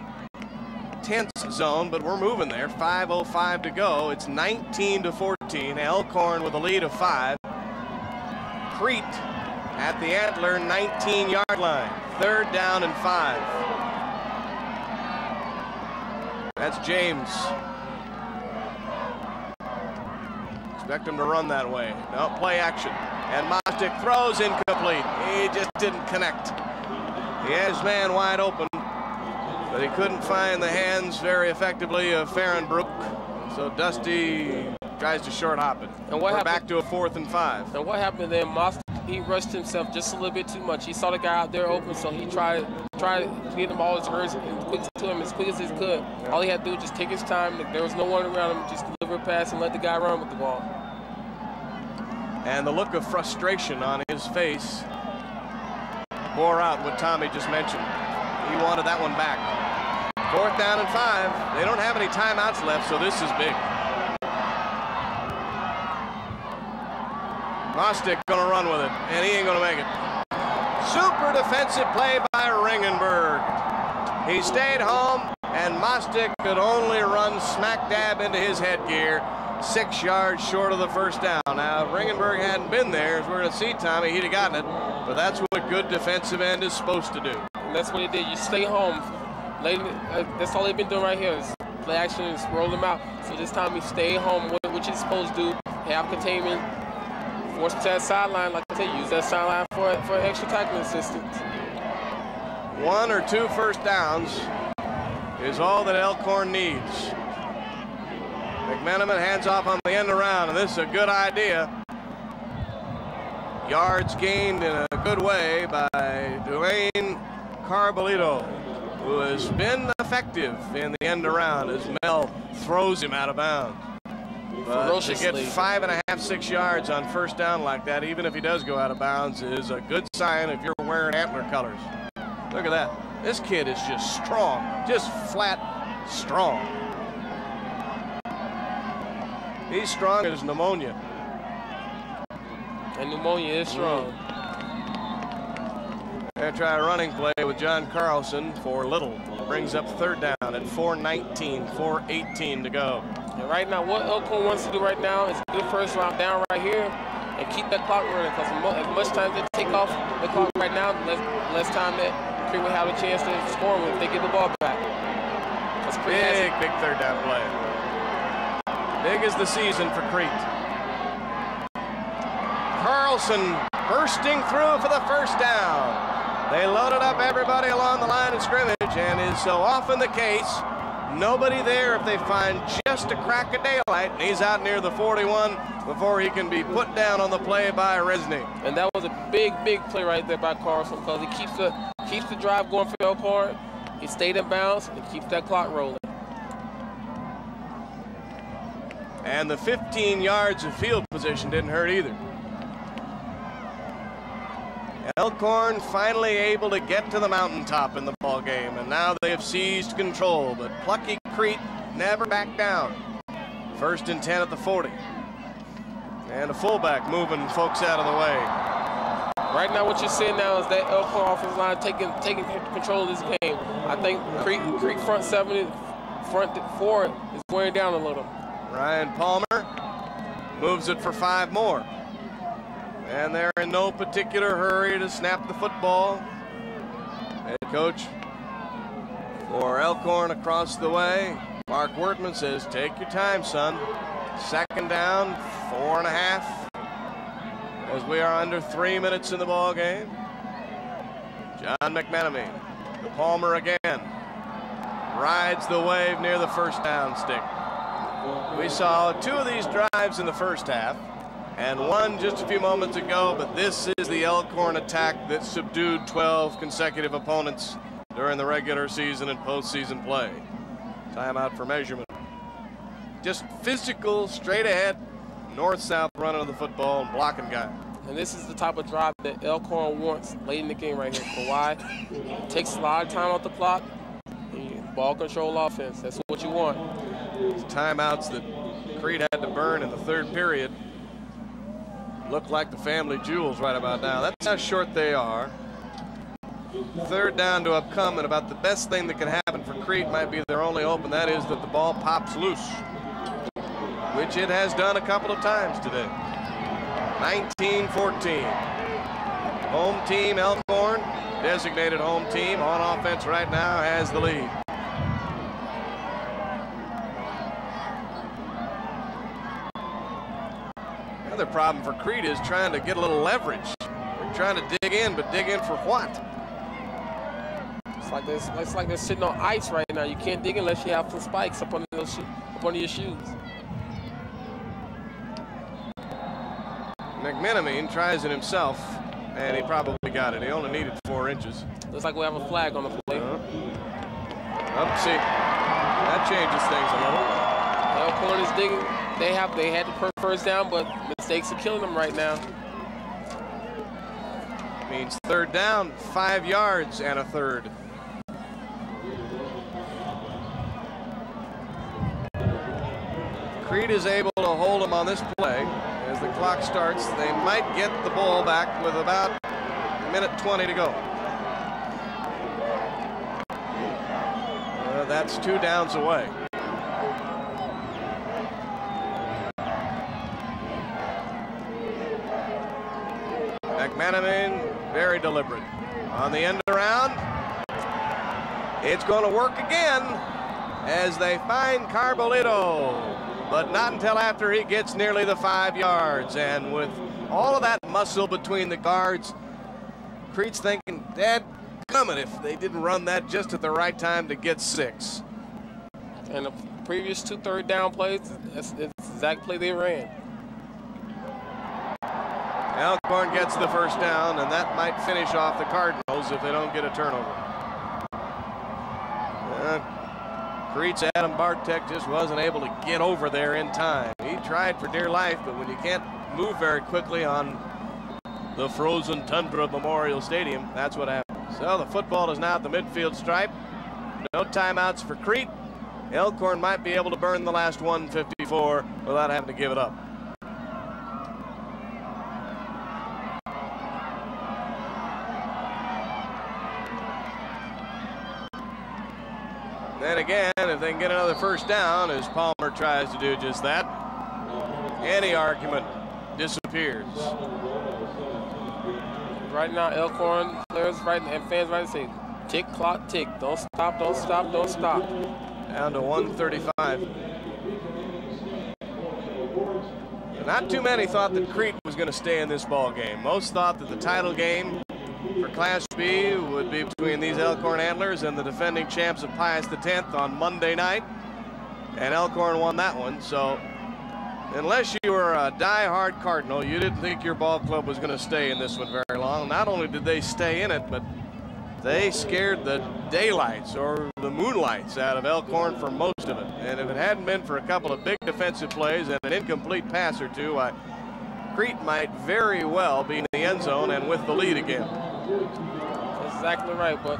tense zone, but we're moving there. 5:05 to go. It's 19-14. Elkhorn with a lead of 5. Crete at the Antler 19-yard line. 3rd down and 5. That's James. Expect him to run that way. No, play action. And Mostic throws incomplete. He just didn't connect. He had his man wide open, but he couldn't find the hands very effectively of Farrenbrook. So Dusty tries to short hop it. And we're back to a 4th and 5. And what happened then, Mostic, he rushed himself just a little bit too much. He saw the guy out there open, so he tried to get him all his hurts to him as quick as he could. All he had to do was just take his time. There was no one around him, just deliver a pass and let the guy run with the ball. And the look of frustration on his face bore out what Tommy just mentioned. He wanted that one back. 4th down and 5. They don't have any timeouts left, so this is big. Mostic gonna run with it, and he ain't gonna make it. Super defensive play by Ringenberg. He stayed home, and Mostic could only run smack dab into his headgear. 6 yards short of the first down. Now, if Ringenberg hadn't been there, as we're going to see, Tommy, he'd have gotten it. But that's what a good defensive end is supposed to do. And that's what he did. You stay home. That's all they've been doing right here is play action and roll them out. So this time he stay home, which he's supposed to do. Have containment, force to that sideline. Like I said, use that sideline for extra tackling assistance. 1 or 2 first downs is all that Elkhorn needs. McMenamin hands off on the end around, and this is a good idea. Yards gained in a good way by Dwayne Carbolito, who has been effective in the end around as Mel throws him out of bounds. But to get 5.5, 6 yards on first down like that, even if he does go out of bounds, is a good sign if you're wearing Antler colors. Look at that. This kid is just strong, just flat strong. He's strong as pneumonia. And pneumonia is strong. They're trying a running play with John Carlson for Little. Brings up third down at 4:19, 4:18 to go. And right now, what Elkhorn wants to do right now is get the first round down right here and keep that clock running, because as much time they take off the clock right now, less time that Crete will have a chance to score if they get the ball back. Big third down play. Big is the season for Crete. Carlson bursting through for the first down. They loaded up everybody along the line of scrimmage, and is so often the case, nobody there if they find just a crack of daylight, and he's out near the 41 before he can be put down on the play by Resnick. And that was a big play right there by Carlson, because he keeps the drive going for Elkhorn. He stayed in bounds and keeps that clock rolling. And the 15 yards of field position didn't hurt either. Elkhorn finally able to get to the mountaintop in the ball game, and now they have seized control, but plucky Crete never backed down. 1st and 10 at the 40. And a fullback moving folks out of the way. Right now what you're seeing now is that Elkhorn offensive line taking control of this game. I think Crete front 4 is wearing down a little. Ryan Palmer moves it for 5 more. And they're in no particular hurry to snap the football. Head coach for Elkhorn across the way, Mark Wertman, says, take your time, son. 2nd down, 4.5. As we are under 3 minutes in the ball game. John McMenamin to Palmer again. Rides the wave near the first down stick. We saw 2 of these drives in the first half, and 1 just a few moments ago, but this is the Elkhorn attack that subdued 12 consecutive opponents during the regular season and postseason play. Timeout for measurement. Just physical, straight ahead, north-south running of the football and blocking guy. And this is the type of drive that Elkhorn wants late in the game right here. For why? It takes a lot of time off the clock. Ball control offense. That's what you want. These timeouts that Crete had to burn in the 3rd period look like the family jewels right about now. That's how short they are. 3rd down to upcome, and about the best thing that can happen for Crete might be their only hope, and that is that the ball pops loose, which it has done a couple of times today. 19-14. Home team Elkhorn, designated home team on offense right now, has the lead. Another problem for Crete is trying to get a little leverage. They're trying to dig in, but dig in for what? It's like they're sitting on ice right now. You can't dig unless you have some spikes up under your shoes. McMenamin tries it himself, and he probably got it. He only needed 4 inches. Looks like we have a flag on the play. See, that changes things a little. Elkhorn is digging. They had the first down, but mistakes are killing them right now. Means 3rd down, 5 yards and a 3rd. Crete is able to hold them on this play. As the clock starts, they might get the ball back with about 1:20 to go. That's 2 downs away. On the end around, it's going to work again as they find Carbolito, but not until after he gets nearly the 5 yards. And with all of that muscle between the guards, Crete's thinking, Dad, coming if they didn't run that just at the right time to get 6. And the previous 2 third-down plays, it's the exact play they ran. Elkhorn gets the first down, and that might finish off the Cardinals if they don't get a turnover. Crete's Adam Bartek just wasn't able to get over there in time. He tried for dear life, but when you can't move very quickly on the frozen tundra of Memorial Stadium, that's what happens. So the football is now at the midfield stripe. No timeouts for Crete. Elkhorn might be able to burn the last 154 without having to give it up. Then again, if they can get another first down, as Palmer tries to do just that, any argument disappears. Right now, Elkhorn players and fans right say, tick, clock, tick. Don't stop, don't stop, don't stop. Down to 135. Not too many thought that Crete was going to stay in this ball game. Most thought that the title game for Class B would be between these Elkhorn Antlers and the defending champs of Pius X on Monday night. And Elkhorn won that one. So unless you were a die-hard Cardinal, you didn't think your ball club was going to stay in this one very long. Not only did they stay in it, but they scared the daylights or the moonlights out of Elkhorn for most of it. And if it hadn't been for a couple of big defensive plays and an incomplete pass or two, Crete might very well be in the end zone and with the lead again. That's exactly right, but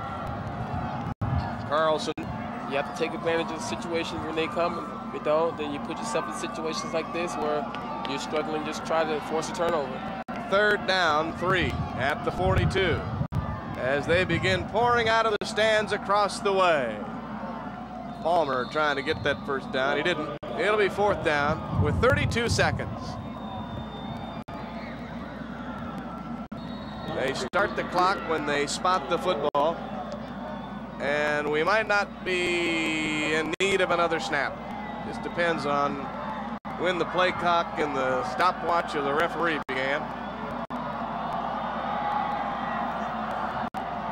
Carlson. You have to take advantage of situations when they come. If you don't, then you put yourself in situations like this where you're struggling, just try to force a turnover. 3rd down, 3 at the 42. As they begin pouring out of the stands across the way. Palmer trying to get that first down. He didn't. It'll be 4th down with 32 seconds. They start the clock when they spot the football. And we might not be in need of another snap. Just depends on when the play clock and the stopwatch of the referee began.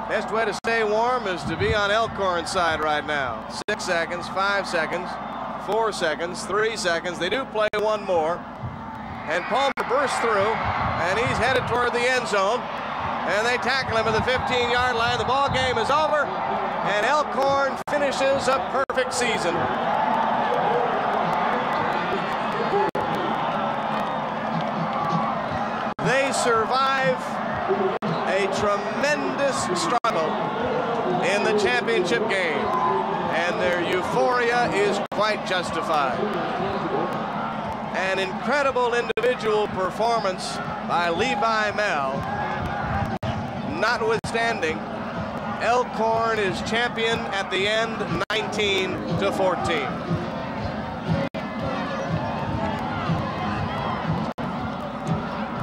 Best way to stay warm is to be on Elkhorn's side right now. 6 seconds, 5 seconds, 4 seconds, 3 seconds. They do play one more. And Palmer bursts through, and he's headed toward the end zone. And they tackle him at the 15-yard line. The ball game is over, and Elkhorn finishes a perfect season. They survive a tremendous struggle in the championship game, and their euphoria is quite justified. An incredible individual performance by Levi Mell. Notwithstanding, Elkhorn is champion at the end, 19-14.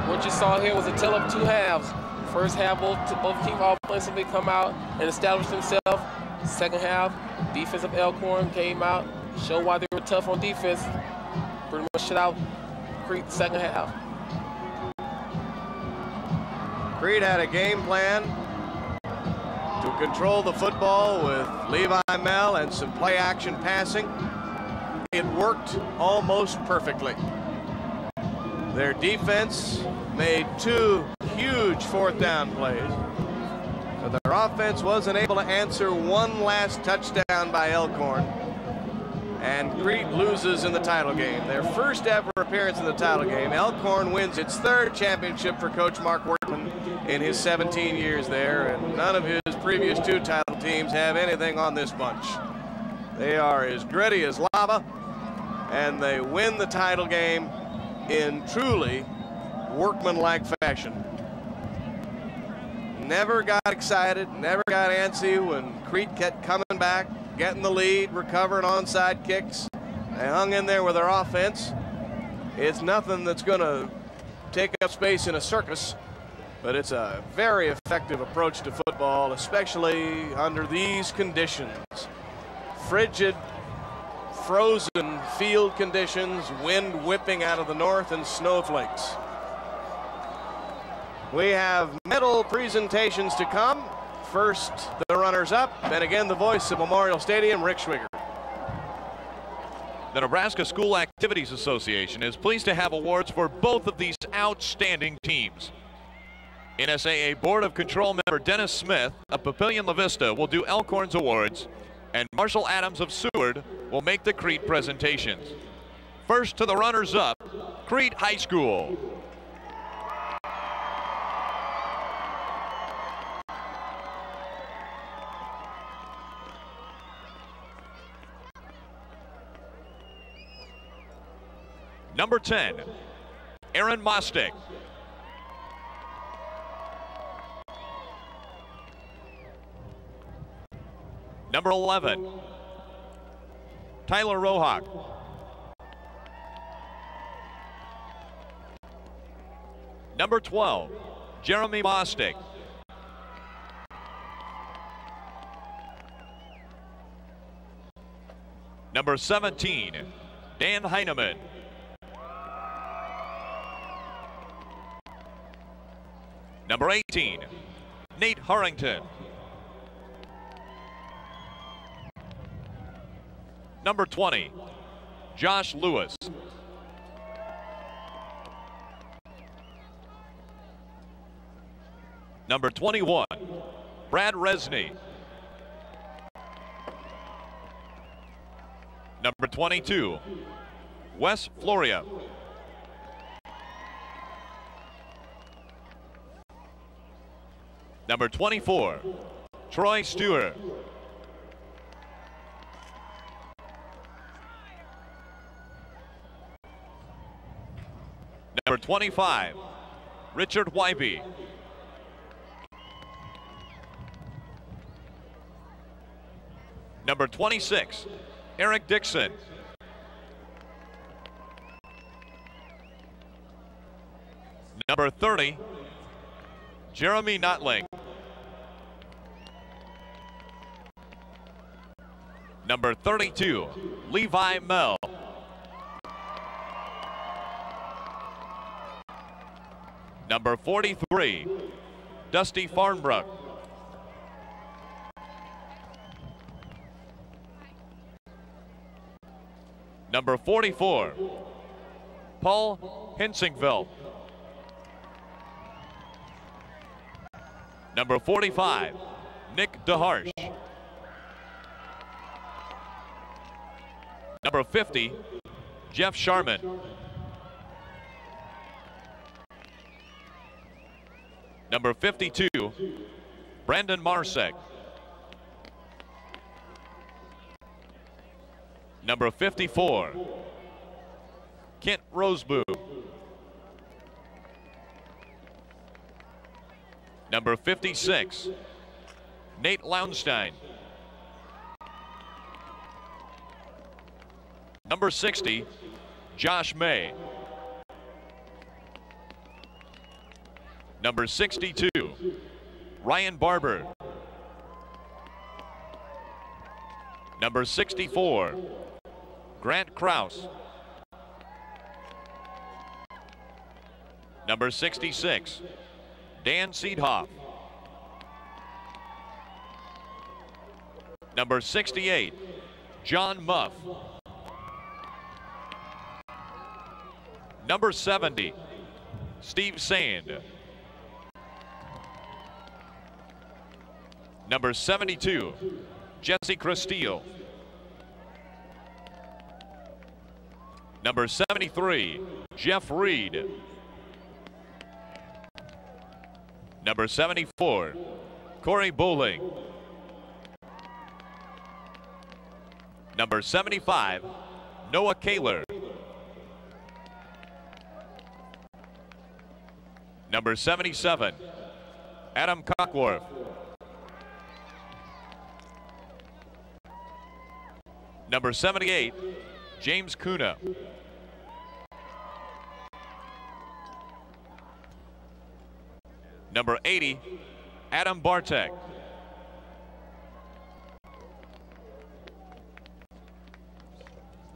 What you saw here was a tale of 2 halves. First half, both teams offensively come out and establish themselves. Second half, defensive Elkhorn came out, showed why they were tough on defense. Pretty much shut out Crete second half. Crete had a game plan to control the football with Levi Mell and some play action passing. It worked almost perfectly. Their defense made 2 huge 4th down plays. So their offense wasn't able to answer one last touchdown by Elkhorn. And Crete loses in the title game. Their first ever appearance in the title game. Elkhorn wins its 3rd championship for Coach Mark Workman in his 17 years there, and none of his previous 2 title teams have anything on this bunch. They are as gritty as lava, and they win the title game in truly workmanlike fashion. Never got excited, never got antsy when Crete kept coming back, getting the lead, recovering onside kicks. They hung in there with their offense. It's nothing that's going to take up space in a circus. But it's a very effective approach to football, especially under these conditions. Frigid, frozen field conditions, wind whipping out of the north, and snowflakes. We have medal presentations to come. First, the runners-up, and again, the voice of Memorial Stadium, Rick Schwiger. The Nebraska School Activities Association is pleased to have awards for both of these outstanding teams. NSAA Board of Control member Dennis Smith of Papillion La Vista will do Elkhorn's awards, and Marshall Adams of Seward will make the Crete presentations. First to the runners-up, Crete High School. Number 10, Aaron Mostick. Number 11, Tyler Rohawk. Number 12, Jeremy Mostick. Number 17, Dan Heineman. Number 18, Nate Harrington. Number 20, Josh Lewis. Number 21, Brad Resney. Number 22, Wes Floria. Number 24, Troy Stewart. Number 25, Richard Wybe. Number 26, Eric Dixon. Number 30, Jeremy Notling. Number 32, Levi Mell. Number 43, Dusty Farnbrook. Number 44, Paul Hensingveld. Number 45, Nick DeHarsh. Number 50, Jeff Sharman. Number 52, Brandon Marsek. Number 54, Kent Roseboom. Number 56, Nate Lounstein. Number 60, Josh May. Number 62, Ryan Barber. Number 64, Grant Krause. Number 66, Dan Seedhoff. Number 68, John Muff. Number 70, Steve Sand. Number 72, Jesse Castile. Number 73, Jeff Reed. Number 74, Corey Bowling. Number 75, Noah Kaler. Number 77, Adam Cockworth. Number 78, James Kuna. 80, Adam Bartek.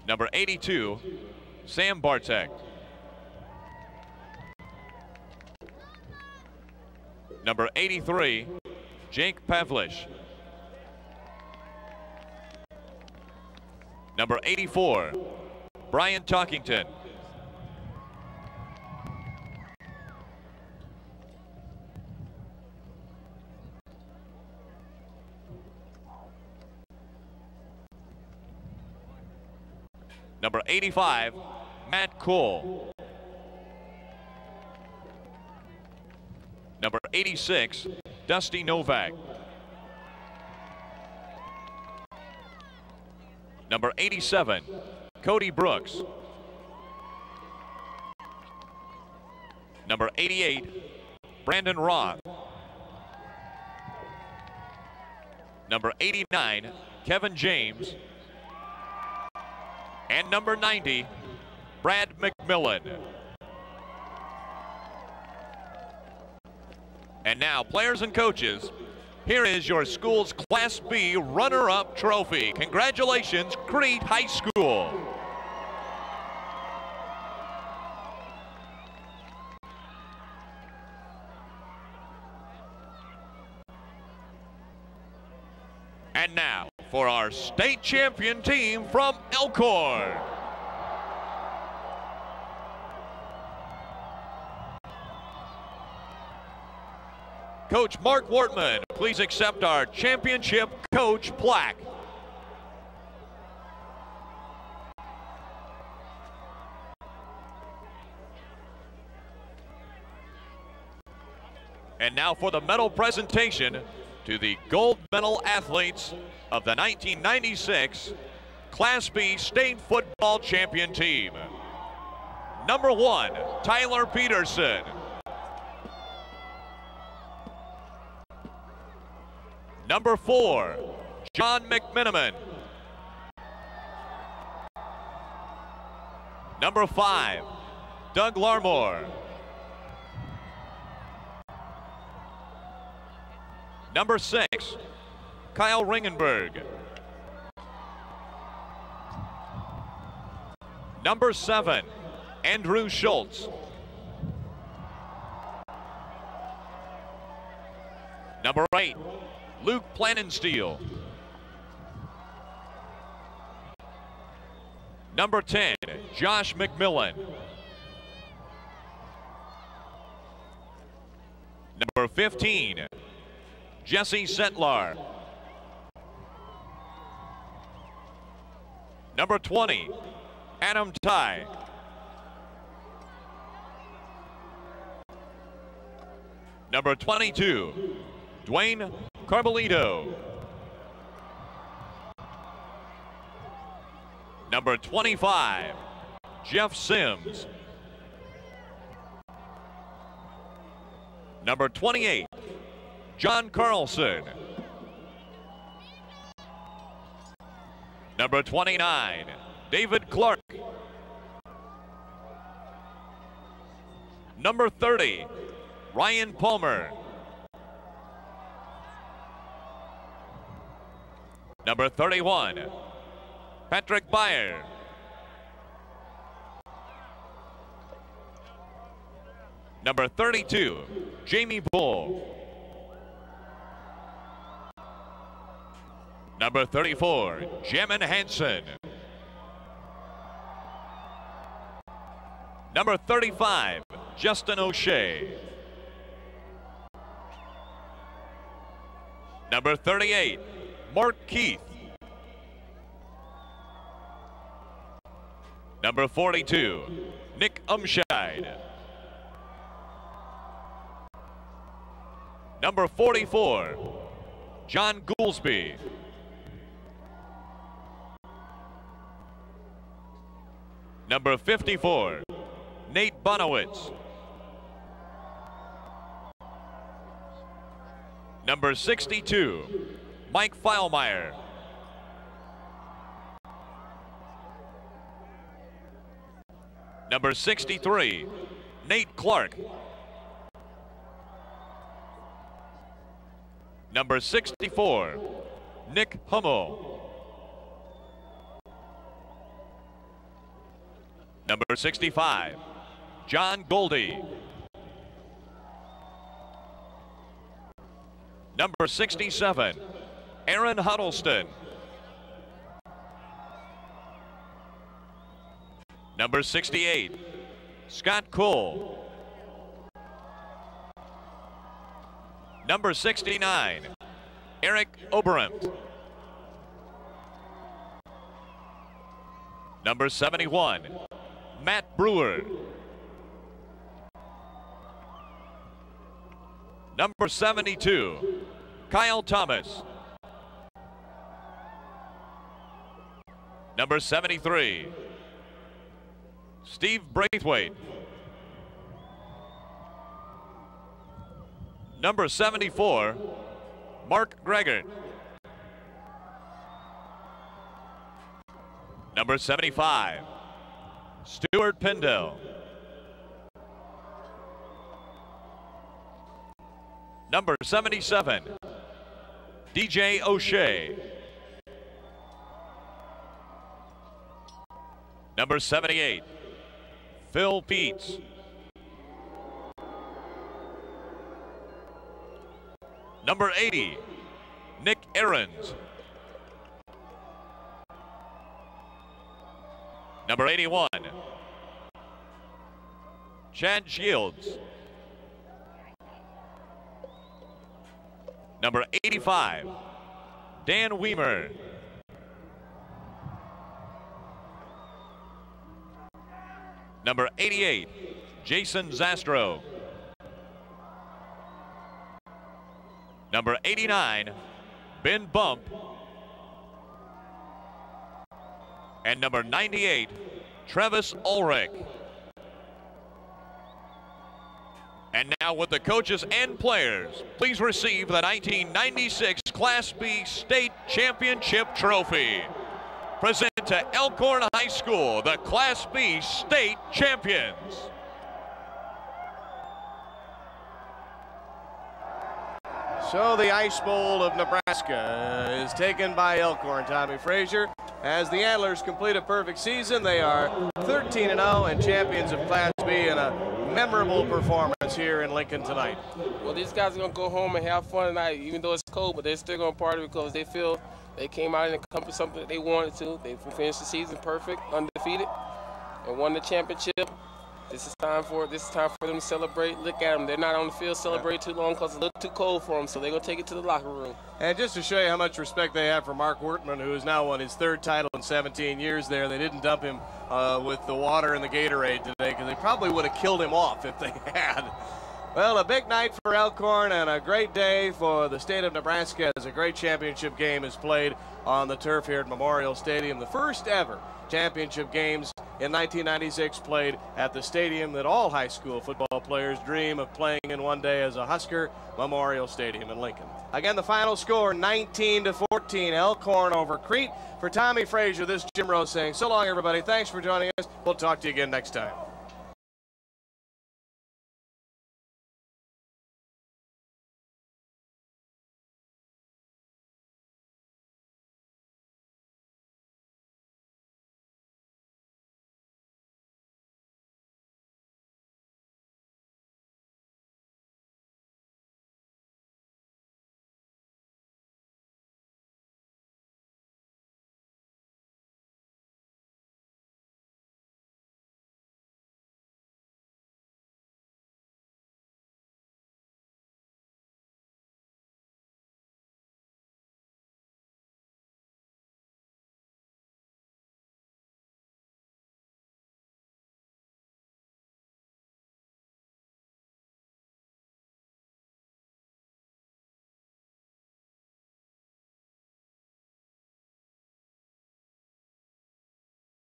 Number 82, Sam Bartek. Number 83, Jake Pavlish. Number 84, Brian Talkington. Number 85, Matt Cole. Number 86, Dusty Novak. Number 87, Cody Brooks. Number 88, Brandon Roth. Number 89, Kevin James. And number 90, Brad McMillan. And now, players and coaches, here is your school's Class B runner-up trophy. Congratulations, Crete High School. And now, for our state champion team from Elkhorn. Coach Mark Wortman, please accept our championship coach plaque. And now for the medal presentation to the gold medal athletes of the 1996 Class B State Football Champion team. Number 1, Tyler Peterson. Number 4, John McMiniman. Number 5, Doug Larmore. Number 6, Kyle Ringenberg. Number 7, Andrew Schultz. Number 8, Luke Planensteel. Number 10, Josh McMillan. Number 15, Jesse Setlar. Number 20, Adam Ty. Number 22, Dwayne Carbolito. Number 25, Jeff Sims. Number 28, John Carlson. Number 29, David Clark. Number 30, Ryan Palmer. Number 31, Patrick Byer. Number 32, Jamie Bull. Number 34, Jamin Hansen. Number 35, Justin O'Shea. Number 38, Mark Keith. Number 42, Nick Umscheid. Number 44, John Goolsby. Number 54, Nate Bonowitz. Number 62, Mike Feilmeyer. Number 63, Nate Clark. Number 64, Nick Hummel. Number 65, John Goldie. Number 67, Aaron Huddleston. Number 68, Scott Cole. Number 69, Eric Oberemt. Number 71, Matt Brewer. Number 72, Kyle Thomas. Number 73, Steve Braithwaite. Number 74, Mark Gregor. Number 75, Stuart Pindell. Number 77, DJ O'Shea. Number 78, Phil Peets. Number 80, Nick Ahrens. Number 81, Chad Shields. Number 85, Dan Weimer. Number 88, Jason Zastro. Number 89, Ben Bump. And number 98, Travis Ulrich. And now with the coaches and players, please receive the 1996 Class B State Championship Trophy. Present to Elkhorn High School, the Class B State Champions. So the Ice Bowl of Nebraska is taken by Elkhorn, Tommy Frazier. As the Antlers complete a perfect season, they are 13-0 and champions of Class B in a memorable performance here in Lincoln tonight. Well, these guys are going to go home and have fun tonight, even though it's cold, but they're still going to party because they feel they came out and accomplished something that they wanted to. They finished the season perfect, undefeated, and won the championship. This is time for them to celebrate. Look at them. They're not on the field celebrating too long because it's a little too cold for them, so they're going to take it to the locker room. And just to show you how much respect they have for Mark Wertman, who has now won his third title in 17 years there, they didn't dump him with the water and the Gatorade today because they probably would have killed him off if they had. Well, a big night for Elkhorn and a great day for the state of Nebraska as a great championship game is played on the turf here at Memorial Stadium. The first ever championship games in 1996 played at the stadium that all high school football players dream of playing in one day as a Husker, Memorial Stadium in Lincoln. Again, the final score 19-14, Elkhorn over Crete. For Tommy Frazier, this is Jim Rose saying so long, everybody. Thanks for joining us. We'll talk to you again next time.